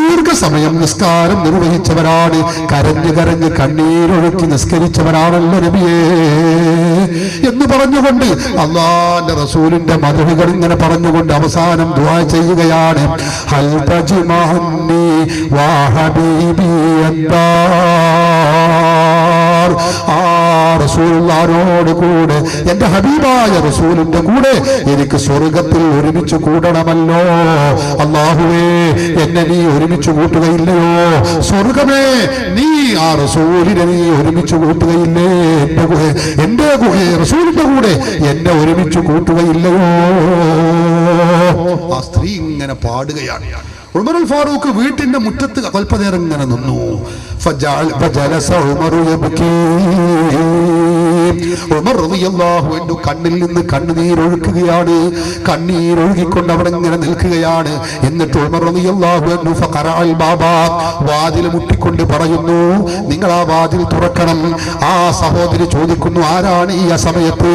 ദീർഘസമയം നിസ്കാരം നിർവഹിച്ചവരാണ്, കരഞ്ഞു കരഞ്ഞ് കണ്ണീരൊഴുക്കി നിസ്കരിച്ചവരാണല്ലോ നബിയേ എന്ന് പറഞ്ഞുകൊണ്ട് അള്ളാന്റെ റസൂലിന്റെ മദഹുകൾ ഇങ്ങനെ പറഞ്ഞുകൊണ്ട് അവസാനം ദുആ ചെയ്യുകയാണ്. ഹൽ തജ്മഅന്നി വാ ഹബീബി അദ്ദാർ. ആ റസൂലുള്ളാഹിനോട് കൂടെ, എന്റെ ഹബീബായ റസൂലിന്റെ കൂടെ എനിക്ക് സ്വർഗത്തിൽ ഒരുമിച്ച് കൂടണമല്ലോ. അല്ലാഹുവേ, എന്നെ നീ ഒരുമിച്ച് കൂട്ടുകയില്ലയോ? സ്വർഗമേ, നീ ആ റസൂലിനെ നീ ഒരുമിച്ച് കൂട്ടുകയില്ലേ? എന്റെ റസൂലിന്റെ കൂടെ എന്നെ ഒരുമിച്ച് കൂട്ടുകയില്ലയോ? ആ സ്ത്രീ ഇങ്ങനെ പാടുകയാണ്. ഉമറുൽ ഫാറൂഖ് വീട്ടിന്റെ മുറ്റത്ത് അല്പനേരം ഇങ്ങനെ നിന്നു. ഉമർ റളിയല്ലാഹു അൻഹു കണ്ണിൽ നിന്ന് കണ്ണുനീരൊഴുക്കുകയാണ്. കണ്ണീരൊഴുകിക്കൊണ്ട് അവിടെ ഇങ്ങനെ നിൽക്കുകയാണ്. എന്നിട്ട് ഉമർ റളിയല്ലാഹു അൻഹു ഫഖറഅൽ ബാബ, വാതിൽ മുട്ടിക്കൊണ്ട് പറയുന്നു, നിങ്ങൾ ആ വാതിൽ തുറക്കണം. ആ സഹോദരി ചോദിക്കുന്നു, ആരാണ് ഈ സമയത്ത്?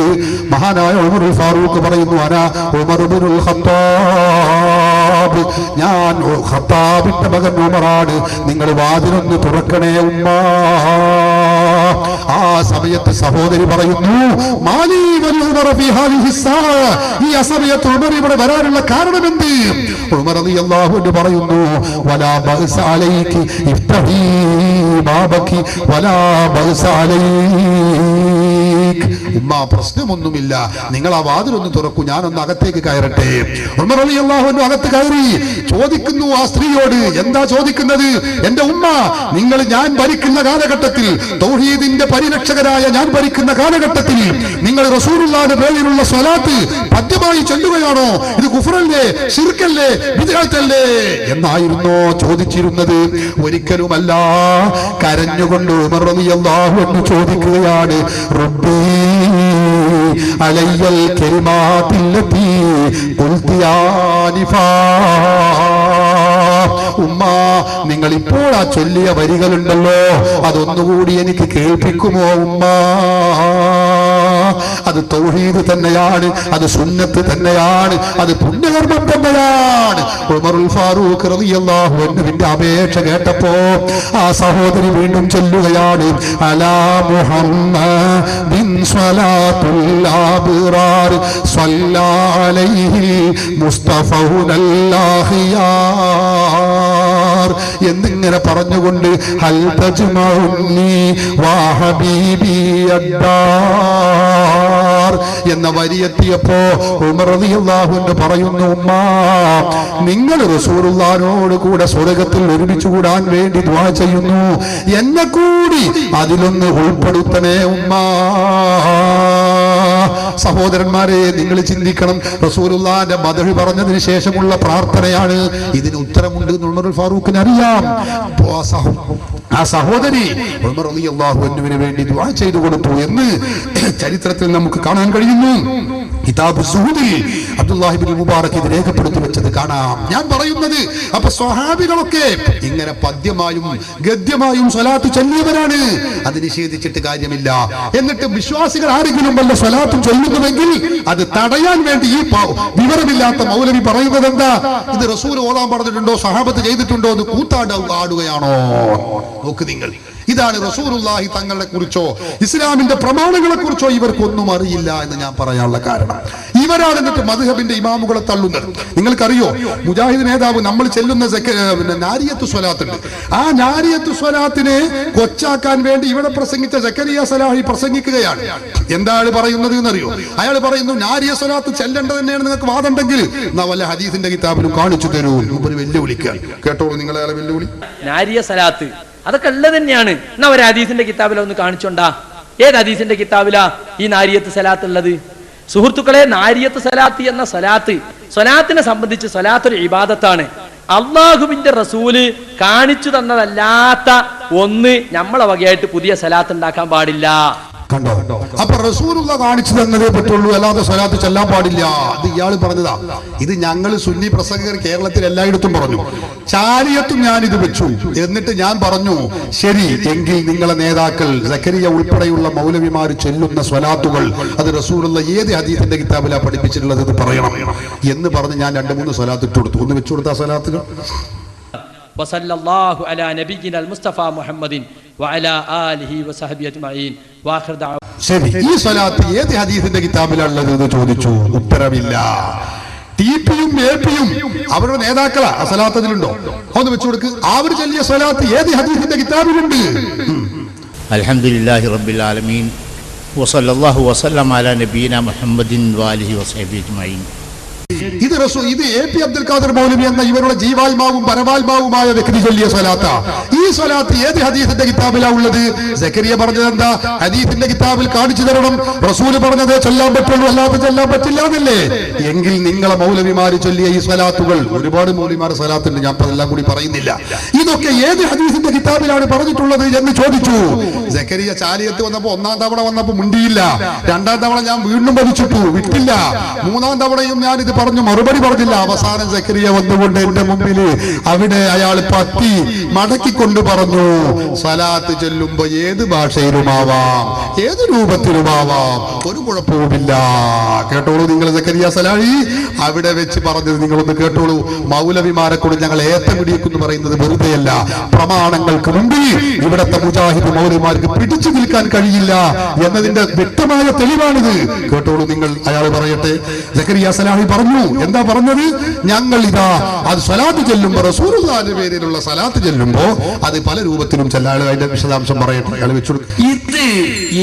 മഹാനായ ഉമറുൽ ഫാറൂഖ് പറയുന്നു, അനാ ഉമർ ഇബ്നുൽ ഖത്താബ്, ഞാൻ ഖത്താബിന്റെ മകൻ ഉമറാണ്. നിങ്ങൾ വാതിലൊന്ന് തുറക്കണേ ഉമ്മ. ആ സമയത്ത് സഹോദരി പറയുന്നു, മാലി വലി ഉമർ ഫീ ഹാദിഹി സാഅ, ഈ സമയത്ത് ഉമർ ഇവിടെ വരാനുള്ള കാരണം എന്ത്? ഉമർ റളിയല്ലാഹു അൻഹു പറയുന്നു, വലാ ബഅസ അലൈകി ഇഫ്തഹി ബാബകി വലാ ബഅസ അലൈക്. ഉമ്മ, പ്രശ്നമൊന്നുമില്ല, നിങ്ങൾ ആ വാതിലൊന്ന് തുറക്കൂ, ഞാനൊന്ന് അകത്തേക്ക് കയറട്ടെ. ഉമർ റളിയല്ലാഹു അൻഹു അകത്ത് കയറി. ചോദിക്കുന്നു ആ സ്ത്രീയോട്, എന്താ ചോദിക്കുന്നത്? എന്റെ ഉമ്മ, നിങ്ങൾ ഞാൻ ഭരിക്കുന്ന കാലഘട്ടത്തിൽ, തൗഹീദിന്റെ പരിരക്ഷകരായ ഞാൻ ഭരിക്കുന്ന കാലഘട്ടത്തിൽ നിങ്ങൾ റസൂലുള്ളാഹിന്റെ പേരിലുള്ള സ്വലാത്ത് പദ്യമായി ചൊല്ലുകയാണോ? ഇത് കുഫ്റല്ലേ, ശിർക്കല്ലേ, ബിദ്അത്തല്ലേ എന്നായിരുന്നോ ചോദിച്ചിരുന്നത്? ഒരിക്കലുമല്ല. കരഞ്ഞുകൊണ്ട് ഉമർ റളിയല്ലാഹു അൻഹു ചോദിക്കുകയാണ്, റബ്ബി അലയ്യൽ കലിമാത്തില്ലത്തി ഖുൽതി ആനിഫാ. ഉമ്മ, നിങ്ങൾ ഇപ്പോൾ ആ ചൊല്ലിയ വരികളുണ്ടല്ലോ, അതൊന്നുകൂടി എനിക്ക് കേൾപ്പിക്കുമോ ഉമ്മ? അത് തൗഹീദ് തന്നെയാണ്, അത് സുന്നത്ത് തന്നെയാണ്, അത് പുണ്യകർമ്മം തന്നെയാണ്. ഉമറുൽ ഫാറൂഖ് റളിയല്ലാഹു അൻഹുവിന്റെ അപേക്ഷ കേട്ടപ്പോ ആ സഹോദരി വീണ്ടും ചൊല്ലുകയാണ്, അലാ മുഹമ്മദിൻ സ്വലാത്തുൽ അബ്റാർ സ്വല്ലല്ലാ അലൈഹി മുസ്തഫൗനൽ അഖിയാർ എന്നിങ്ങനെ പറഞ്ഞുകൊണ്ട് ഹൽ തജ്മഉനി വാ ഹബീബി അദ്ദാർ എന്ന വരിയെത്തിയപ്പോ ഉമർ റളിയല്ലാഹു അൻഹു പറയുന്നു, ഉമ്മ, നിങ്ങൾ റസൂലുള്ളാഹിനോട് കൂടെ സ്വർഗ്ഗത്തിൽ ഒരുമിച്ച് കൂടാൻ വേണ്ടി ദുആ ചെയ്യുന്നു, എന്നെ കൂടി അതിലൊന്ന് ഉൾപ്പെടുത്തണേ ഉമ്മ. സഹോദരന്മാരെ, നിങ്ങൾ ചിന്തിക്കണം, റസൂലുള്ളാഹിന്റെ മദ്ഹ് പറഞ്ഞതിന് ശേഷമുള്ള പ്രാർത്ഥനയാണ്. ഇതിന് ഉത്തരമുണ്ട് എന്ന് ഉമർ ഫാറൂഖിന് അറിയാം. ആ സഹോദരി ഉമർ റളിയല്ലാഹു അൻഹുവിന് വേണ്ടി ദുആ ചെയ്തു കൊടുത്തു എന്ന് ചരിത്രത്തിൽ നമുക്ക് കാണാൻ കഴിയുന്നു. കിതാബ് സുഹൂദിൽ അബ്ദുല്ലാഹി ഇബ്നു മുബാറക് ഇത് രേഖപ്പെടുത്തി വെച്ചത് കാണാം. ഞാൻ പറയുന്നത്, അപ്പൊ സ്വഹാബികളൊക്കെ ഇങ്ങനെ പദ്യമായും ഗദ്യമായും സ്വലാത്ത് ചൊല്ലിയവരാണ്. അത് നിഷേധിച്ചിട്ട് കാര്യമില്ല. എന്നിട്ട് വിശ്വാസികൾ ആരെങ്കിലും വല്ല സ്വലാത്തും ചൊല്ലുന്നുവെങ്കിൽ അത് തടയാൻ വേണ്ടി ഈ വിവരമില്ലാത്ത മൗലവി പറയുന്നത് എന്താ? ഇത് റസൂൽ ഓതാൻ പറഞ്ഞിട്ടുണ്ടോ, സഹാബത്ത് ചെയ്തിട്ടുണ്ടോ എന്ന് കൂത്താടുകയാണോ? നോക്ക് നിങ്ങൾ, ഇതാണ് റസൂലുള്ളാഹി തങ്ങളെ കുറിച്ചോ ഇസ്ലാമിന്റെ പ്രമാണങ്ങളെ കുറിച്ചോ ഇവർക്കൊന്നും അറിയില്ല എന്ന് ഞാൻ പറയാനുള്ള കാരണം. ഇവരാണ് എന്നിട്ട് മദ്ഹബിന്റെ ഇമാമുകളെ തള്ളുന്നത്. നിങ്ങൾക്കറിയോ, മുജാഹിദ് നേതാവ് നമ്മൾ ചെല്ലുന്ന നാരിയത്ത് സ്വലാത്തുണ്ട്. ആ നാരിയത്ത് സ്വലാത്തിനെ കൊച്ചാക്കാൻ വേണ്ടി ഇവിടെ പ്രസംഗിച്ച സക്കരിയ സലാഹി പ്രസംഗിക്കുകയാണ്. എന്താണ് പറയുന്നത് എന്നറിയോ? അയാൾ പറയുന്നു, നാരിയ സ്വലാത്ത് ചെല്ലേണ്ടത് തന്നെയാണ് നിങ്ങൾക്ക് വാദമുണ്ടെങ്കിൽ എന്നാ വല്ല ഹദീസിന്റെ കിതാബിലും കാണിച്ചു തരൂ. ഒരു വെല്ലുവിളിക്കാൻ കേട്ടോളൂ, നിങ്ങളെ വെല്ലുവിളി. നാരിയ സലാത്ത് അതൊക്കെ ഉള്ളത് തന്നെയാണ്. എന്നാ ഒരു ഹദീസിന്റെ കിതാബില ഒന്ന് കാണിച്ചോണ്ടാ. ഏത് ഹദീസിന്റെ കിതാബിലാ ഈ നാരിയത്ത് സലാത്ത് ഉള്ളത്? സുഹൃത്തുക്കളെ, നാരിയത്ത് സലാത്ത് എന്ന സ്വലാത്തിനെ സംബന്ധിച്ച് സ്വലാത്തൊരു ഇബാദത്താണ്. അള്ളാഹുവിന്റെ റസൂല് കാണിച്ചു തന്നതല്ലാത്ത ഒന്ന് നമ്മളെ വകയായിട്ട് പുതിയ സലാത്ത് ഉണ്ടാക്കാൻ പാടില്ല. കണ്ടോ? അപ്പൊ റസൂലുള്ള കാണിച്ചു തന്നതേ പറ്റുള്ളൂ, അല്ലാതെ സ്വലാത്ത് ചെല്ലാൻ പാടില്ല. ഇത് ഇയാൾ പറഞ്ഞതാ. ഇത് ഞങ്ങൾ സുന്നി പ്രസംഗകർ കേരളത്തിൽ എല്ലായിടത്തും പറഞ്ഞു. ചാരിയത്തും ഞാൻ ഇത് വെച്ചു. എന്നിട്ട് ഞാൻ പറഞ്ഞു, ശരി എങ്കിൽ നിങ്ങളെ നേതാക്കൾ സക്കരിയ ഉൾപ്പെടെയുള്ള മൗലവിമാർ ചൊല്ലുന്ന സ്വലാത്തുകൾ അത് റസൂലുള്ള ഏത് ഹദീസിന്റെ കിതാബിലാ പഠിപ്പിച്ചിട്ടുള്ളത് എന്ന് പറയണം എന്ന് പറഞ്ഞ് ഞാൻ 2-3 സ്വലാത്ത് ഇട്ട് കൊടുത്തു. ഒന്ന് വെച്ചു കൊടുത്ത സ്വലാത്തുകൾ വസല്ലല്ലാഹു അലാ നബിയിനൽ മുസ്തഫ മുഹമ്മദിൻ വഅലാ ആലിഹി വസഹബിഹി അജ്മഈൻ വആഖിറു ദഅവാ. ശരി, ഈ സ്വലാത്ത് ഏത് ഹദീസിന്റെ കിതാബിലുള്ളത് എന്ന് ചോദിച്ചു. ഉത്തരവില്ല. ടിപിയും എപിയും അവരുടെ നേതാക്കളാ. ആ സ്വലാത്ത് അതിലുണ്ടോ? ഒന്ന് വെച്ചു കൊടുക്ക്. അവർ ചൊല്ലിയ സ്വലാത്ത് ഏത് ഹദീസിന്റെ കിതാബിലുണ്ട്? അൽഹംദുലില്ലാഹി റബ്ബിൽ ആലമീൻ വസല്ലല്ലാഹു വസല്ലം അലാ നബീന മുഹമ്മദിൻ വആലിഹി വസഹബിഹി അജ്മഈൻ. ഇത് AP അബ്ദുൽ ഖാദർ മൗലവി എന്ന ഇവരുടെ ജീവാത്മാവും പരമാത്മാവുമായ വ്യക്തി ചൊല്ലിയ സ്വലാത്താ. ഈ സ്വലാത്ത് ഏത് ഹദീസിന്റെ കിതാബിലാ ഉള്ളത്? സക്കരിയ പറഞ്ഞത് എന്താ? ഹദീസിന്റെ കിതാബിൽ കാണിച്ചു തരണം. റസൂല് പറഞ്ഞത് ചൊല്ലാൻ പറ്റുള്ളൂ, അല്ലാതെ ചൊല്ലാൻ പറ്റില്ല എന്നല്ലേ? എങ്കിൽ നിങ്ങളെ മൗലവിമാര് ചൊല്ലിയ ഈ സ്വലാത്തുകൾ, ഒരുപാട് മൗലവിമാർ സ്വലാത്തുണ്ട്, ഞാൻ അതെല്ലാം കൂടി പറയുന്നില്ല. ഇതൊക്കെ ഏത് ഹദീസിന്റെ കിതാബിലാണ് പറഞ്ഞിട്ടുള്ളത് എന്ന് ചോദിച്ചു. സക്കരിയ ചാലിയത്ത് വന്നപ്പോ ഒന്നാം തവണ വന്നപ്പോ മുണ്ടിയില്ല. രണ്ടാം തവണ ഞാൻ വീണ്ടും വലിച്ചിട്ടു, വിട്ടില്ല. മൂന്നാം തവണയും ഞാൻ ഇത് പറഞ്ഞു, മറുപടി പറഞ്ഞില്ല. അവസാനം സക്കരിയ വന്നുകൊണ്ട് എന്റെ മുമ്പിൽ അവിടെ അയാൾ പത്തി മടക്കിക്കൊണ്ട് പറഞ്ഞു, സ്വലാത്ത് ചൊല്ലുമ്പോ ഏത് ഭാഷയിലുമാവാം, ഏത് രൂപത്തിലുമാവാം, ഒരു കുഴപ്പവുമില്ല. കേട്ടോളൂ നിങ്ങൾ സക്കരിയ സലാഹി അവിടെ വെച്ച് പറഞ്ഞത് നിങ്ങളൊന്ന് കേട്ടോളൂ. മൗലവിമാരെ കൊണ്ട് ഞങ്ങൾ ഏത്തമിടിയെന്ന് പറയുന്നത് വെറുതെയല്ല. പ്രമാണങ്ങൾക്ക് മുമ്പിൽ ഇവിടത്തെ മുജാഹിദ് മൗലവിമാർക്ക് പിടിച്ചു നിൽക്കാൻ കഴിയില്ല എന്നതിന്റെ വ്യക്തമായ തെളിവാണിത്. കേട്ടോളൂ നിങ്ങൾ. അയാൾ പറയട്ടെ. സക്കരിയ സലാഹി പറഞ്ഞു, എന്താ പറഞ്ഞത്? ഞങ്ങൾ ഇതാ അത് സ്വലാത്ത് ചെല്ലുമ്പോ, റസൂലുള്ളാഹിന്റെ പേരിലുള്ള സ്വലാത്ത് ചെല്ലുമ്പോ അത് പല രൂപത്തിലും ചെല്ലാൻ. അതിന്റെ വിശദാംശം പറയട്ടെ. അയാൾ വെച്ചു. ഇത്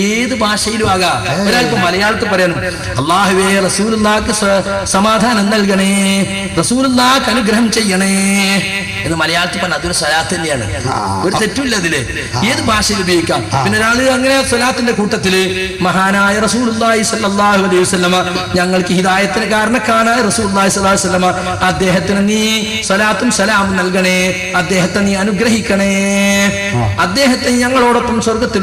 ഏത് ഭാഷയിലും ആകാം. ഒരാൾക്ക് മലയാളത്തിൽ പറയാനും അല്ലാഹുവേ റസൂലുള്ളാഹിക്ക് സമാധാനം നൽകണേ, റസൂലുള്ളാഹിക്ക് അനുഗ്രഹം ചെയ്യണേ എന്ന് മലയാളത്തിൽ പറഞ്ഞാൽ അതൊരു സ്വലാത്ത് തന്നെയാണ്. ഒരു തെറ്റില്ല അതില്. ഏത് ഭാഷയിൽ ഉപയോഗിക്കാം. പിന്നെ ഒരാള് അങ്ങനെ സ്വലാത്തിന്റെ കൂട്ടത്തില് മഹാനായ റസൂലുള്ളാഹി സ്വല്ലല്ലാഹു അലൈഹി വസല്ലമ ഞങ്ങൾക്ക് ഹിദായത്തിന് കാരണക്കാരനായ റസൂലുള്ളാഹി സ്വല്ലല്ലാഹു അലൈഹി വസല്ലമ അദ്ദേഹത്തിന് നീ സ്വലാത്തും സലാമും നൽകണേ, അദ്ദേഹത്തെ നീ അനുഗ്രഹിക്കണേ, അദ്ദേഹത്തെ ഞങ്ങളോടൊപ്പം സ്വർഗത്തിൽ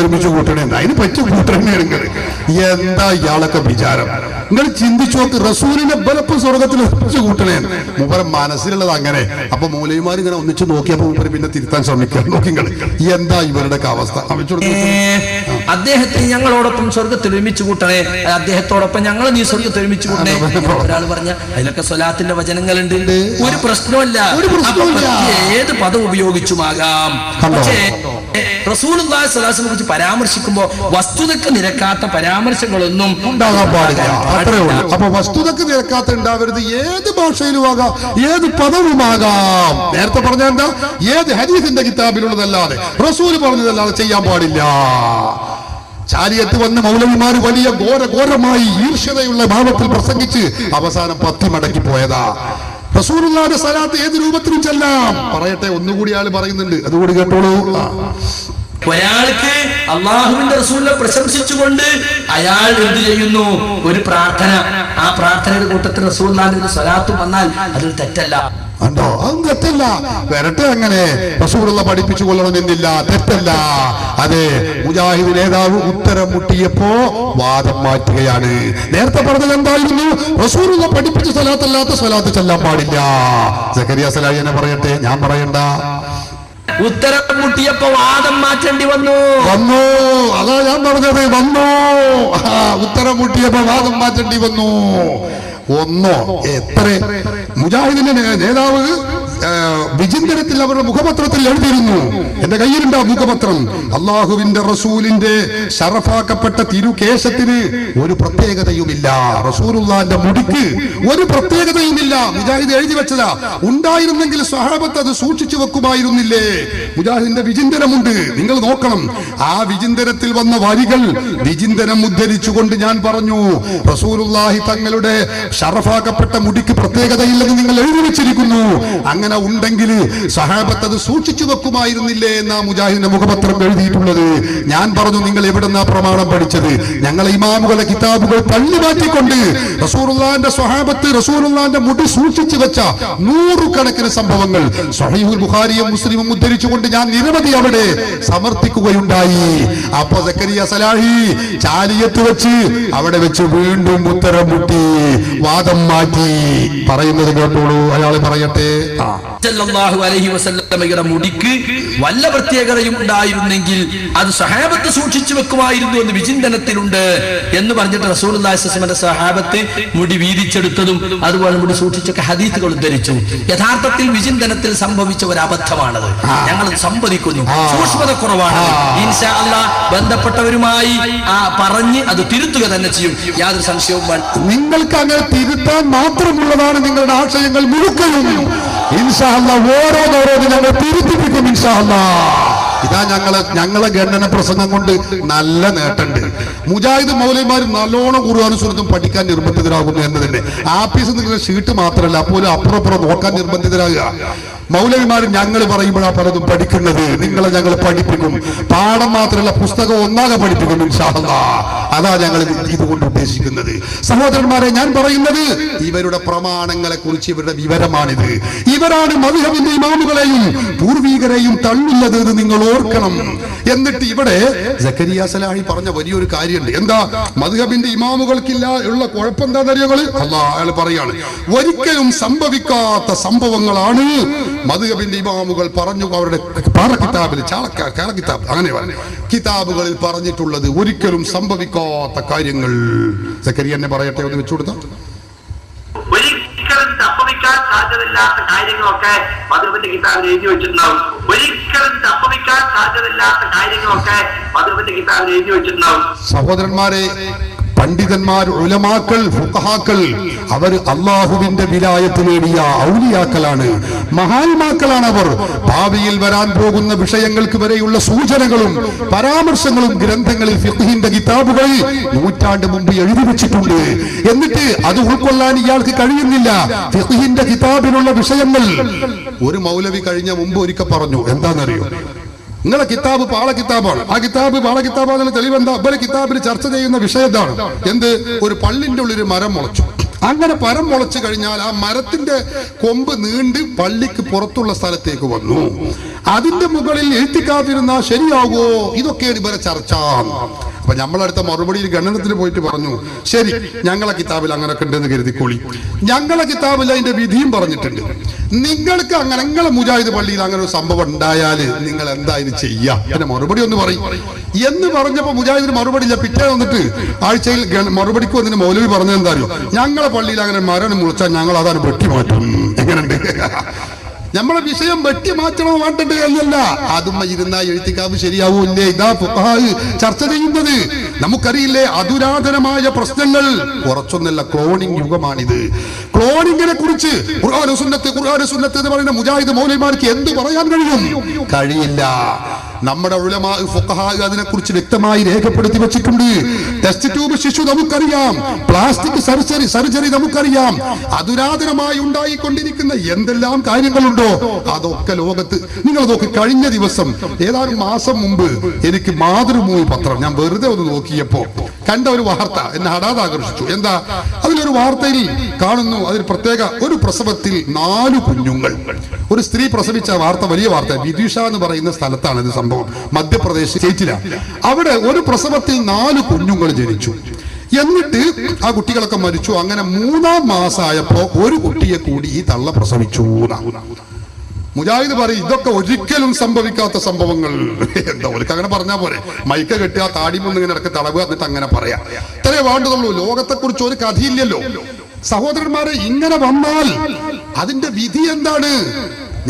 ഒരുമിച്ച് കൂട്ടണേ. അതിന് പറ്റിയ കൂട്ടണേ. എന്താ ഇയാളൊക്കെ വിചാരം? നിങ്ങൾ ചിന്തിച്ചു നോക്ക്. റസൂലിനെ ബലപ്പം സ്വർഗത്തിൽ ഒരുമിച്ച് കൂട്ടണേ. മൂപ്പരെ മനസ്സിലുള്ളത് അങ്ങനെ. അപ്പൊ മൗലവിമാർ ഇങ്ങനെ ഒന്നിച്ച് നോക്കിയപ്പോ മൂപ്പര് പിന്നെ തിരുത്താൻ ശ്രമിക്കുക. നോക്കിങ്ങൾ എന്താ ഇവരുടെ അവസ്ഥ? അദ്ദേഹത്തെ ഞങ്ങളോടൊപ്പം സ്വർഗത്തിൽ ഒരുമിച്ച് കൂട്ടണേ, അദ്ദേഹത്തോടൊപ്പം ഞങ്ങൾ നീ സ്വർഗത്തിൽ ഒരുമിച്ച് കൂട്ടണേ. ഒരാൾ പറഞ്ഞ അതിലൊക്കെ സ്വലാത്തിന്റെ വചനങ്ങളുണ്ട്, ഒരു പ്രശ്നമല്ല. ഏത് പദം ഉപയോഗിച്ചുമാകാം. പക്ഷേ റസൂലുള്ളാഹി സ്വല്ലല്ലാഹു അലൈഹി വസല്ലമയെ കുറിച്ച് പരാമർശിക്കുമ്പോൾ വസ്തുതക്ക് നിരക്കാത്ത പരാമർശങ്ങളൊന്നും ഉണ്ടാകാൻ പാടില്ല. അത്രേ ഉള്ളൂ. അപ്പൊ വസ്തുതക്ക് നിരക്കാത്ത ഉണ്ടാവരുത്. ഏത് ഭാഷയിലും ആകാം, ഏത് പദവുമാകാം. നേരത്തെ പറഞ്ഞ എന്താ? ഏത് ഹദീസിന്റെ കിതാബിലുള്ളതല്ലാതെ, റസൂൽ പറഞ്ഞതല്ലാതെ ചെയ്യാൻ പാടില്ല. ചാലിയത്ത് വന്ന് മൗലവിമാര് വലിയ ഘോരമായി ഈർഷ്യതയുള്ള ഭാവത്തിൽ പ്രസംഗിച്ച് അവസാനം പത്തി മടക്കി പോയതാ. റസൂലുള്ളാഹിന്റെ സ്വലാത്ത് ഏത് രൂപത്തിലും ചെല്ലാം. പറയട്ടെ, ഒന്നുകൂടി ആള് പറയുന്നുണ്ട്, അതുകൂടി കേട്ടോളൂ. ഒരാൾക്ക് അള്ളാഹുവിന്റെ റസൂലിനെ പ്രശംസിച്ചുകൊണ്ട് അയാൾ എന്ത് ചെയ്യുന്നു? ഒരു പ്രാർത്ഥന. ആ പ്രാർത്ഥനയുടെ കൂട്ടത്തിൽ റസൂലുള്ളാഹിന്റെ സ്വലാത്തും വന്നാൽ അതൊരു തെറ്റല്ല. ഉണ്ടോ? അതും തെറ്റല്ല. വരട്ടെ, അങ്ങനെ റസൂലുള്ള പഠിപ്പിച്ചു കൊള്ളണമെന്നില്ല, തെറ്റല്ല. അതെ, മുജാഹിദ് നേതാവ് ഉത്തരം മുട്ടിയപ്പോ വാദം മാറ്റുകയാണ്. നേരത്തെ പറഞ്ഞത് എന്തായിരുന്നു? റസൂലുള്ള പഠിപ്പിച്ച സ്വലാത്തല്ലാത്ത സ്വലാത്ത് ചെല്ലാൻ പാടില്ല. സക്കരിയ സലാഹി എന്നെ പറയട്ടെ, ഞാൻ പറയണ്ട. ഉത്തരം മുട്ടിയപ്പോ വാദം മാറ്റേണ്ടി വന്നു. അതാ ഞാൻ പറഞ്ഞത്. ഉത്തരം മുട്ടിയപ്പോ വാദം മാറ്റേണ്ടി വന്നു. ഒന്നോ എത്ര മുജാഹിദിന്റെ നേതാവ് വിചിന്തനത്തിൽ അവരുടെ മുഖപത്രത്തിൽ എഴുതിയിരുന്നു. എന്റെ കയ്യിലുണ്ട് ആ മുഖപത്രം. അള്ളാഹുവിന്റെ റസൂലിന്റെ ശറഫാക്കപ്പെട്ട തിരുകേശത്തിന് ഒരു പ്രത്യേകതയുമില്ല, റസൂലുള്ളാഹിന്റെ മുടിക്ക് ഒരു പ്രത്യേകതയുമില്ല. മുജാഹിദ് എഴുതി വെച്ചതാ. ഉണ്ടായിരുന്നെങ്കിൽ സ്വഹാബത്ത് അത് സൂക്ഷിച്ചു വെക്കുമായിരുന്നില്ലേ? മുജാഹിദിന്റെ വിചിന്തനമുണ്ട്, നിങ്ങൾ നോക്കണം. ആ വിചിന്തനത്തിൽ വന്ന വരികൾ വിചിന്തനം ഉദ്ധരിച്ചുകൊണ്ട് ഞാൻ പറഞ്ഞു, റസൂലുള്ളാഹി തങ്ങളുടെ ശറഫാക്കപ്പെട്ട മുടിക്ക് പ്രത്യേകതയില്ലെന്ന് നിങ്ങൾ എഴുതി വെച്ചിരിക്കുന്നു. അങ്ങനെ ഉണ്ടെങ്കിൽ സഹാബത്ത് അത് സൂക്ഷിച്ചു വെക്കുമായിരുന്നില്ലേ എന്നാ മുജാഹിദിന്റെ മുഖപത്രം എഴുതിയിട്ടുള്ളത്. ഞാൻ പറഞ്ഞു, നിങ്ങൾ എവിടെന്നാ പ്രമാണം പഠിച്ചത്? ഞങ്ങളെ ഇമാമുകളെ കിതാബുകൾ തള്ളിമാറ്റിക്കൊണ്ട് റസൂലുള്ളാഹിന്റെ സ്വഹാബത്ത് റസൂലുള്ളാഹിന്റെ മുടി സൂക്ഷിച്ചു വെച്ച നൂറുകണക്കിന് സംഭവങ്ങൾ സ്വഹീഹുൽ ബുഖാരിയും മുസ്ലിമും ഉദ്ധരിച്ചുകൊണ്ട് ഞാൻ നിരവധി അവിടെ സമർത്ഥിക്കുകയുണ്ടായി. അപ്പൊ സക്കരിയ സലാഹി ചാലിയത്ത് വെച്ച് അവിടെ വെച്ച് വീണ്ടും ഉത്തരം മുട്ടി, വാദം മാറ്റി. പറയുന്നത് കേട്ടോളൂ, അയാൾ പറയട്ടെ. സല്ലല്ലാഹു അലൈഹി വസല്ലമയുടെ മുടിക്ക് വല്ല പ്രത്യേകതയും ഉണ്ടായിരുന്നെങ്കിൽ അത് സഹാബത്ത് സൂക്ഷിച്ചു വെക്കുമായിരുന്നു എന്ന് വിചിന്തനത്തിലുണ്ട് എന്ന് പറഞ്ഞിട്ട് റസൂലുള്ളാഹി സ്വല്ലല്ലാഹു അലൈഹി വസല്ലമയുടെ സഹാബത്ത് മുടി വീതിച്ചെടുത്തതും അതുപോലെ മുടി സൂക്ഷിച്ചൊക്കെ ഹദീസുകൾ ഉദ്ധരിച്ചു. യഥാർത്ഥത്തിൽ വിചിന്തനത്തിൽ സംഭവിച്ച ഒരു അബദ്ധമാണത്. ഞങ്ങൾ സമ്മതിക്കുന്നു, സൂക്ഷ്മത കുറവാണ്. ഇൻഷാ അല്ലാഹ് ബന്ധപ്പെട്ടവരുമായി പറഞ്ഞ് അത് തിരുത്തുക തന്നെ ചെയ്യും, യാതൊരു സംശയവും വേണ്ട. നിങ്ങൾക്ക് അങ്ങനെ തിരുത്താൻ മാത്രമുള്ളതാണ് നിങ്ങളുടെ ആശയങ്ങൾ മുഴുക്കലും. ഇൻഷാ അല്ലാഹ് ഓരോന്നോരോന്ന് ഞങ്ങൾ തിരുത്തിപ്പിക്കും ഇൻഷാ അല്ലാഹ്. ഇതാ ഞങ്ങളെ ഗണ്ഡന പ്രസംഗം കൊണ്ട് നല്ല നേട്ടമുണ്ട്. മുജാഹിദ് മൗലവിമാർ നല്ലോണം ഖുർആനും സുന്നത്തും പഠിക്കാൻ നിർബന്ധിതരാകുന്നു എന്നതിന്റെ ആഫീസിൽ നിന്നുള്ള ഷീട്ട് മാത്രമല്ല, അപ്പോൾ അപ്പുറം നോക്കാൻ നിർബന്ധിതരാകുക. മൗലവിമാർ ഞങ്ങൾ പറയുമ്പോഴാണ് പലതും പഠിക്കുന്നത്. നിങ്ങളെ ഞങ്ങൾ പഠിപ്പിക്കും, പാഠം മാത്രമല്ല പുസ്തകം ഒന്നാകെ പഠിപ്പിക്കും ഇൻഷാ അല്ലാഹ്. അതാ ഞങ്ങൾ ഇതുകൊണ്ട് ഉദ്ദേശിക്കുന്നത്. സഹോദരന്മാരെ, ഞാൻ പറയുന്നത് ഇവരുടെ പ്രമാണങ്ങളെ കുറിച്ച് ഇവരുടെ വിവരമാണിത്. ഇവരാണ് മദ്ഹബിന്റെ ഇമാമുകളെയും പൂർവീകരെയും തള്ളുന്നത് എന്ന് നിങ്ങൾ ഓർക്കണം. എന്നിട്ട് ഇവിടെ സക്കരിയ സലാഹി പറഞ്ഞ വലിയൊരു കാര്യമുണ്ട്. എന്താ മദ്ഹബിന്റെ ഇമാമുകൾക്കില്ല ഉള്ള കുഴപ്പം എന്താണെന്നറിയോ? അയാൾ പറയാണ്, ഒരിക്കലും സംഭവിക്കാത്ത സംഭവങ്ങളാണ് മദ്ഹബിന്റെ ഇമാമുകൾ പറഞ്ഞു അവരുടെ പാറക്കിതാബിൽ കിതാബ് അങ്ങനെ കിതാബുകളിൽ പറഞ്ഞിട്ടുള്ളത്. ഒരിക്കലും സംഭവിക്കാത്ത കാര്യങ്ങൾ. സക്കരിയ എന്നെ പറയട്ടെ, ഒന്ന് വെച്ചു കൊടുത്ത ഒരിക്കലും സംഭവിക്കാൻ സാധ്യതയില്ലാത്ത കാര്യങ്ങളൊക്കെ മദ്ഹബിന്റെ കിതാബിൽ എഴുതി വെച്ചിട്ടുണ്ടാവും. ഒരിക്കലും സംഭവിക്കാൻ സാധ്യതയില്ലാത്ത കാര്യങ്ങളൊക്കെ മദ്ഹബിന്റെ കിതാബിൽ എഴുതി വെച്ചിട്ടുണ്ടാവും. സഹോദരന്മാരെ, പണ്ഡിതന്മാർ, ഉലമാക്കൾ, ഫുഖഹാക്കൾ അവർ അള്ളാഹുവിന്റെ വിലായത്ത് നേടിയ ഔലിയാക്കളാണ്, മഹാന്മാക്കളാണ്. അവർ ഭാവിയിൽ വരാൻ പോകുന്ന വിഷയങ്ങൾക്ക് വരെയുള്ള സൂചനകളും പരാമർശങ്ങളും ഗ്രന്ഥങ്ങളിൽ ഫിഖ്ഹിന്റെ കിതാബുകളിൽ നൂറ്റാണ്ട് മുമ്പ് എഴുതി വെച്ചിട്ടുണ്ട്. എന്നിട്ട് അത് ഉൾക്കൊള്ളാൻ ഇയാൾക്ക് കഴിയുന്നില്ല. ഫിഖ്ഹിന്റെ കിതാബിലുള്ള വിഷയങ്ങൾ ഒരു മൗലവി കഴിഞ്ഞ മുമ്പ് ഒരിക്കൽ പറഞ്ഞു. എന്താണെന്നറിയോ? നിങ്ങളെ കിതാബ് പാള കിതാബാണ്. ആ കിതാബ് പാള കിതാബാണെന്നുള്ള തെളിവെന്താ? ഇവരെ കിതാബിൽ ചർച്ച ചെയ്യുന്ന വിഷയം എന്താണ്? എന്ത്? ഒരു പള്ളിന്റെ ഉള്ളിൽ മരം മുളച്ചു. അങ്ങനെ മരം മുളച്ചു കഴിഞ്ഞാൽ ആ മരത്തിന്റെ കൊമ്പ് നീണ്ട് പള്ളിക്ക് പുറത്തുള്ള സ്ഥലത്തേക്ക് വന്നു. അതിന്റെ മുകളിൽ എഴുത്തിക്കാതിരുന്ന ശരിയാകുമോ? ഇതൊക്കെയാണ് ഇവരെ ചർച്ച. അപ്പൊ നമ്മളടുത്ത മറുപടിയിൽ ഗണനത്തിന് പോയിട്ട് പറഞ്ഞു, ശരി, ഞങ്ങളെ കിതാബിൽ അങ്ങനെയൊക്കെ ഉണ്ടെന്ന് കരുതിക്കോളി. ഞങ്ങളെ കിതാബിൽ അതിന്റെ വിധിയും പറഞ്ഞിട്ടുണ്ട്. നിങ്ങൾക്ക് അങ്ങനെ നിങ്ങളെ മുജാഹിദ് പള്ളിയിൽ അങ്ങനെ ഒരു സംഭവം ഉണ്ടായാല് നിങ്ങൾ എന്തായാലും ചെയ്യാ, പിന്നെ മറുപടി ഒന്ന് പറയും എന്ന് പറഞ്ഞപ്പോ മുജാഹിദിന് മറുപടി ഇല്ല. പിറ്റേ വന്നിട്ട് ആഴ്ചയിൽ മറുപടിക്ക് വന്നിട്ട് മൗലവി പറഞ്ഞത് എന്തായാലും, ഞങ്ങളെ പള്ളിയിൽ അങ്ങനെ മരം മുറിച്ചാൽ ഞങ്ങൾ അതാണ് വെട്ടി മാറ്റും. എങ്ങനെയുണ്ട്? നമ്മളെ വിഷയം വെട്ടി മാറ്റണോ വേണ്ടത് അല്ലല്ല. അതും ഇരുന്ന എഴുത്തിക്കാവ് ശരിയാവൂല്ലേ? ഇതാ ഫുഖഹാവ് ചർച്ച ചെയ്യുന്നത്. നമുക്കറിയില്ലേ അതുരാധനമായ പ്രശ്നങ്ങൾ? കുറച്ചൊന്നല്ല, ക്ലോണിംഗ് യുഗമാണിത്. ക്ലോണിങ്ങിനെ കുറിച്ച് ഖുർആൻ സുന്നത്ത് എന്ന് പറയുന്ന മുജാഹിദ് മൗലവിമാർക്ക് എന്ത് പറയാൻ കഴിയും? കഴിയില്ല. നമ്മുടെ ഉലമാ ഫുഖഹാ അതിനെക്കുറിച്ച് വ്യക്തമായി രേഖപ്പെടുത്തി വെച്ചിട്ടുണ്ട്. ടെസ്റ്റ് ട്യൂബ് ശിശു നമുക്കറിയാം, പ്ലാസ്റ്റിക് സർജറി നമുക്കറിയാം. അതുരാധനമായി ഉണ്ടായിക്കൊണ്ടിരിക്കുന്ന എന്തെല്ലാം കാര്യങ്ങളുണ്ടോ അതൊക്കെ ലോകത്ത് നിങ്ങൾ നോക്കി. കഴിഞ്ഞ ദിവസം ഏതാനും മാസം മുമ്പ് എനിക്ക് മാതൃഭൂമി പത്രം ഞാൻ വെറുതെ ഒന്ന് നോക്കിയപ്പോ കണ്ട ഒരു വാർത്ത എന്നെ ഹഠാത് ആകർഷിച്ചു. എന്താ? അതിലൊരു വാർത്തയിൽ കാണുന്നു, അതിൽ പ്രത്യേക ഒരു പ്രസവത്തിൽ 4 കുഞ്ഞുങ്ങൾ. ഒരു സ്ത്രീ പ്രസവിച്ച വാർത്ത, വലിയ വാർത്ത. വിദിഷ എന്ന് പറയുന്ന സ്ഥലത്താണ് ഇത് സംഭവം, മധ്യപ്രദേശ് സ്റ്റേറ്റിലാണ്. അവിടെ ഒരു പ്രസവത്തിൽ 4 കുഞ്ഞുങ്ങൾ ജനിച്ചു. എന്നിട്ട് ആ കുട്ടികളൊക്കെ മരിച്ചു. അങ്ങനെ 3-ാം മാസമായപ്പോ ഒരു കുട്ടിയെ കൂടി ഈ തള്ള പ്രസവിച്ചു. മുജാഹിദ് പറയും ഇതൊക്കെ ഒരിക്കലും സംഭവിക്കാത്ത സംഭവങ്ങൾ. എന്താ ഒരിക്കൽ അങ്ങനെ പറഞ്ഞാൽ പോരെ? മൈക്ക കെട്ടുക, താടിമൊന്നും ഇങ്ങനെ ഇടയ്ക്ക് തടവുക, എന്നിട്ട് അങ്ങനെ പറയാം. ഇത്രേ വേണ്ടതുള്ളൂ. ലോകത്തെ കുറിച്ച് ഒരു കഥയില്ലല്ലോ. സഹോദരന്മാരെ, ഇങ്ങനെ വന്നാൽ അതിന്റെ വിധി എന്താണ്?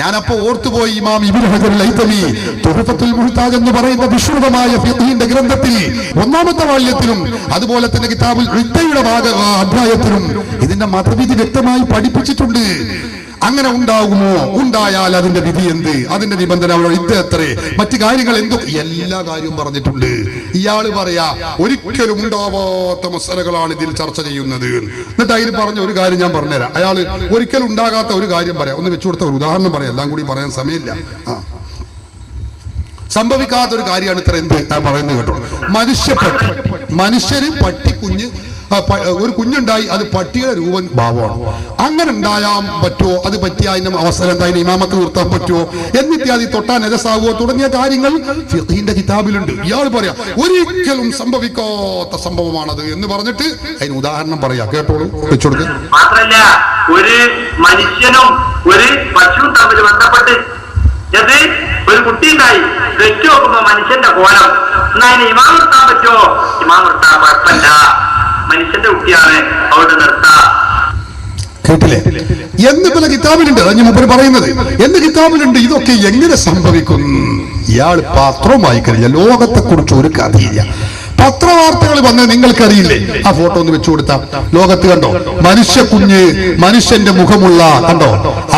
ഞാനപ്പോ ഓർത്തുപോയി ഇമാം ഇബ്നു ഹജർ അൽ-ഹൈതമി തുഹഫത്തുൽ മുഹ്താജ് എന്ന് പറയുന്ന വിശുദ്ധമായ ഫിഖ്ഹിന്റെ ഗ്രന്ഥത്തിൽ 1-ാമത്തെ വാള്യത്തിലും അതുപോലെ തന്നെ കിതാബുൽ ഇദ്ദയുടെ അധ്യായത്തിലും ഇതിന്റെ മതവിധി വ്യക്തമായി പഠിപ്പിച്ചിട്ടുണ്ട്. അങ്ങനെ ഉണ്ടാകുമോ? ഉണ്ടായാൽ അതിന്റെ വിധി എന്ത്? അതിന്റെ നിബന്ധന ഇത് എത്രേ? മറ്റു കാര്യങ്ങൾ എന്തോ എല്ലാ കാര്യവും പറഞ്ഞിട്ടുണ്ട്. ഇയാള് പറയാ ഒരിക്കലും ഉണ്ടാവാത്ത മസലകളാണ് ഇതിൽ ചർച്ച ചെയ്യുന്നത്. എന്നിട്ട് അതിൽ പറഞ്ഞ ഒരു കാര്യം ഞാൻ പറഞ്ഞുതരാം. അയാള് ഒരിക്കലും ഉണ്ടാകാത്ത ഒരു കാര്യം പറയാം. ഒന്ന് വെച്ചു കൊടുത്ത ഒരു ഉദാഹരണം പറയാം, എല്ലാം കൂടി പറയാൻ സമയമില്ല. സംഭവിക്കാത്ത ഒരു കാര്യമാണ് ഇത്ര. എന്ത് ഞാൻ പറയുന്നത് കേട്ടോ? മനുഷ്യര് പട്ടിക്കുഞ്ഞ് ഒരു കുഞ്ഞുണ്ടായി, അത് പട്ടിയുടെ രൂപം ഭാവമാണ്. അങ്ങനെ ഉണ്ടായാൻ പറ്റുമോ? അത് പറ്റിയ അതിന്റെ അവസരം എന്തായാലും ഇമാമത്ത് നിർത്താൻ പറ്റുമോ? എന്നിത്യാദി തൊട്ടാൻ രസാവുമോ? തുടങ്ങിയ കാര്യങ്ങൾ ഫിഖ്ഹിന്റെ കിതാബിലുണ്ട്. ഇയാൾ പറയാ ഒരിക്കലും സംഭവിക്കാത്ത സംഭവമാണത് എന്ന് പറഞ്ഞിട്ട് അതിന് ഉദാഹരണം പറയാ. കേട്ടോളൂ, വെച്ചുകൊടുക്കുക. മാത്രല്ല ഒരു മനുഷ്യനും ഒരു പശുവും തമ്മിൽ ബന്ധപ്പെട്ട് അത് ഒരു കുട്ടി ഉണ്ടായി വെച്ചു നോക്കുമ്പോ മനുഷ്യന്റെ കോലം എന്നാ അതിന് ഇമാം നിർത്താൻ പറ്റുമോ? ഇമാം നിർത്താൻ കുഴപ്പമില്ല, മനുഷ്യന്റെ കുട്ടിയാണ്, അവിടെ നിർത്താം. കേട്ടില്ലേ? എന്ന് പല കിതാബിലുണ്ട്. അതാണ് മുമ്പ് പറയുന്നത്. എന്ന് കിതാബിലുണ്ട്. ഇതൊക്കെ എങ്ങനെ സംഭവിക്കും? ഇയാൾ പത്രം വായിക്കറില്ല, ലോകത്തെ കുറിച്ച് ഒരു കഥയില്ല. പത്രവാർത്തകൾ വന്നത് നിങ്ങൾക്കറിയില്ലേ? ആ ഫോട്ടോ ഒന്ന് വെച്ചു കൊടുത്ത ലോകത്ത് കണ്ടോ? മനുഷ്യ കുഞ്ഞ്, മനുഷ്യന്റെ മുഖമുള്ള കണ്ടോ?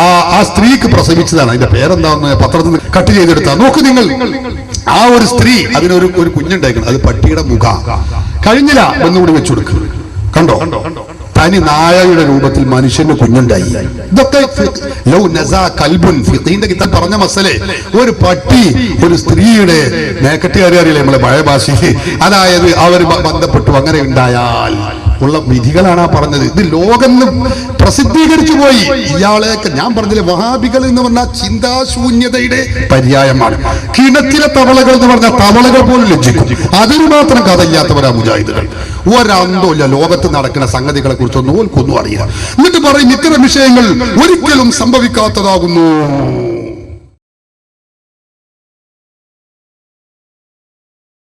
ആ സ്ത്രീക്ക് പ്രസവിച്ചതാണ്. അതിന്റെ പേരെന്താന്ന് പത്രത്തിൽ നിന്ന് കട്ട് ചെയ്തെടുത്താ നോക്ക് നിങ്ങൾ. ആ ഒരു സ്ത്രീ, അതിനൊരു കുഞ്ഞുണ്ടായിരിക്കണം, അത് പട്ടിയുടെ മുഖ. കഴിഞ്ഞില്ല, ഒന്നുകൂടി വെച്ചു കൊടുക്കുക. കണ്ടോ? തനി നായയുടെ രൂപത്തിൽ മനുഷ്യന്റെ കുഞ്ഞുണ്ടായി. ഇതൊക്കെ കിതാബ് പറഞ്ഞ മസലെ. ഒരു പട്ടി ഒരു സ്ത്രീയുടെ മേക്കട്ടുകാരി അറിയില്ലേ നമ്മളെ പഴയ ഭാഷയിൽ, അതായത് അവർ ബന്ധപ്പെട്ടു, അങ്ങനെ ഉണ്ടായാൽ ഉള്ള വിധികളാണ് ആ പറഞ്ഞത്. ഇത് ലോകം പ്രസിദ്ധീകരിച്ചു പോയി. ഇയാളെയൊക്കെ ഞാൻ പറഞ്ഞില്ലേ, വഹാബികൾ എന്ന് പറഞ്ഞാൽ ചിന്താശൂന്യതയുടെ പര്യായമാണ്. കിണറ്റിലെ തവളകൾ എന്ന് പറഞ്ഞാൽ തവളകൾ പോലും ലജ്ജിക്കും. അതിന് മാത്രം കഥയില്ലാത്തവരാ മുജാഹിദുകൾ. ഒരന്തമില്ല ലോകത്ത് നടക്കുന്ന സംഗതികളെ കുറിച്ചൊന്നും ഓൽക്കൊന്നും അറിയില്ല. എന്നിട്ട് പറയും ഇത്തരം വിഷയങ്ങൾ ഒരിക്കലും സംഭവിക്കാത്തതാകുന്നു.